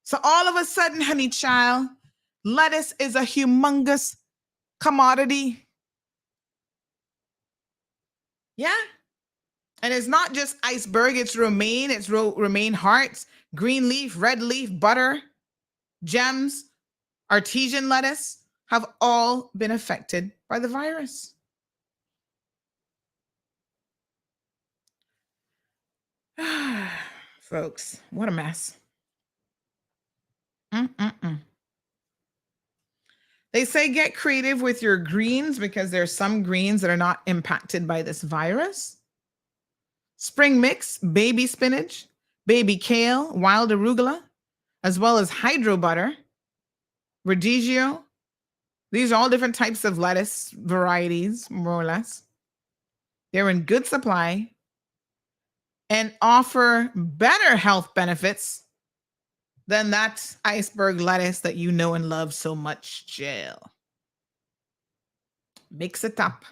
So all of a sudden, honey child, lettuce is a humongous commodity. Yeah. And it's not just iceberg, it's romaine, it's romaine hearts, green leaf, red leaf, butter, gems, artesian lettuce have all been affected by the virus. Folks, what a mess. Mm-mm-mm. They say get creative with your greens because there's some greens that are not impacted by this virus. Spring mix, baby spinach, baby kale, wild arugula, as well as hydro butter, radicchio. These are all different types of lettuce varieties, more or less. They're in good supply and offer better health benefits than that iceberg lettuce that you know and love so much, Jill. Mix it up.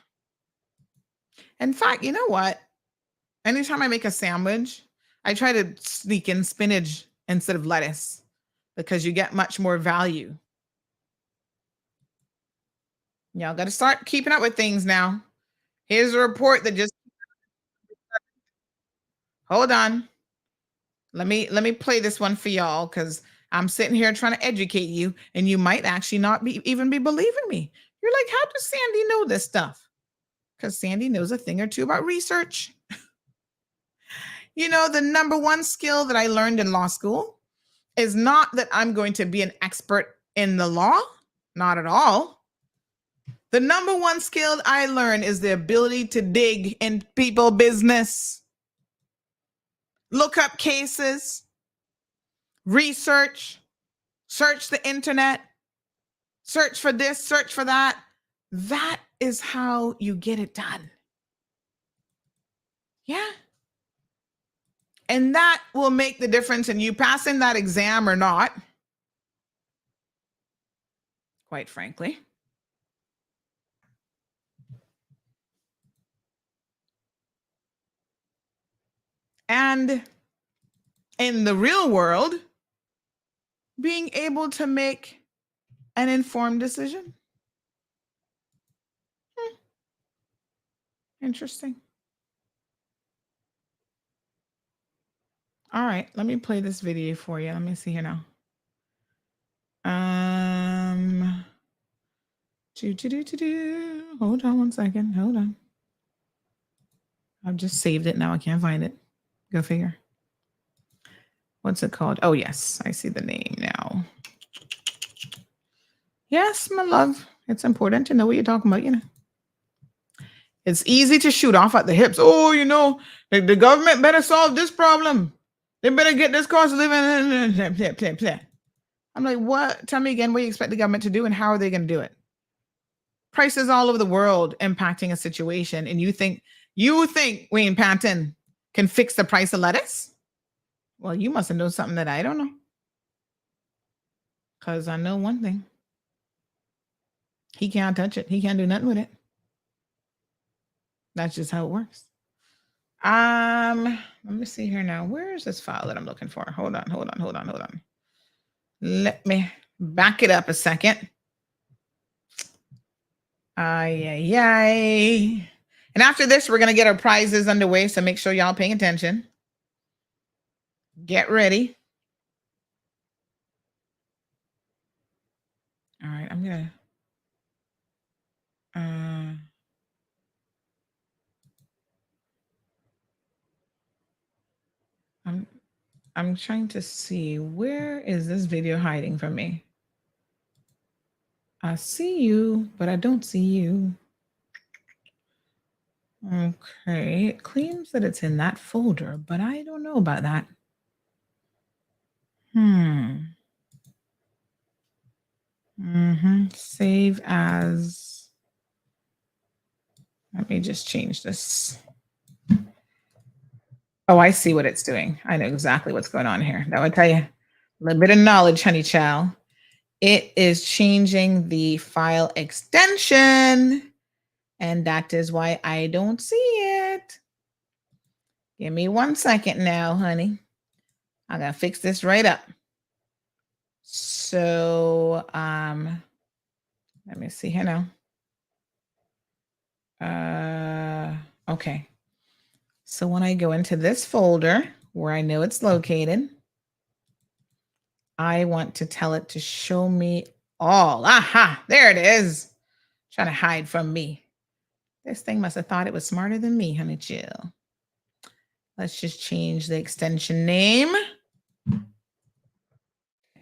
In fact, you know what? Anytime I make a sandwich, I try to sneak in spinach instead of lettuce because you get much more value. Y'all got to start keeping up with things now. Here's a report that just... Hold on. Let me play this one for y'all because I'm sitting here trying to educate you, and you might actually not even be believing me. You're like, how does Sandy know this stuff? Because Sandy knows a thing or two about research. You know, the number one skill that I learned in law school is not that I'm going to be an expert in the law. Not at all. The number one skill I learned is the ability to dig in people business. Look up cases, research, search the internet, search for this, search for that. That is how you get it done. Yeah. And that will make the difference in you passing that exam or not, quite frankly. And in the real world, being able to make an informed decision. Interesting. All right, let me play this video for you. Let me see here now. Hold on one second. Hold on. I've just saved it. Now I can't find it. Go figure. What's it called? Oh, yes. I see the name now. Yes, my love. It's important to know what you're talking about, you know. It's easy to shoot off at the hips. Oh, you know, the government better solve this problem. They better get this cost of living. I'm like, what? Tell me again what you expect the government to do and how are they going to do it? Prices all over the world impacting a situation. And you think Wayne Patton can fix the price of lettuce? Well, you must know something that I don't know. Because I know one thing. He can't touch it. He can't do nothing with it. That's just how it works. Let me see here now. Where is this file that I'm looking for? Hold on. Let me back it up a second. Ay. And after this, we're going to get our prizes underway. So make sure y'all paying attention. Get ready. All right, I'm going to... I'm trying to see, where is this video hiding from me? I see you, but I don't see you. Okay, it claims that it's in that folder, but I don't know about that. Save as. Let me just change this. Oh, I see what it's doing. I know exactly what's going on here. That would tell you a little bit of knowledge, honey child. It is changing the file extension, and that is why I don't see it. Give me 1 second now, honey. I gotta fix this right up. So, let me see here now. Okay. So when I go into this folder where I know it's located, I want to tell it to show me all. Aha, there it is. Trying to hide from me. This thing must have thought it was smarter than me, honey chill. Let's just change the extension name.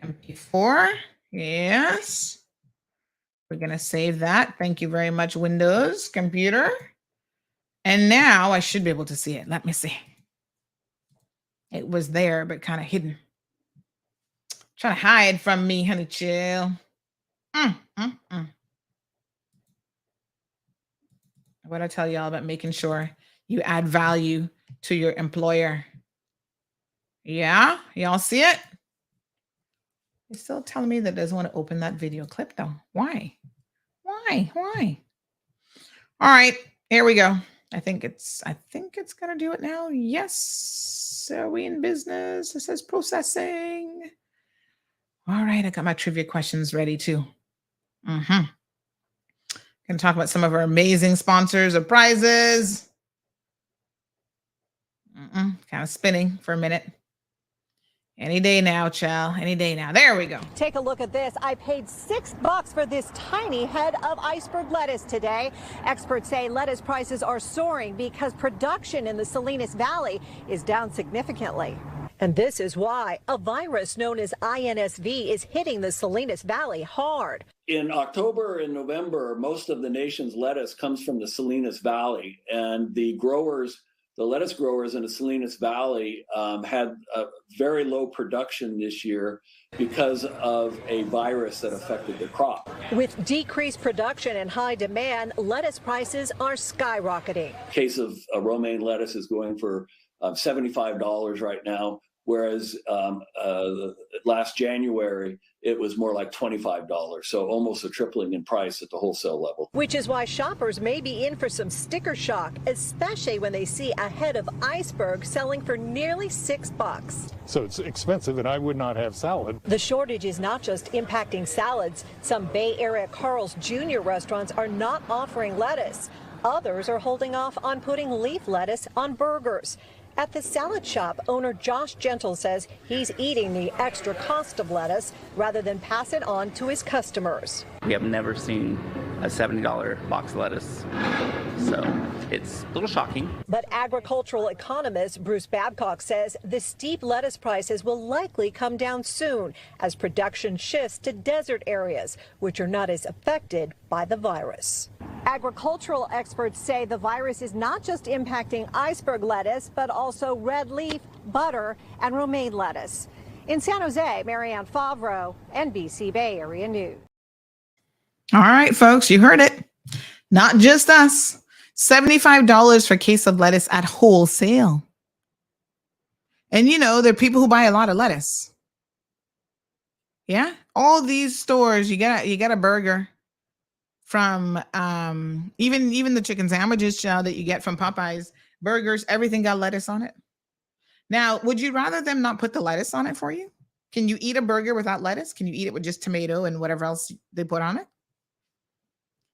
MP4. Yes. We're going to save that. Thank you very much, Windows computer. And now I should be able to see it. Let me see. It was there, but kind of hidden. Trying to hide from me, honey chill. What I tell y'all about making sure you add value to your employer. Yeah, y'all see it? It's still telling me that it doesn't want to open that video clip though. Why? Why? All right, here we go. I think it's gonna do it now. Yes. Are we in business? It says processing. All right, I got my trivia questions ready too. Gonna talk about some of our amazing sponsors of prizes. Kind of spinning for a minute. Any day now, Chell. Any day now. There we go. Take a look at this. I paid $6 for this tiny head of iceberg lettuce today. Experts say lettuce prices are soaring because production in the Salinas Valley is down significantly. And this is why a virus known as INSV is hitting the Salinas Valley hard. In October and November, most of the nation's lettuce comes from the Salinas Valley, and the lettuce growers in the Salinas Valley had a very low production this year because of a virus that affected the crop. With decreased production and high demand, lettuce prices are skyrocketing. Case of romaine lettuce is going for $75 right now, whereas last January it was more like $25, so almost a tripling in price at the wholesale level. Which is why shoppers may be in for some sticker shock, especially when they see a head of iceberg selling for nearly $6. So it's expensive, and I would not have salad. The shortage is not just impacting salads. Some Bay Area Carl's Jr. restaurants are not offering lettuce. Others are holding off on putting leaf lettuce on burgers. At the salad shop, owner Josh Gentle says he's eating the extra cost of lettuce rather than pass it on to his customers. We have never seen a $70 box of lettuce, so it's a little shocking. But agricultural economist Bruce Babcock says the steep lettuce prices will likely come down soon as production shifts to desert areas, which are not as affected by the virus. Agricultural experts say the virus is not just impacting iceberg lettuce, but also red leaf, butter, and romaine lettuce. In San Jose, Marianne Favreau, NBC Bay Area News. All right, folks, you heard it. Not just us. $75 for a case of lettuce at wholesale. And you know, there are people who buy a lot of lettuce. Yeah, all these stores, you get a burger from even the chicken sandwiches that you get from Popeyes, burgers, everything got lettuce on it. Now, would you rather them not put the lettuce on it for you? Can you eat a burger without lettuce? Can you eat it with just tomato and whatever else they put on it?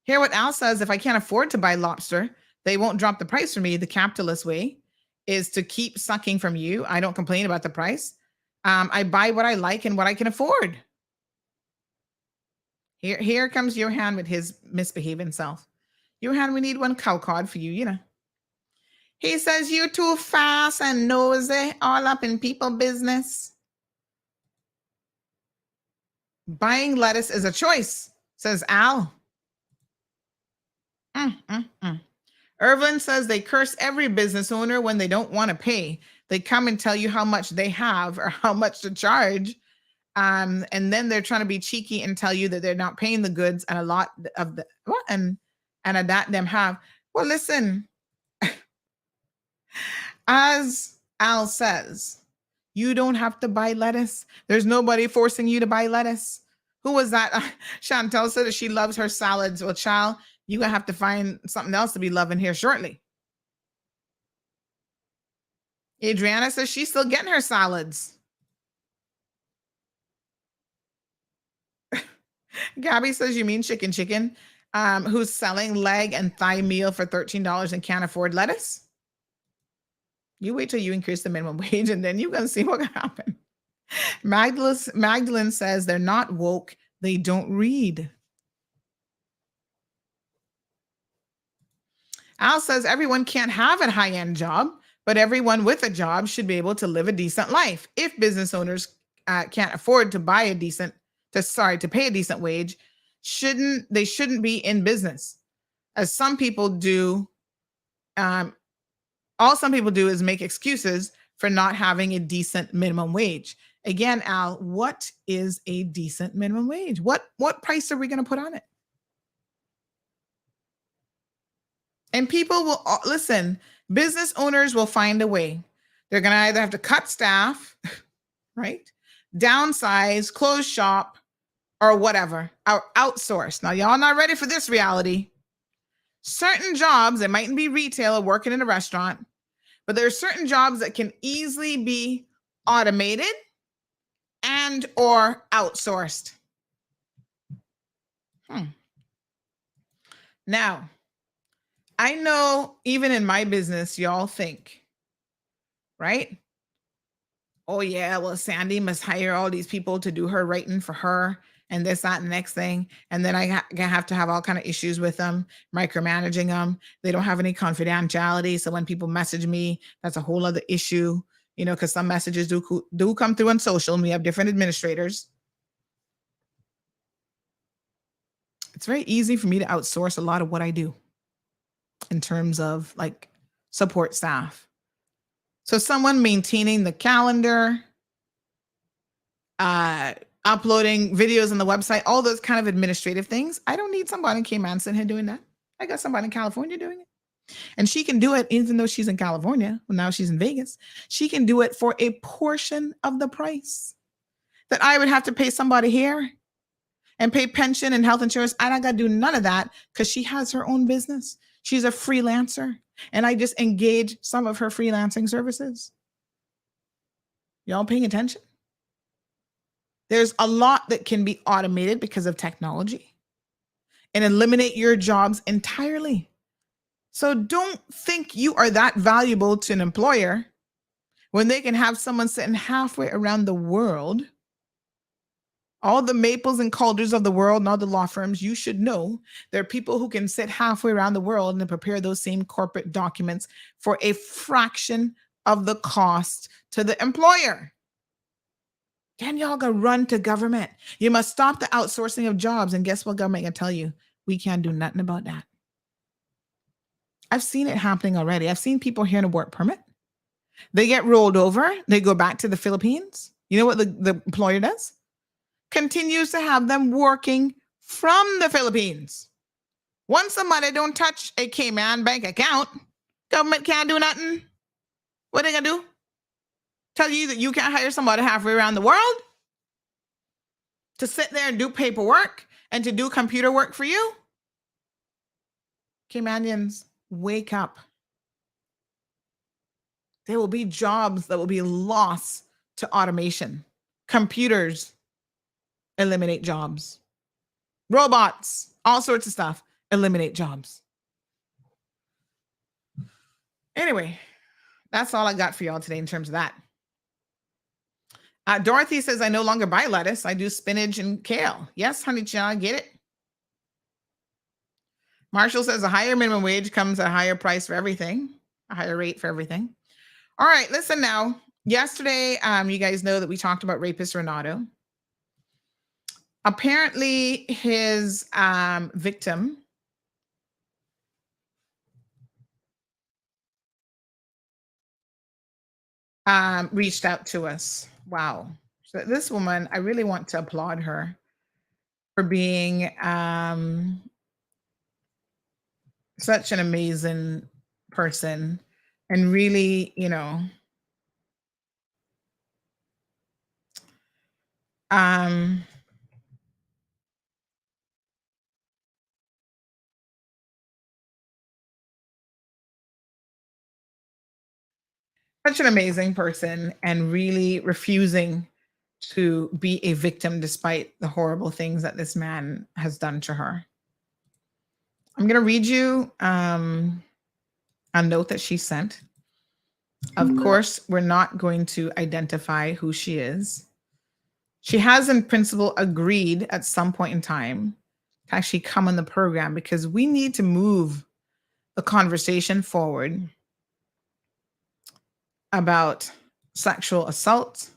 Hear what Al says: if I can't afford to buy lobster, they won't drop the price for me. The capitalist way is to keep sucking from you. I don't complain about the price. I buy what I like and what I can afford. Here comes Johan with his misbehaving self. Johan, we need one cow cod for you, you know. He says, you're too fast and nosy, all up in people business. Buying lettuce is a choice, says Al. Irvin says they curse every business owner when they don't want to pay. They come and tell you how much they have or how much to charge. And then they're trying to be cheeky and tell you that they're not paying the goods, and a lot of the and that them have. Well, listen, as Al says, you don't have to buy lettuce. There's nobody forcing you to buy lettuce. Who was that? Chantel said that she loves her salads. Well, child, you're gonna have to find something else to be loving here shortly. Adriana says she's still getting her salads. Gabby says, you mean chicken, who's selling leg and thigh meal for $13 and can't afford lettuce? You wait till you increase the minimum wage and then you're going to see what can happen. Magdalene says they're not woke. They don't read. Al says everyone can't have a high-end job. but everyone with a job should be able to live a decent life. If business owners can't afford to to pay a decent wage, they shouldn't be in business. As some people do, all some people do is make excuses for not having a decent minimum wage. Again, Al, what is a decent minimum wage? What price are we going to put on it? And people will listen. Business owners will find a way. They're going to either have to cut staff, right? Downsize, close shop, or whatever, or outsource. Now, y'all not ready for this reality. Certain jobs, it mightn't be retail or working in a restaurant, but there are certain jobs that can easily be automated and or outsourced. Now, I know even in my business, y'all think, right? Oh yeah, well, Sandy must hire all these people to do her writing for her and this, that, and the next thing. And then I have to have all kind of issues with them, micromanaging them. They don't have any confidentiality. So when people message me, that's a whole other issue, because some messages do come through on social and we have different administrators. It's very easy for me to outsource a lot of what I do in terms of like support staff. So someone maintaining the calendar, uploading videos on the website, all those kind of administrative things. I don't need somebody in Cayman sitting here doing that. I got somebody in California doing it. And she can do it even though she's in California. Well, now she's in Vegas. She can do it for a portion of the price that I would have to pay somebody here and pay pension and health insurance. I don't got to do none of that because she has her own business. She's a freelancer. And I just engage some of her freelancing services. Y'all paying attention? There's a lot that can be automated because of technology and eliminate your jobs entirely. So don't think you are that valuable to an employer when they can have someone sitting halfway around the world. All the Maples and Calders of the world and all the law firms, you should know there are people who can sit halfway around the world and prepare those same corporate documents for a fraction of the cost to the employer. Then y'all gonna run to government. You must stop the outsourcing of jobs. And guess what government can tell you? We can't do nothing about that. I've seen it happening already. I've seen people here in a work permit. They get rolled over. They go back to the Philippines. You know what the employer does? Continues to have them working from the Philippines. Once somebody don't touch a Cayman bank account, government can't do nothing. What are they gonna do? Tell you that you can't hire somebody halfway around the world to sit there and do paperwork and to do computer work for you? Caymanians, wake up. There will be jobs that will be lost to automation. Computers eliminate jobs. Robots, all sorts of stuff, eliminate jobs. Anyway, that's all I got for y'all today in terms of that. Dorothy says, I no longer buy lettuce. I do spinach and kale. Yes, honey child, get it. Marshall says a higher minimum wage comes at a higher price for everything, a higher rate for everything. All right, listen now. Yesterday, you guys know that we talked about rapist Renato. Apparently, his victim reached out to us. Wow. So this woman, I really want to applaud her for being such an amazing person and really, such an amazing person and really refusing to be a victim despite the horrible things that this man has done to her. I'm going to read you a note that she sent. Of course, we're not going to identify who she is. She has in principle agreed at some point in time to actually come on the program because we need to move the conversation forward about sexual assault,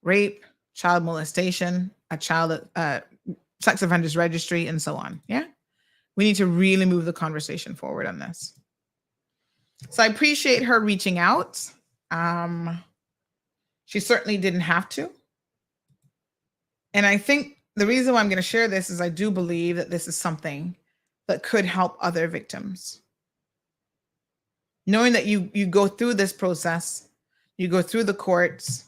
rape, child molestation, sex offenders registry, and so on. Yeah. We need to really move the conversation forward on this. So I appreciate her reaching out. She certainly didn't have to. And I think the reason why I'm going to share this is I do believe that this is something that could help other victims. Knowing that you go through this process, you go through the courts,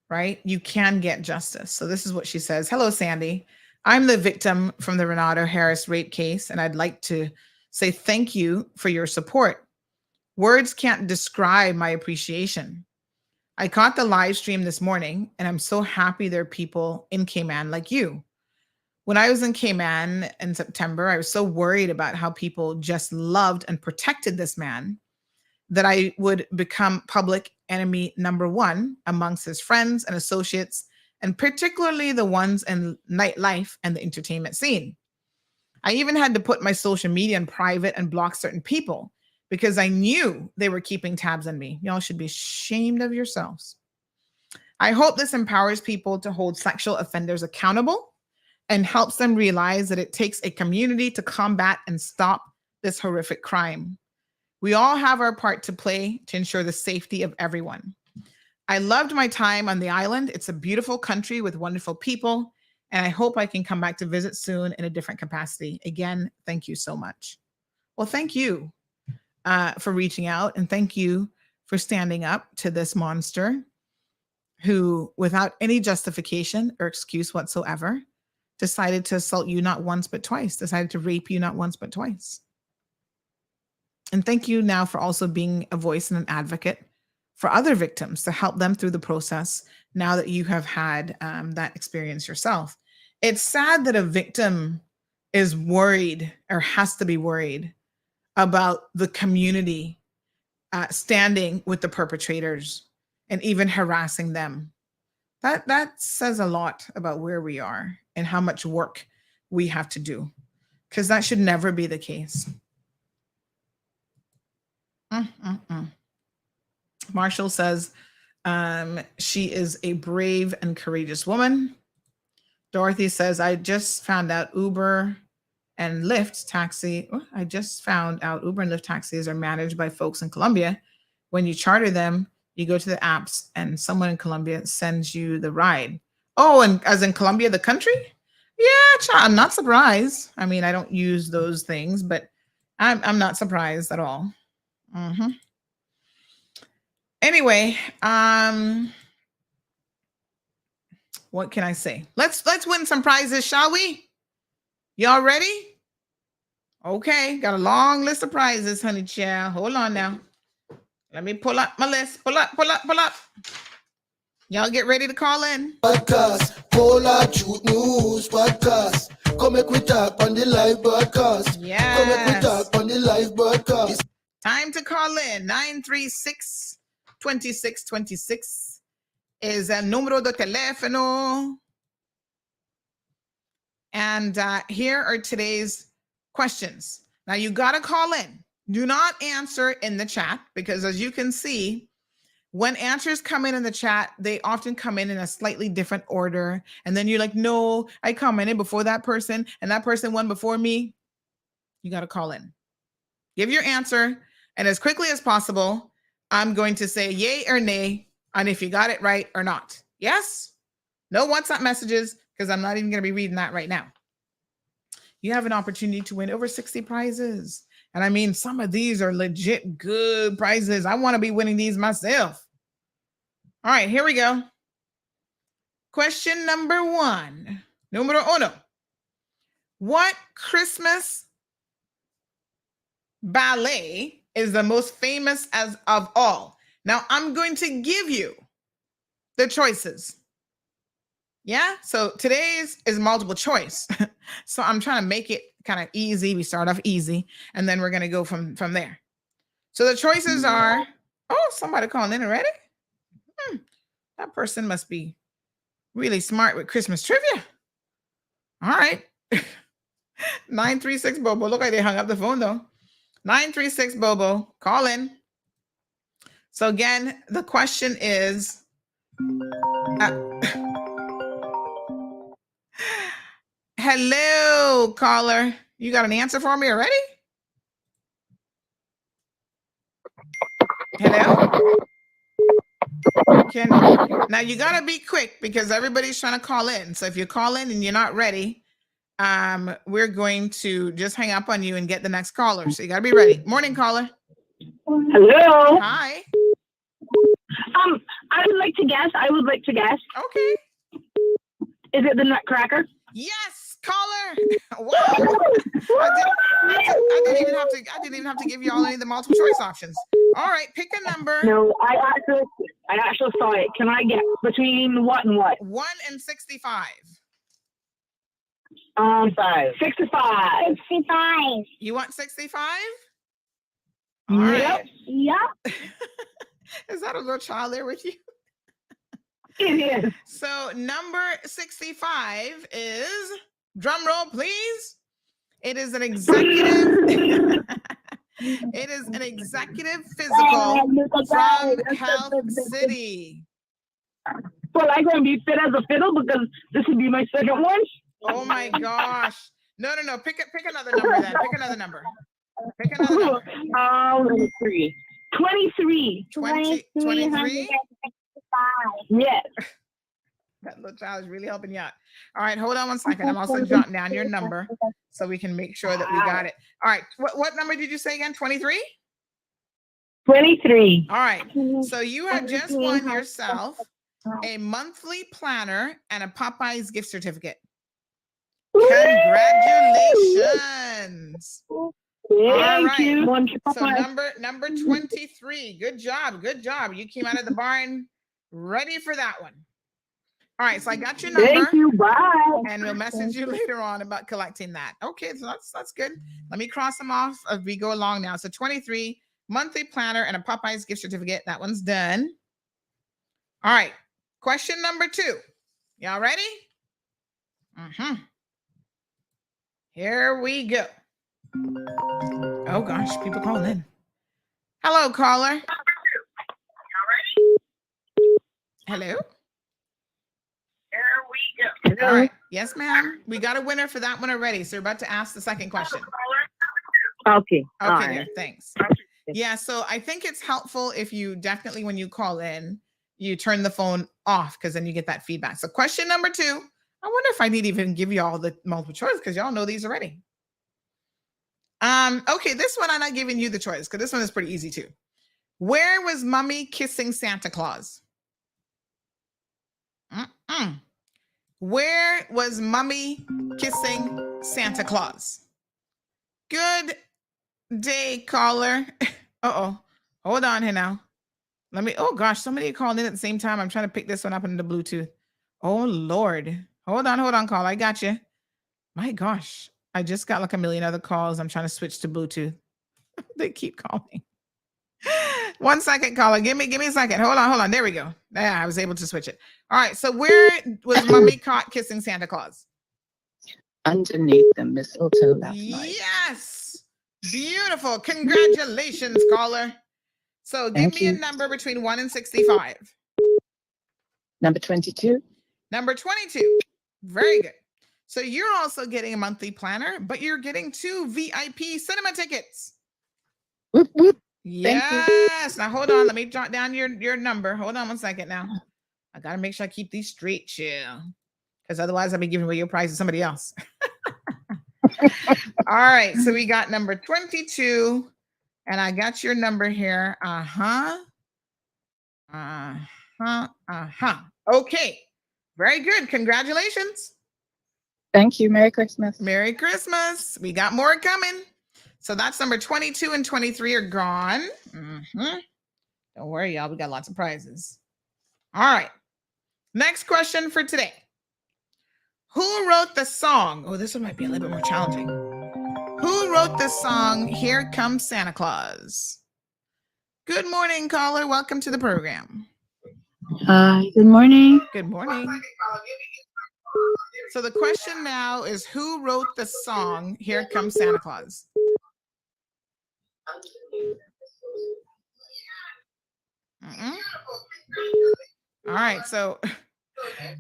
right? You can get justice. So this is what she says. Hello, Sandy. I'm the victim from the Renato Harris rape case, and I'd like to say thank you for your support. Words can't describe my appreciation. I caught the live stream this morning, and I'm so happy there are people in Cayman like you. When I was in Cayman in September, I was so worried about how people just loved and protected this man that I would become public enemy number one amongst his friends and associates, and particularly the ones in nightlife and the entertainment scene. I even had to put my social media in private and block certain people because I knew they were keeping tabs on me. Y'all should be ashamed of yourselves. I hope this empowers people to hold sexual offenders accountable and helps them realize that it takes a community to combat and stop this horrific crime. We all have our part to play to ensure the safety of everyone. I loved my time on the island. It's a beautiful country with wonderful people, and I hope I can come back to visit soon in a different capacity. Again, thank you so much. Well, thank you for reaching out, and thank you for standing up to this monster who, without any justification or excuse whatsoever, decided to assault you not once but twice, decided to rape you not once but twice. And thank you now for also being a voice and an advocate for other victims to help them through the process now that you have had that experience yourself. It's sad that a victim is worried or has to be worried about the community standing with the perpetrators and even harassing them. That says a lot about where we are and how much work we have to do, because that should never be the case. Marshall says she is a brave and courageous woman. Dorothy says, I just found out Uber and Lyft taxis are managed by folks in Colombia. When you charter them, you go to the apps and someone in Colombia sends you the ride. Oh, and as in Colombia, the country? Yeah, I'm not surprised. I mean, I don't use those things, but I'm not surprised at all. Anyway, what can I say? Let's win some prizes, shall we? Y'all ready? Okay, got a long list of prizes, honey child. Hold on now. Let me pull up my list. Pull up. Y'all get ready to call in. Podcast, Polar Truth News Podcast. Come make we talk on the live broadcast. Yes. Come make we talk on the live broadcast. Time to call in. 936-2626 is el número de teléfono. And here are today's questions. Now you got to call in. Do not answer in the chat, because as you can see, when answers come in the chat, they often come in a slightly different order. And then you're like, no, I commented before that person and that person won before me. You got to call in. Give your answer. And as quickly as possible, I'm going to say yay or nay on if you got it right or not. Yes? No WhatsApp messages, because I'm not even going to be reading that right now. You have an opportunity to win over 60 prizes. And I mean, some of these are legit good prizes. I want to be winning these myself. All right, here we go. Question number 1. Numero uno. What Christmas ballet is the most famous of all? Now, I'm going to give you the choices. Yeah, so today's is multiple choice. So I'm trying to make it kind of easy. We start off easy, and then we're going to go from there. So the choices are, oh, somebody calling in already? That person must be really smart with Christmas trivia. All right. 936 Bobo. Look like they hung up the phone, though. 936 Bobo. Call in. So again, the question is, hello, caller. You got an answer for me already? Hello? Now you got to be quick because everybody's trying to call in. So if you call in and you're not ready, we're going to just hang up on you and get the next caller. So you got to be ready. Morning, caller. Hello. Hi. I would like to guess. Okay. Is it the Nutcracker? Yes, caller. Wow. I didn't even have to give you all any of the multiple choice options. All right, pick a number. No, I actually saw it. Can I get between what and what? 1 and 65. 65. 65. You want 65? All right. Yep. Is that a little child there with you? It is. So number 65 is, drum roll, please. It is an executive. It is an executive physical from Health City. Well, I'm going to be fit as a fiddle because this would be my second one. Oh my gosh. No. Pick another number then. Pick another number. Pick another number. 23. 23? Yes. That little child is really helping you out. All right, hold on one second. I'm also jotting down your number so we can make sure that we got it. All right, what number did you say again? 23? 23. All right, so you have just won yourself a monthly planner and a Popeyes gift certificate. Congratulations. Thank you. So number 23. Good job. You came out of the barn ready for that one. All right, so I got your number. Thank you. Bye. And we'll message you later on about collecting that. Okay, so that's good. Let me cross them off as we go along now. So 23, monthly planner and a Popeyes gift certificate. That one's done. All right, question number 2. Y'all ready? Here we go. Oh gosh, people calling in. Hello, caller. Hello. Here we go. All right. Yes, ma'am. We got a winner for that one already. So we're about to ask the second question. Okay. Okay, there. Thanks. Yeah, so I think it's helpful if you definitely, when you call in, you turn the phone off because then you get that feedback. So question number 2. I wonder if I need to even give you all the multiple choice because y'all know these already. Okay, this one I'm not giving you the choice because this one is pretty easy too. Where was Mummy kissing Santa Claus? Where was Mummy kissing Santa Claus? Good day, caller. Uh-oh. Hold on here now. Oh gosh, so many calling in at the same time. I'm trying to pick this one up into the Bluetooth. Oh Lord. Hold on, caller. I got you. My gosh. I just got like a million other calls. I'm trying to switch to Bluetooth. They keep calling. 1 second, caller. Give me a second. Hold on. There we go. Yeah, I was able to switch it. All right. So where was Mummy caught kissing Santa Claus? Underneath the mistletoe last night. Yes. Beautiful. Congratulations, caller. So give me a number between 1 and 65. Number 22. Number 22. Very good. So you're also getting a monthly planner, but you're getting 2 VIP cinema tickets. Whoop, whoop. Yes. Now hold on. Let me jot down your number. Hold on 1 second now. I got to make sure I keep these straight, chill. Because otherwise I'll be giving away your prize to somebody else. All right. So we got number 22. And I got your number here. Okay. Very good. Congratulations. Thank you. Merry Christmas. Merry Christmas. We got more coming. So that's number 22 and 23 are gone. Don't worry, y'all. We got lots of prizes. All right. Next question for today. Who wrote the song? Oh, this one might be a little bit more challenging. Who wrote the song, Here Comes Santa Claus? Good morning, caller. Welcome to the program. Hi, good morning. Good morning. So the question now is, who wrote the song, Here Comes Santa Claus? All right, so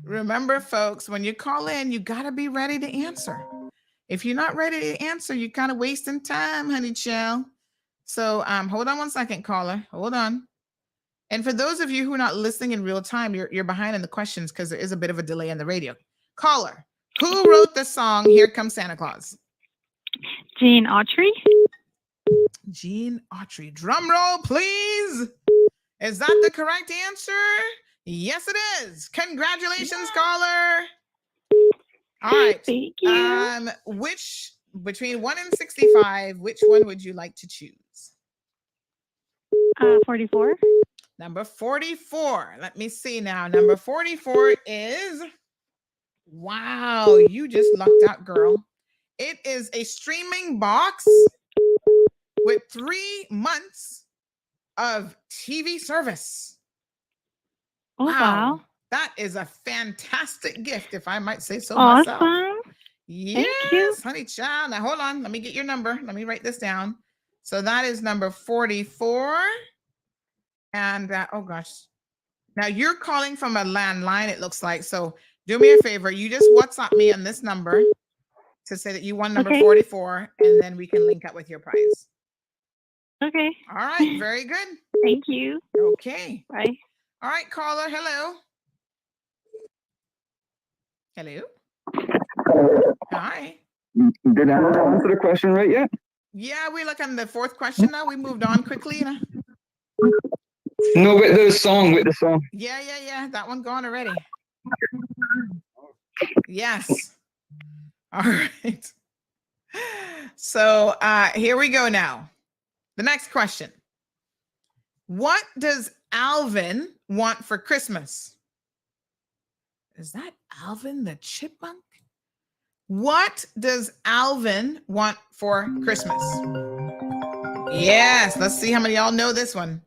remember, folks, when you call in, you got to be ready to answer. If you're not ready to answer, you're kind of wasting time, honey child. So hold on one second, caller. Hold on. And for those of you who are not listening in real time, you're behind in the questions because there is a bit of a delay in the radio. Caller, who wrote the song Here Comes Santa Claus? Gene Autry. Gene Autry. Drum roll, please. Is that the correct answer? Yes, it is. Congratulations, caller. All right. Thank you. Which between 1 and 65, which one would you like to choose? 44. Number 44. Let me see now. Number 44 is, wow, you just lucked out, girl. It is a streaming box with 3 months of TV service. Oh, wow. That is a fantastic gift, if I might say so Awesome. myself. Yes, Thank you. honey child. Now, hold on. Let me get your number. Let me write this down. So that is number 44. And, oh, gosh. Now, you're calling from a landline, it looks like. So do me a favor. You just WhatsApp me on this number to say that you won number 44, and then we can link up with your prize. Okay. All right. Very good. Thank you. Okay. Bye. All right, caller. Hello. Hello. Hi. Did I answer the question right yet? Yeah, we look on the 4th question now. We moved on quickly. No, with the song. Yeah. That one gone already. Yes. All right. So here we go now. The next question. What does Alvin want for Christmas? Is that Alvin the chipmunk? What does Alvin want for Christmas? Yes, let's see how many of y'all know this one.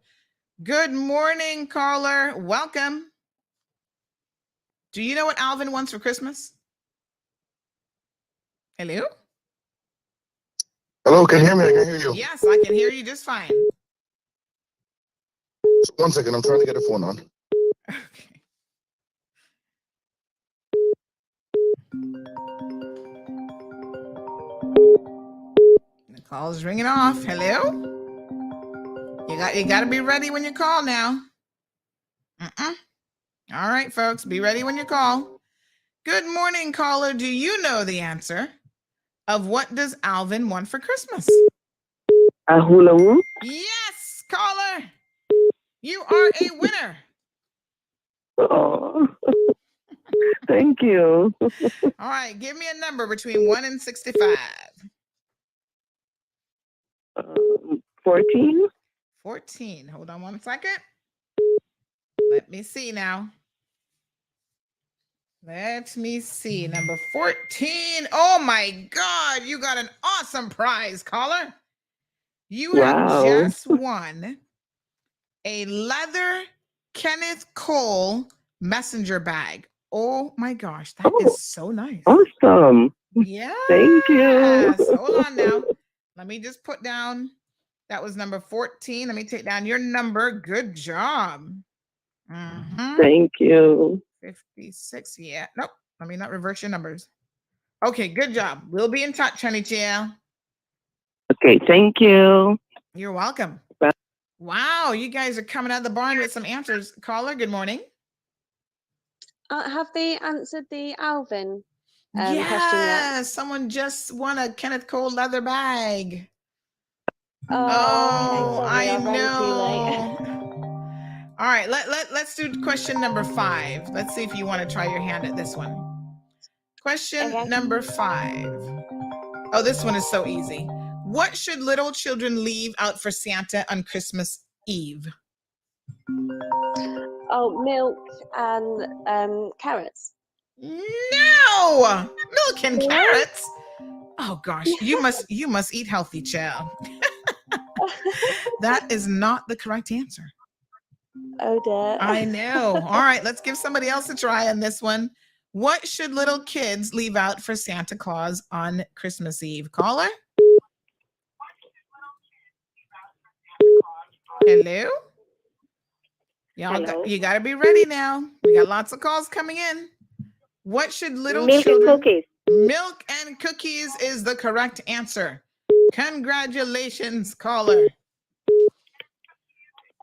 Good morning, caller. Welcome. Do you know what Alvin wants for Christmas? Hello? Hello, can you hear me? I can hear you. Yes, I can hear you just fine. 1 second, I'm trying to get the phone on. Okay. The call is ringing off. Hello? You got to be ready when you call now. All right, folks, be ready when you call. Good morning, caller. Do you know the answer of what does Alvin want for Christmas? A hula hoop. Yes, caller. You are a winner. Oh, thank you. All right, give me a number between 1 and 65. 14. 14. Hold on 1 second. Let me see now. Let me see. Number 14. Oh my God. You got an awesome prize, caller. You have just won a leather Kenneth Cole messenger bag. Oh my gosh. That is so nice. Awesome. Yeah. Thank you. Hold on now. Let me just put down. That was number 14. Let me take down your number. Good job. Thank you. 56. Yeah. Nope. Let me not reverse your numbers. Okay. Good job. We'll be in touch, honey child. Okay. Thank you. You're welcome. Bye. Wow. You guys are coming out of the barn with some answers. Caller, good morning. Have they answered the Alvin question yet? Yeah. Someone just won a Kenneth Cole leather bag. Oh, okay, sorry, I I ran know. too late. All right, let's do question number 5. Let's see if you want to try your hand at this one. Question number 5. Oh, this one is so easy. What should little children leave out for Santa on Christmas Eve? Oh, milk and carrots. No, milk and carrots. Oh gosh, you must eat healthy, child. That is not the correct answer. Oh dear. I know. All right, let's give somebody else a try on this one. What should little kids leave out for Santa Claus on Christmas Eve? Caller? Hello? Y'all, you got to be ready now. We got lots of calls coming in. What should little Milk children? and cookies. Milk and cookies is the correct answer. Congratulations, caller.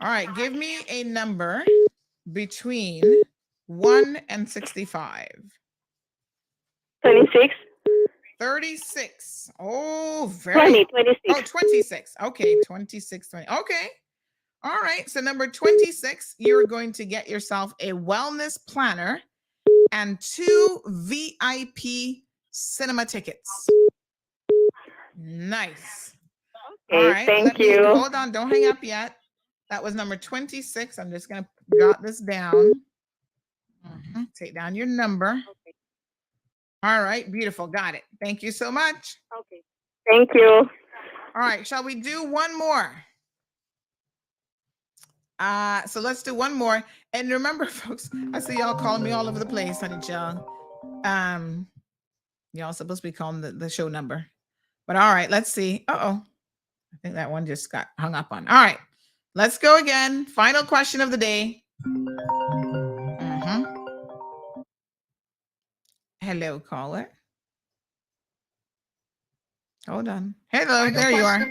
All right, give me a number between 1 and 65. 26. 36. Oh, 26. Oh, 26. Okay, 26, 20. Okay. All right. So number 26, you're going to get yourself a wellness planner and 2 VIP cinema tickets. Nice. Okay, all right. thank you. Hold on. Don't hang up yet. That was number 26. I'm just going to jot this down. Take down your number. Okay. All right. Beautiful. Got it. Thank you so much. Okay. Thank you. All right. Shall we do one more? So let's do one more. And remember, folks, I see y'all calling me all over the place, honey child. Y'all supposed to be calling the show number. But all right, let's see. Uh-oh. I think that one just got hung up on. All right. Let's go again. Final question of the day. Hello, caller. Hold on. Hello, there you are.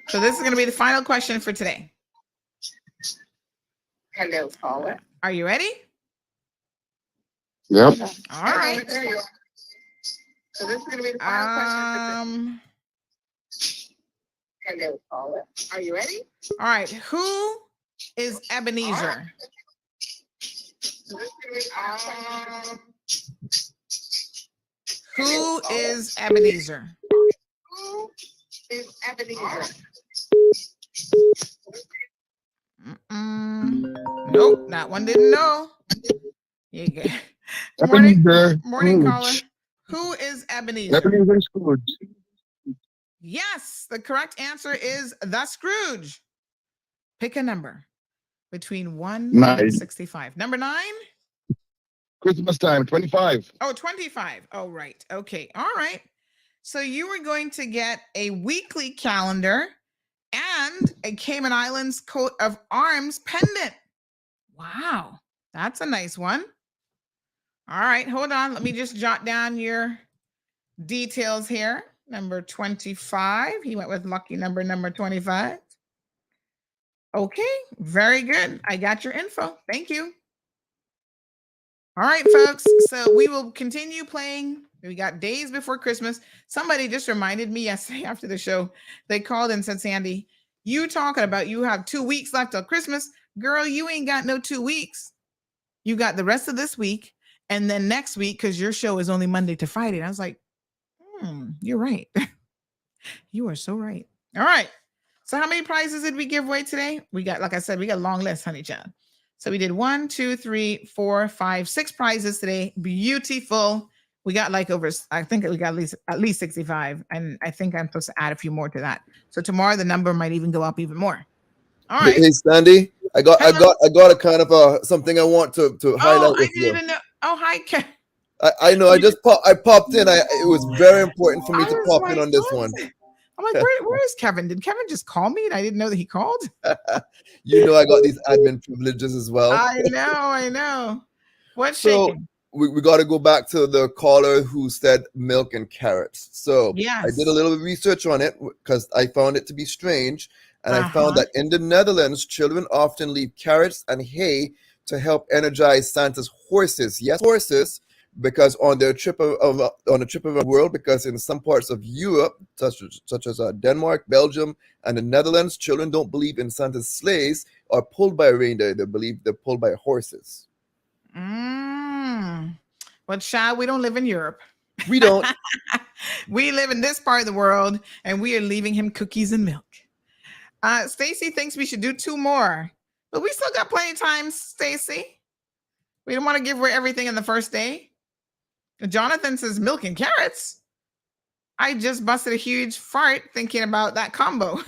So this is going to be the final question for today. Hello, caller. Are you ready? Yep. All right. There you are. So this is going to be the final question for today. Hello, caller. Are you ready? All right. Who is Ebenezer? Who is Ebenezer? Who is Ebenezer? Nope, that one didn't know. Morning, caller. Who is Ebenezer? Ebenezer Scrooge. Yes, the correct answer is the Scrooge. Pick a number between 1 and 65. Number 9? Christmas time, 25. Oh, 25. Oh, right. Okay. All right. So you are going to get a weekly calendar and a Cayman Islands coat of arms pendant. Wow. That's a nice one. All right. Hold on. Let me just jot down your details here. Number 25. He went with lucky number 25. Okay. Very good. I got your info. Thank you. All right, folks. So we will continue playing. We got days before Christmas. Somebody just reminded me yesterday after the show. They called and said, Sandy, you talking about you have 2 weeks left till Christmas. Girl, you ain't got no 2 weeks. You got the rest of this week and then next week because your show is only Monday to Friday. And I was like, you're right. You are so right. All right. So how many prizes did we give away today? We got, like I said, we got a long list, honey child. So we did 1, 2, 3, 4, 5, 6 prizes today. Beautiful. We got like over, I think we got at least 65. And I think I'm supposed to add a few more to that. So tomorrow the number might even go up even more. All right. Hey, Sandy, I got a kind of something I want to highlight with you. Know. Oh, hi, Ken. I know. I popped in. It was very important for me to pop in on this one. I'm like, where is Kevin? Did Kevin just call me and I didn't know that he called? You know, I got these admin privileges as well. I know. What's shaking? We got to go back to the caller who said milk and carrots. So yes. I did a little research on it because I found it to be strange. And I found that in the Netherlands, children often leave carrots and hay to help energize Santa's horses. Yes, horses. Because on their trip of the world, because in some parts of Europe, such as Denmark, Belgium, and the Netherlands, children don't believe in Santa's sleighs are pulled by a reindeer. They believe they're pulled by horses. But child, we don't live in Europe. We don't. We live in this part of the world, and we are leaving him cookies and milk. Stacy thinks we should do 2 more, but we still got plenty of time, Stacy. We don't want to give away everything in the first day. Jonathan says milk and carrots. I just busted a huge fart thinking about that combo.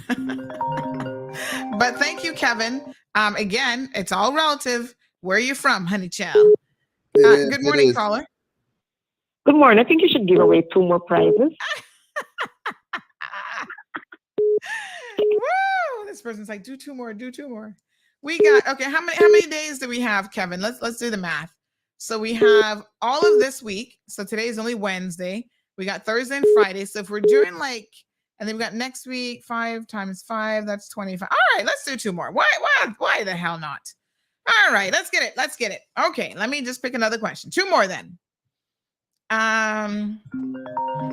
But thank you, Kevin. Again, it's all relative. Where are you from, honey child? Good morning, caller. Good morning. I think you should give away 2 more prizes. Woo! This person's like, do 2 more. We got, okay, how many days do we have, Kevin? Let's do the math. So we have all of this week. So today is only Wednesday. We got Thursday and Friday. So if we're doing like, and then we got next week, 5 times 5, that's 25. All right, let's do 2 more. Why the hell not? All right, let's get it. Okay, let me just pick another question. 2 more then.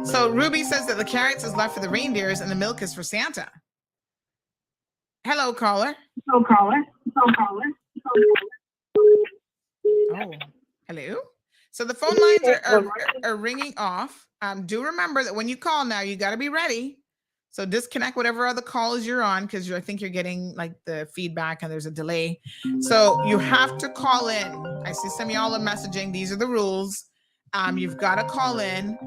So Ruby says that the carrots is left for the reindeers and the milk is for Santa. Hello, caller. So caller. Oh, hello. So the phone lines are ringing off. Do remember that when you call now, you got to be ready. So disconnect whatever other calls you're on because I think you're getting like the feedback and there's a delay. So you have to call in. I see some of y'all are messaging. These are the rules. You've got to call in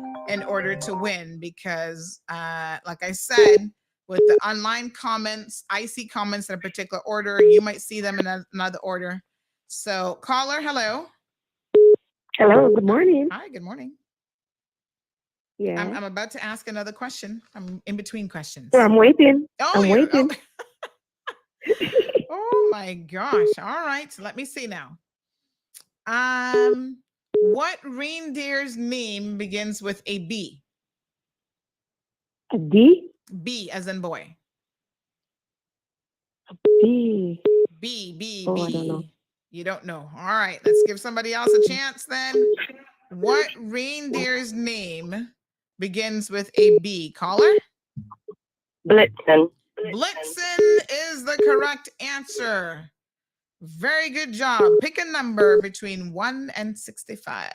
order to win because, like I said, with the online comments, I see comments in a particular order. You might see them in another order. So caller, hello. Hello, good morning. Hi, good morning. Yeah. I'm about to ask another question. I'm in between questions. So I'm waiting. Oh, I'm waiting. Oh my gosh. All right. So let me see now. What reindeer's name begins with a B? A D? B as in boy. B. B. Oh, I don't know. You don't know. All right. Let's give somebody else a chance then. What reindeer's name begins with a B? Caller? Blitzen. Blitzen is the correct answer. Very good job. Pick a number between 1 and 65.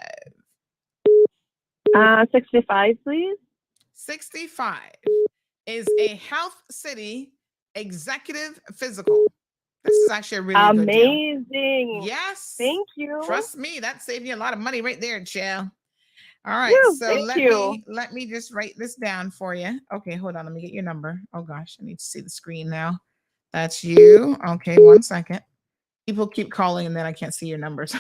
65, please. 65 is a health city executive physical. This is actually a really good deal. Amazing. Yes. Thank you. Trust me, that saved you a lot of money right there, Jill. All right. Woo, So let me just write this down for you. Okay, hold on. Let me get your number. Oh gosh, I need to see the screen now. That's you. Okay, 1 second. People keep calling and then I can't see your numbers.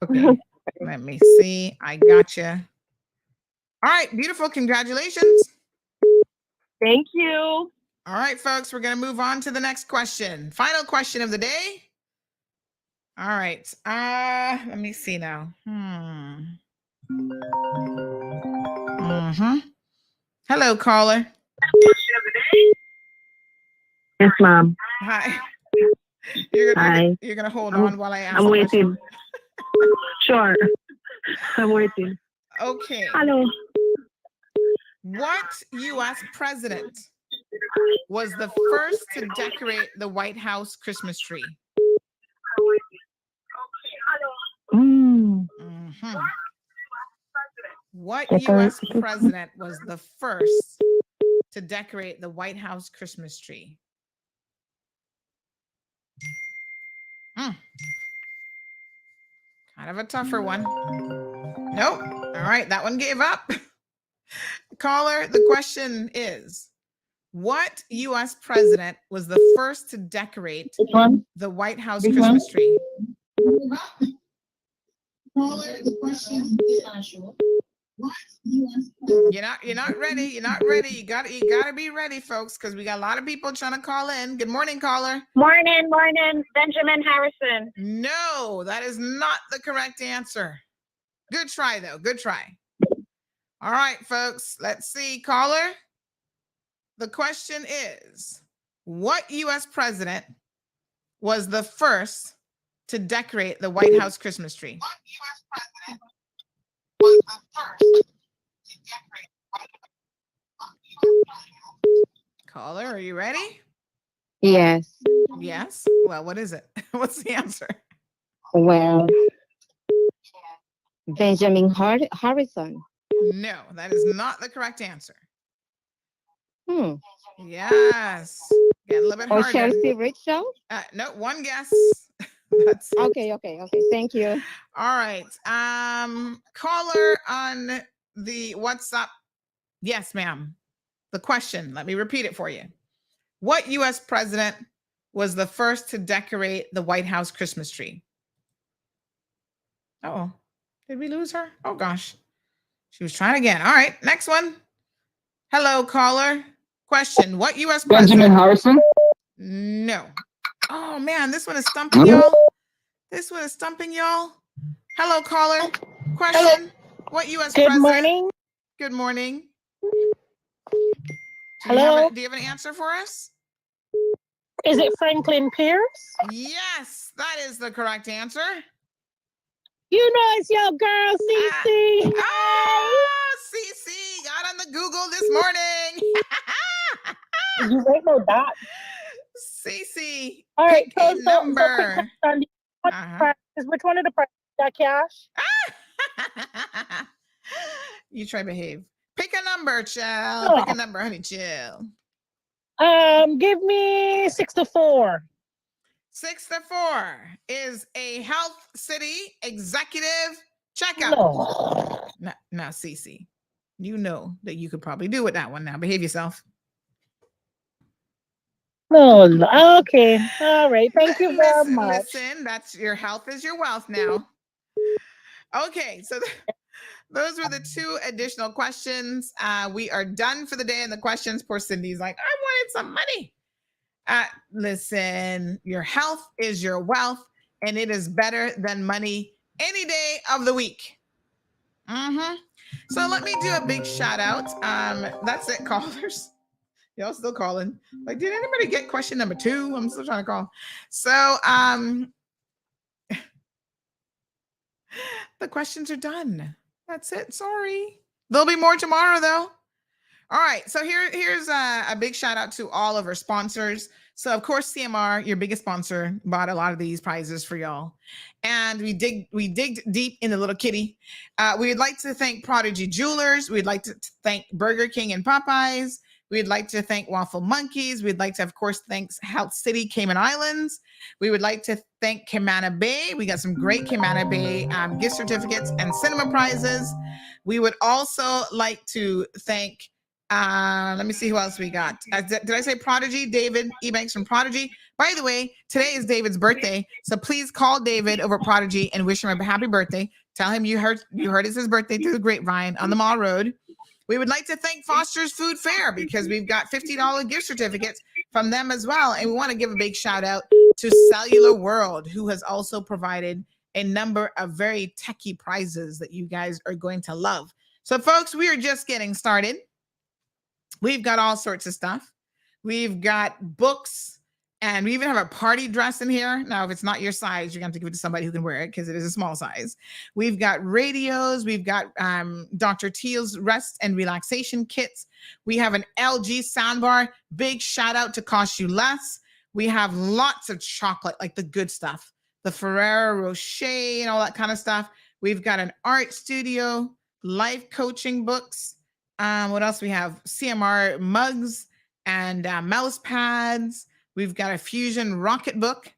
Okay. Let me see. I got you. All right, beautiful. Congratulations. Thank you. All right, folks, we're going to move on to the next question. Final question of the day. All right. Let me see now. Hello, caller. Yes, ma'am. Hi. Hi. You're going to hold on while I ask. I'm waiting. Sure. I'm waiting. Okay. Hello. What U.S. president was the first to decorate the White House Christmas tree? What U.S. president was the first to decorate the White House Christmas tree? Kind of a tougher one. Nope. All right, that one gave up. Caller, the question is, what U.S. president was the first to decorate the White House Christmas tree? Caller, the question is, You're not ready. You're not ready. You gotta be ready, folks, because we got a lot of people trying to call in. Good morning, caller. Morning. Benjamin Harrison. No, that is not the correct answer. Good try, though. Good try. All right, folks. Let's see, caller. The question is, what U.S. president was the first to decorate the White House Christmas tree? What U.S. president was the first to decorate the White House? Caller, are you ready? Yes. Yes. Well, what is it? What's the answer? Well, Benjamin Harrison. No, that is not the correct answer. Yes. Get a little bit Or harder. Chelsea Richard? No, one guess. That's it. Okay. Thank you. All right. Caller on the WhatsApp. Yes, ma'am. The question, let me repeat it for you. What U.S. president was the first to decorate the White House Christmas tree? Oh, did we lose her? Oh, gosh. She was trying again. All right, next one. Hello, caller. Question, what U.S. president? Benjamin Harrison? No. Oh, man. man, this one is stumping y'all. This one is stumping y'all. Hello, caller. Question. What U.S. Good president? morning. Good morning. Hello. Do you have an answer for us? Is it Franklin Pierce? Yes, that is the correct answer. You know it's your girl, Cece. Cece got on the Google this morning. You ain't no that. Cece, all right, pick a number. Which one of the prices got cash? You try to behave. Pick a number, child. Pick a number, honey, chill. Give me 6-4. 6-4 is a Health City executive checkup. Now, Cece, you know that you could probably do with that one. Now, behave yourself. No, okay. All right. Thank you very much. Listen, that's your health is your wealth now. Okay, so those were the 2 additional questions. We are done for the day and the questions. Poor Cindy's like, I wanted some money. Listen, your health is your wealth, and it is better than money any day of the week. So let me do a big shout out. That's it, callers. Y'all still calling. Like, did anybody get question number 2? I'm still trying to call. So the questions are done. That's it. Sorry. There'll be more tomorrow, though. All right. So here's a big shout out to all of our sponsors. So, of course, CMR, your biggest sponsor, bought a lot of these prizes for y'all. And we digged deep in the little kitty. We'd like to thank Prodigy Jewelers. We'd like to thank Burger King and Popeyes. We'd like to thank Waffle Monkeys. We'd like to, of course, thank Health City, Cayman Islands. We would like to thank Cayman Bay. We got some great Cayman Bay gift certificates and cinema prizes. We would also like to thank, let me see who else we got. Did I say Prodigy? David Ebanks from Prodigy. By the way, today is David's birthday. So please call David over at Prodigy and wish him a happy birthday. Tell him you heard it's his birthday through the grapevine on the Mall Road. We would like to thank Foster's Food Fair because we've got $50 gift certificates from them as well. And we want to give a big shout out to Cellular World, who has also provided a number of very techie prizes that you guys are going to love. So, folks, we are just getting started. We've got all sorts of stuff. We've got books, and we even have a party dress in here. Now, if it's not your size, you're going to have to give it to somebody who can wear it because it is a small size. We've got radios. We've got Dr. Teal's rest and relaxation kits. We have an LG soundbar. Big shout out to Cost You Less. We have lots of chocolate, like the good stuff, the Ferrero Rocher and all that kind of stuff. We've got an art studio, life coaching books. What else we have? CMR mugs and mouse pads. We've got a Fusion Rocket book,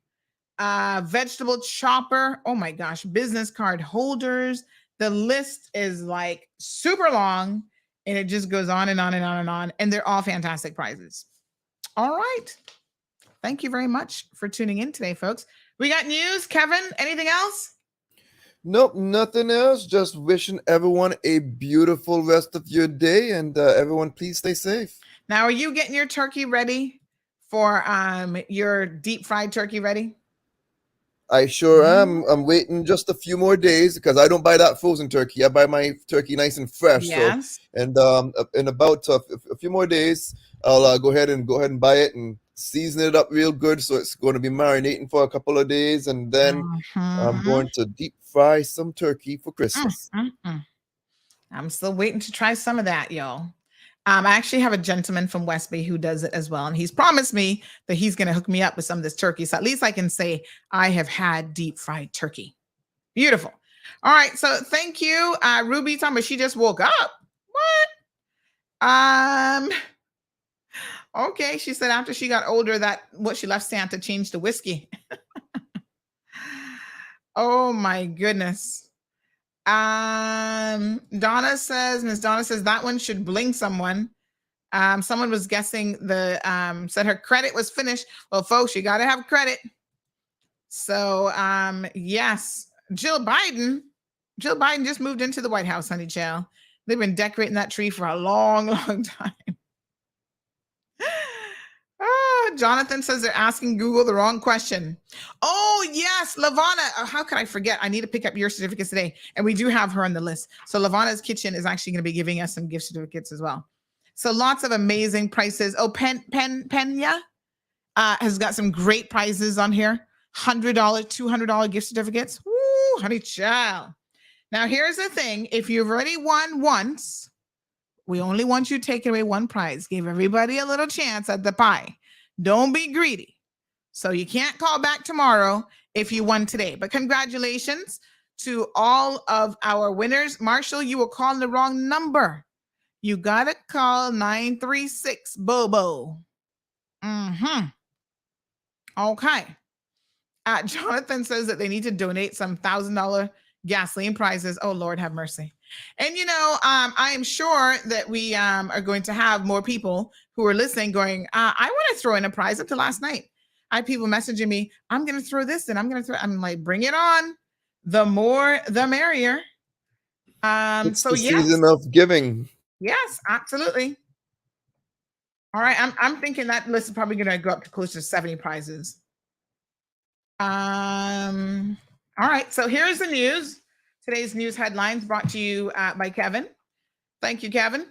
vegetable chopper. Oh my gosh, business card holders. The list is like super long and it just goes on and on and on and on. And they're all fantastic prizes. All right. Thank you very much for tuning in today, folks. We got news. Kevin, anything else? Nope, nothing else. Just wishing everyone a beautiful rest of your day, and everyone, please stay safe. Now, are you getting your turkey ready for your deep fried turkey ready? I sure am. I'm waiting just a few more days because I don't buy that frozen turkey. I buy my turkey nice and fresh. Yes. So, and in about a few more days, I'll go ahead and buy it and season it up real good. So it's going to be marinating for a couple of days, and then I'm going to deep fry some turkey for Christmas. I'm still waiting to try some of that, y'all. I actually have a gentleman from West Bay who does it as well. And he's promised me that he's going to hook me up with some of this turkey. So at least I can say I have had deep fried turkey. Beautiful. All right. So thank you. Ruby talking about she just woke up. What? Okay. She said after she got older that what she left Santa changed to whiskey. Oh my goodness. Miss Donna says that one should bling someone. Someone was guessing said her credit was finished. Well, folks, you got to have credit. So, yes, Jill Biden just moved into the White House, honey child. They've been decorating that tree for a long, long time. Jonathan says they're asking Google the wrong question. Oh, yes, Lavana. How could I forget? I need to pick up your certificates today. And we do have her on the list. So Lavana's Kitchen is actually going to be giving us some gift certificates as well. So lots of amazing prices. Oh, Pena has got some great prizes on here. $100, $200 gift certificates. Woo, honey child. Now, here's the thing. If you've already won once, we only want you to take away one prize. Give everybody a little chance at the pie. Don't be greedy. So you can't call back tomorrow if you won today. But congratulations to all of our winners. Marshall, you were calling the wrong number. You got to call 936 Bobo. Okay. Jonathan says that they need to donate some $1,000 gasoline prizes. Oh, Lord, have mercy. And, I am sure that we are going to have more people who are listening going, I want to throw in a prize. Up to last night, I had people messaging me, I'm going to throw this and I'm like, bring it on. The more, the merrier. It's the season of giving. Yes, absolutely. All right. I'm thinking that list is probably going to go up to close to 70 prizes. All right. So here's the news. Today's news headlines brought to you by Kevin. Thank you, Kevin.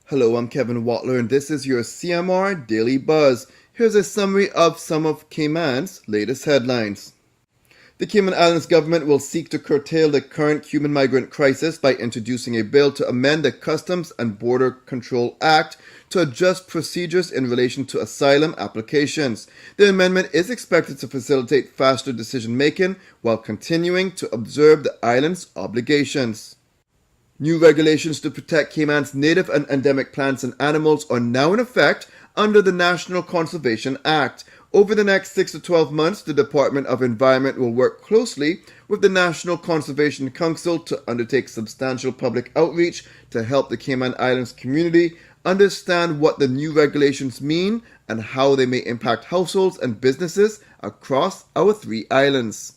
Hello, I'm Kevin Watler, and this is your CMR Daily Buzz. Here's a summary of some of Cayman's latest headlines. The Cayman Islands government will seek to curtail the current Cuban migrant crisis by introducing a bill to amend the Customs and Border Control Act to adjust procedures in relation to asylum applications. The amendment is expected to facilitate faster decision-making while continuing to observe the island's obligations. New regulations to protect Cayman's native and endemic plants and animals are now in effect under the National Conservation Act. Over the next 6 to 12 months, the Department of Environment will work closely with the National Conservation Council to undertake substantial public outreach to help the Cayman Islands community understand what the new regulations mean and how they may impact households and businesses across our 3 islands.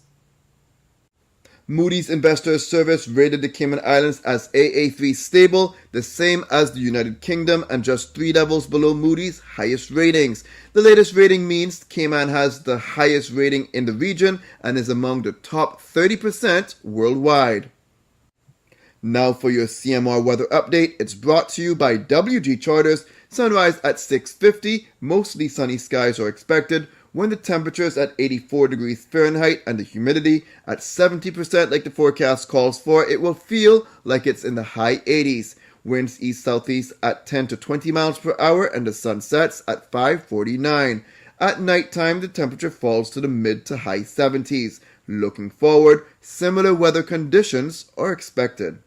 Moody's Investors Service rated the Cayman Islands as AA3 stable, the same as the United Kingdom, and just 3 levels below Moody's highest ratings. The latest rating means Cayman has the highest rating in the region and is among the top 30% worldwide. Now for your CMR weather update. It's brought to you by WG Charters. Sunrise at 6:50, mostly sunny skies are expected, when the temperature is at 84 degrees Fahrenheit and the humidity at 70% like the forecast calls for. It will feel like it's in the high 80s. Winds east-southeast at 10 to 20 miles per hour and the sun sets at 5:49. At nighttime, the temperature falls to the mid to high 70s. Looking forward, similar weather conditions are expected.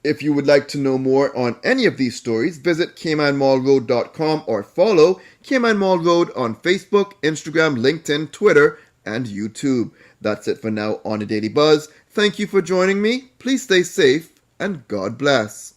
If you would like to know more on any of these stories, visit CaymanMallRoad.com or follow Cayman Mall Road on Facebook, Instagram, LinkedIn, Twitter, and YouTube. That's it for now on the Daily Buzz. Thank you for joining me. Please stay safe and God bless.